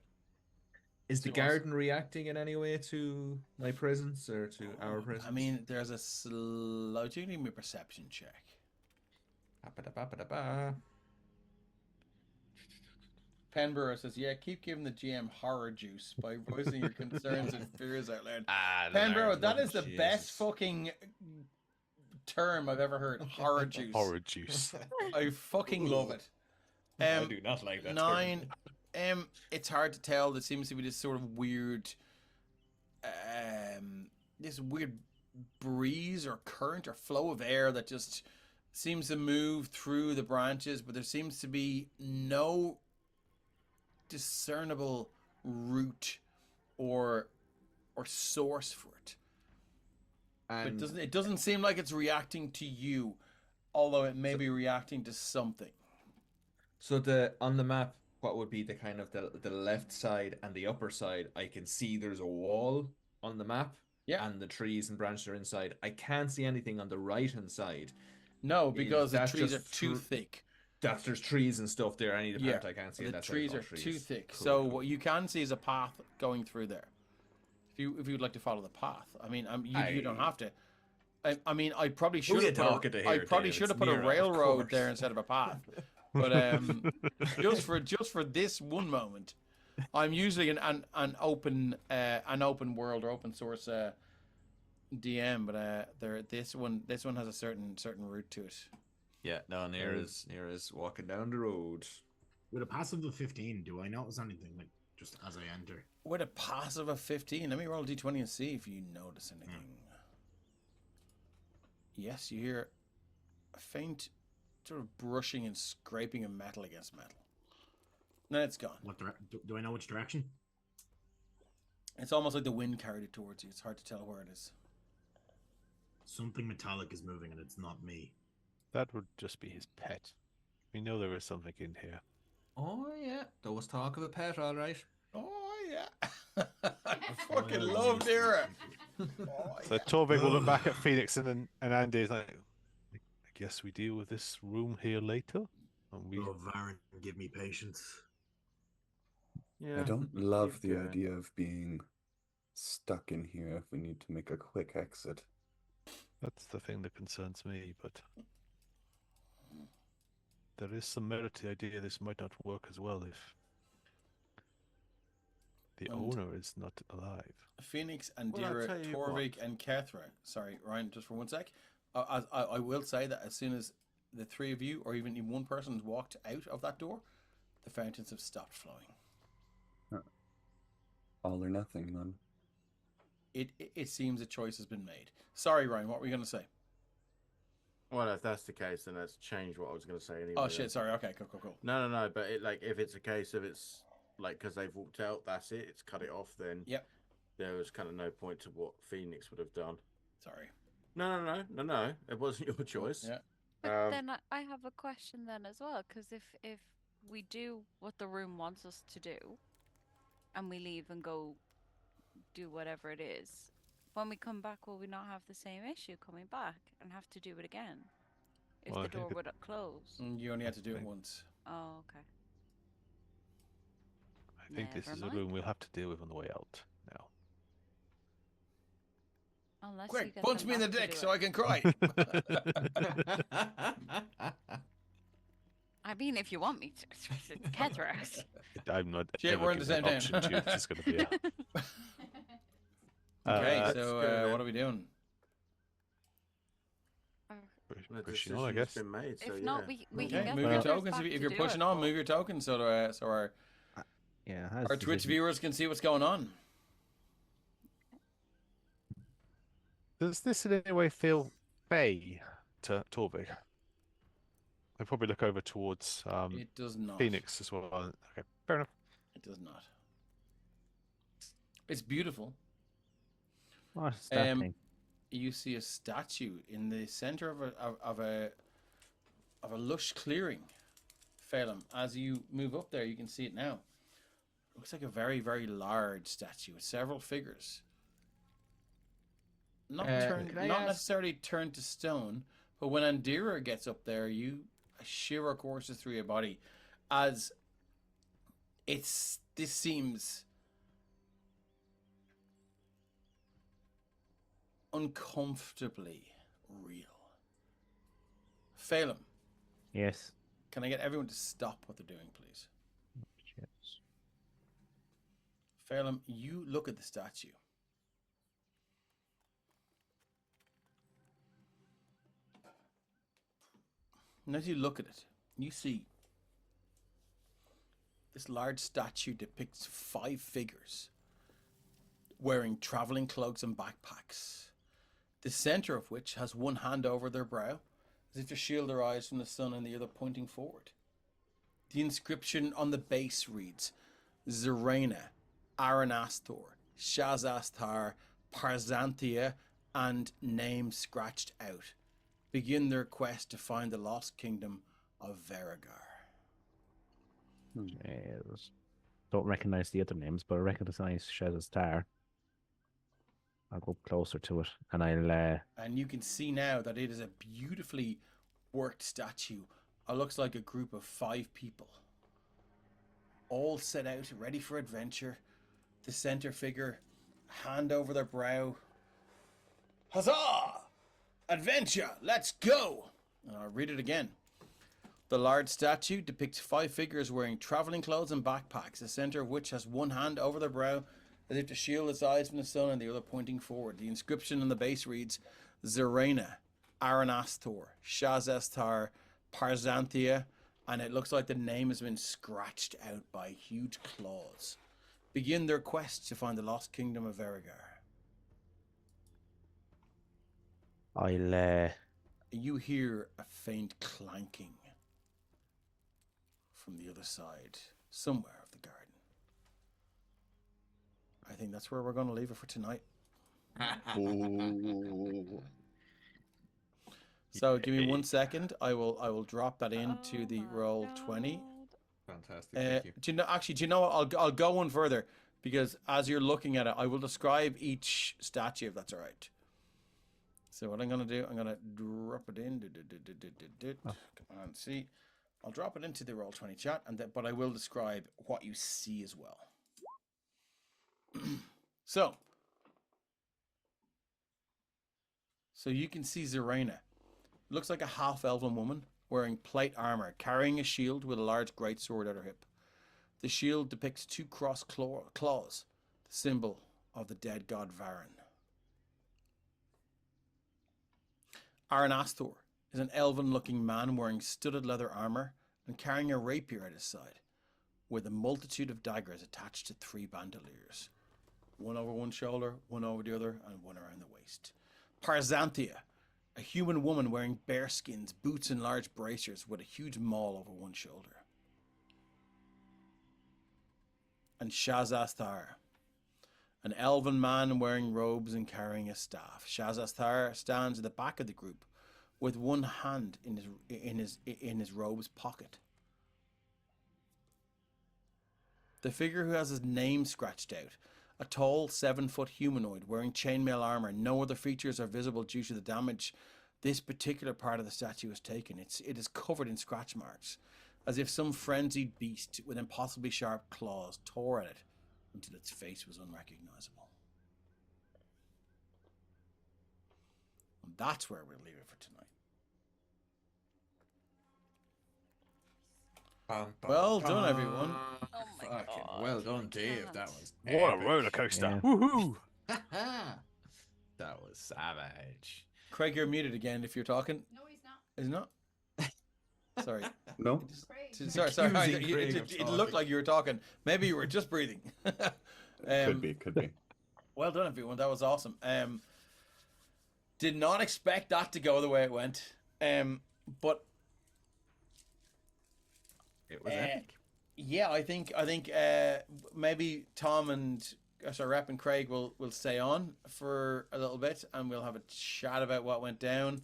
Is the garden reacting in any way to my presence or to our presence? I mean, there's a slow. Do you need me a perception check? Ba-ba-da-ba-ba-da-ba. Penborough says, "Yeah, keep giving the GM horror juice by voicing your concerns and fears out loud." Penborough, that is the best fucking term I've ever heard. Horror juice. Horror juice. I fucking love it. I do not like that 9. It's hard to tell. There seems to be this sort of weird, this weird breeze or current or flow of air that just seems to move through the branches, but there seems to be no discernible root or source for it. And But it doesn't seem like it's reacting to you, although it may be reacting to something. so on the map, what would be the kind of the left side and the upper side? I can see there's a wall on the map. Yeah. And the trees and branches are inside. I can't see anything on the right hand side. No, because the that trees are just too thick. There's trees and stuff there. Any part I can't see. The That's trees are too thick. So what you can see is a path going through there. If you'd like to follow the path, I mean, you don't have to. I mean, I probably should. I probably should have put a railroad there instead of a path. But just for this one moment, I'm usually an open world or open source DM, but this one has a certain route to it. Yeah, no, Nira's walking down the road. With a passive of 15, do I notice anything like just as I enter? With a passive of 15, let me roll a d20 and see if you notice anything. Yes, you hear a faint sort of brushing and scraping of metal against metal. Then it's gone. Do I know which direction? It's almost like the wind carried it towards you. It's hard to tell where it is. Something metallic is moving and it's not me. That would just be his pet. We know there is something in here. Oh yeah, there was talk of a pet, all right. Oh yeah, I fucking love Nira. So Torvik will look back at Phoenix and Andy's like, I guess we deal with this room here later. And Oh, Varen, give me patience. I don't love the idea of being stuck in here if we need to make a quick exit. That's the thing that concerns me, but there is some merit to the idea this might not work as well if the owner is not alive. Phoenix and Well, I'll Dira, tell you Torvik and Kethra. Sorry, Ryan, just for one sec. I will say that as soon as the three of you, or even one person, has walked out of that door, the fountains have stopped flowing. All or nothing, then. It seems a choice has been made. Sorry, Ryan, what were you going to say? Well, if that's the case, then let's change what I was going to say anyway. Oh shit! Sorry. Okay, cool. No. But if it's a case of it's like because they've walked out, that's it. It's cut it off. Then yep. There was kind of no point to what Phoenix would have done. Sorry. No. It wasn't your choice. Yeah. But then I have a question then as well, because if we do what the room wants us to do, and we leave and go do whatever it is, when we come back, will we not have the same issue coming back and have to do it again? If Well, the door would close. You only had to do it once. Oh, okay. I think this Never is mind. a room we'll have to deal with on the way out now. Unless you Quick, get punch them me in the back to dick do so it. I can cry. I mean, if you want me to. It's Kethra. I'm not. Shit, never we're in the given same that option to you if it's going to be Okay, Uh, so what are we doing? The pushing on, I decision's guess. been made, so If yeah. not, we Okay, can get move the your others tokens. back If to you're do pushing it, on, but- move your tokens so our Yeah, our Twitch viewers can see what's going on. Does this in any way feel fey to Torvig? I probably look over towards It does not. Phoenix as well. Okay, fair enough. It does not. It's beautiful. What's that thing? You see a statue in the center of a lush clearing. Phelan, as you move up there, you can see it now. Looks like a very, very large statue with several figures. Not necessarily turned to stone, but when Andira gets up there, a shiver courses through your body, as this seems uncomfortably real. Phelan, Yes. can I get everyone to stop what they're doing, please? Yes. Phelan, you look at the statue. And as you look at it, you see this large statue depicts 5 figures wearing traveling cloaks and backpacks, the center of which has one hand over their brow, as if to shield their eyes from the sun, and the other pointing forward. The inscription on the base reads, Zerena, Aranastor, Shazastar, Parzanthia, and name scratched out. Begin their quest to find the lost kingdom of Verigar. Yes. Don't recognize the other names, but I recognize Shazastar. I'll go closer to it, and I'll. And you can see now that it is a beautifully worked statue. It looks like a group of 5 people, all set out, ready for adventure. The center figure, hand over their brow. Huzzah! Adventure! Let's go! And I'll read it again. The large statue depicts 5 figures wearing traveling clothes and backpacks, the center of which has one hand over their brow, as if to shield its eyes from the sun, and the other pointing forward. The inscription on the base reads, Zerena, Aranastor, Shazastar, Parzanthia, and it looks like the name has been scratched out by huge claws. Begin their quest to find the lost kingdom of Verigar. I'll. You hear a faint clanking from the other side, somewhere of the garden. I think that's where we're going to leave it for tonight. Ooh. So give me 1 second. I will drop that into the roll 20. Fantastic. Thank you. Do you know what? I'll go one further, because as you're looking at it, I will describe each statue, if that's all right. So what I'm going to do, I'm going to drop it in. Come on, see. I'll drop it into the roll 20 chat, but I will describe what you see as well. So you can see Zerena. Looks like a half-elven woman wearing plate armor, carrying a shield with a large greatsword at her hip. The shield depicts 2 crossed claws, the symbol of the dead god Varen. Aranastor is an elven-looking man wearing studded leather armor and carrying a rapier at his side, with a multitude of daggers attached to 3 bandoliers. One over one shoulder, one over the other, and one around the waist. Parzanthia, a human woman wearing bearskins, boots, and large bracers with a huge maul over one shoulder. And Shazastar, an elven man wearing robes and carrying a staff. Shazastar stands at the back of the group with one hand in his robe's pocket. The figure who has his name scratched out A tall 7-foot humanoid wearing chainmail armor. No other features are visible due to the damage this particular part of the statue has taken. It is covered in scratch marks, as if some frenzied beast with impossibly sharp claws tore at it until its face was unrecognizable. And that's where we'll leave it for tonight. Well done, everyone. Oh my Fucking god. well done, Dave. That was What a epic. roller coaster! Yeah. Woohoo! That was savage. Craig, you're muted again if you're talking. No, he's not. Is he not? Sorry. No. Craig. Sorry. Accusing It, Craig it, of it looked talking. like you were talking. Maybe you were just breathing. Could be. Well done, everyone. That was awesome. Did not expect that to go the way it went. But It was epic. yeah, I think maybe Tom and Rep and Craig will stay on for a little bit, and we'll have a chat about what went down.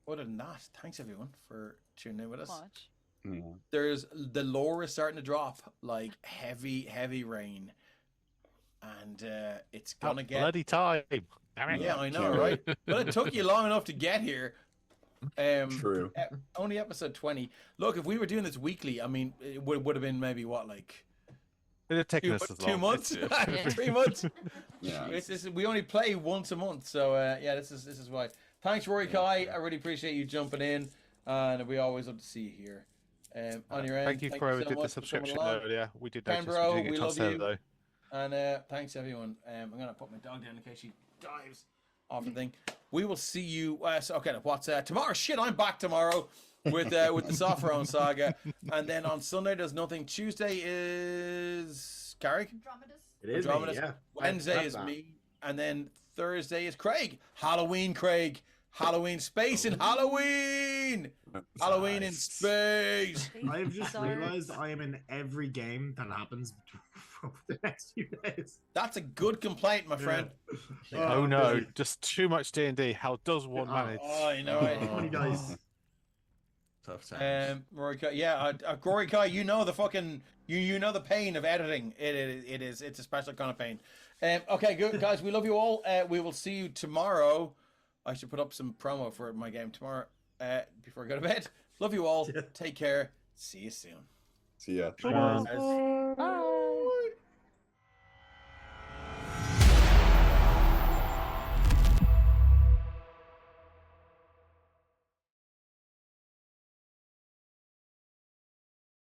Other than that, thanks everyone for tuning in with us. Much. There's the lore is starting to drop like heavy rain, and it's gonna get Bloody time! Damn it. yeah, I know, right? But it took you long enough to get here. True. Only episode 20. Look, if we were doing this weekly, I mean, it would have been maybe what, like It'd have taken us as long. 2 months, It's- 3 months. Yeah. We only play once a month, so yeah, this is why. Thanks, Rory Kai. I really appreciate you jumping in, and we always love to see you here. On your end, Thank you for whoever so did the much for coming subscription along. earlier. We did Ken, notice bro, we didn't we get a chance love to you. though. And thanks everyone. I'm gonna put my dog down in case she dives off the thing. We will see you. So, okay, what's tomorrow? Shit, I'm back tomorrow with the Softhrone saga, and then on Sunday there's nothing. Tuesday is Carrick. Andromedus. It is me, Andromedus. yeah. Wednesday is me, and then Thursday is Craig. Halloween, Craig. Halloween space and Halloween. Halloween in space. I've just Sorry. realized I am in every game that happens over the next few days. That's a good complaint, my friend. Oh no, just too much D&D. How does one manage? Oh, you know it. Funny guys. Tough times. Rory Kai, yeah, Rory Kai, you know the fucking, you know the pain of editing. It's a special kind of pain. Okay, good guys, we love you all. We will see you tomorrow. I should put up some promo for my game tomorrow. Before I go to bed. Love you all. Take care. See you soon. See ya. Guys.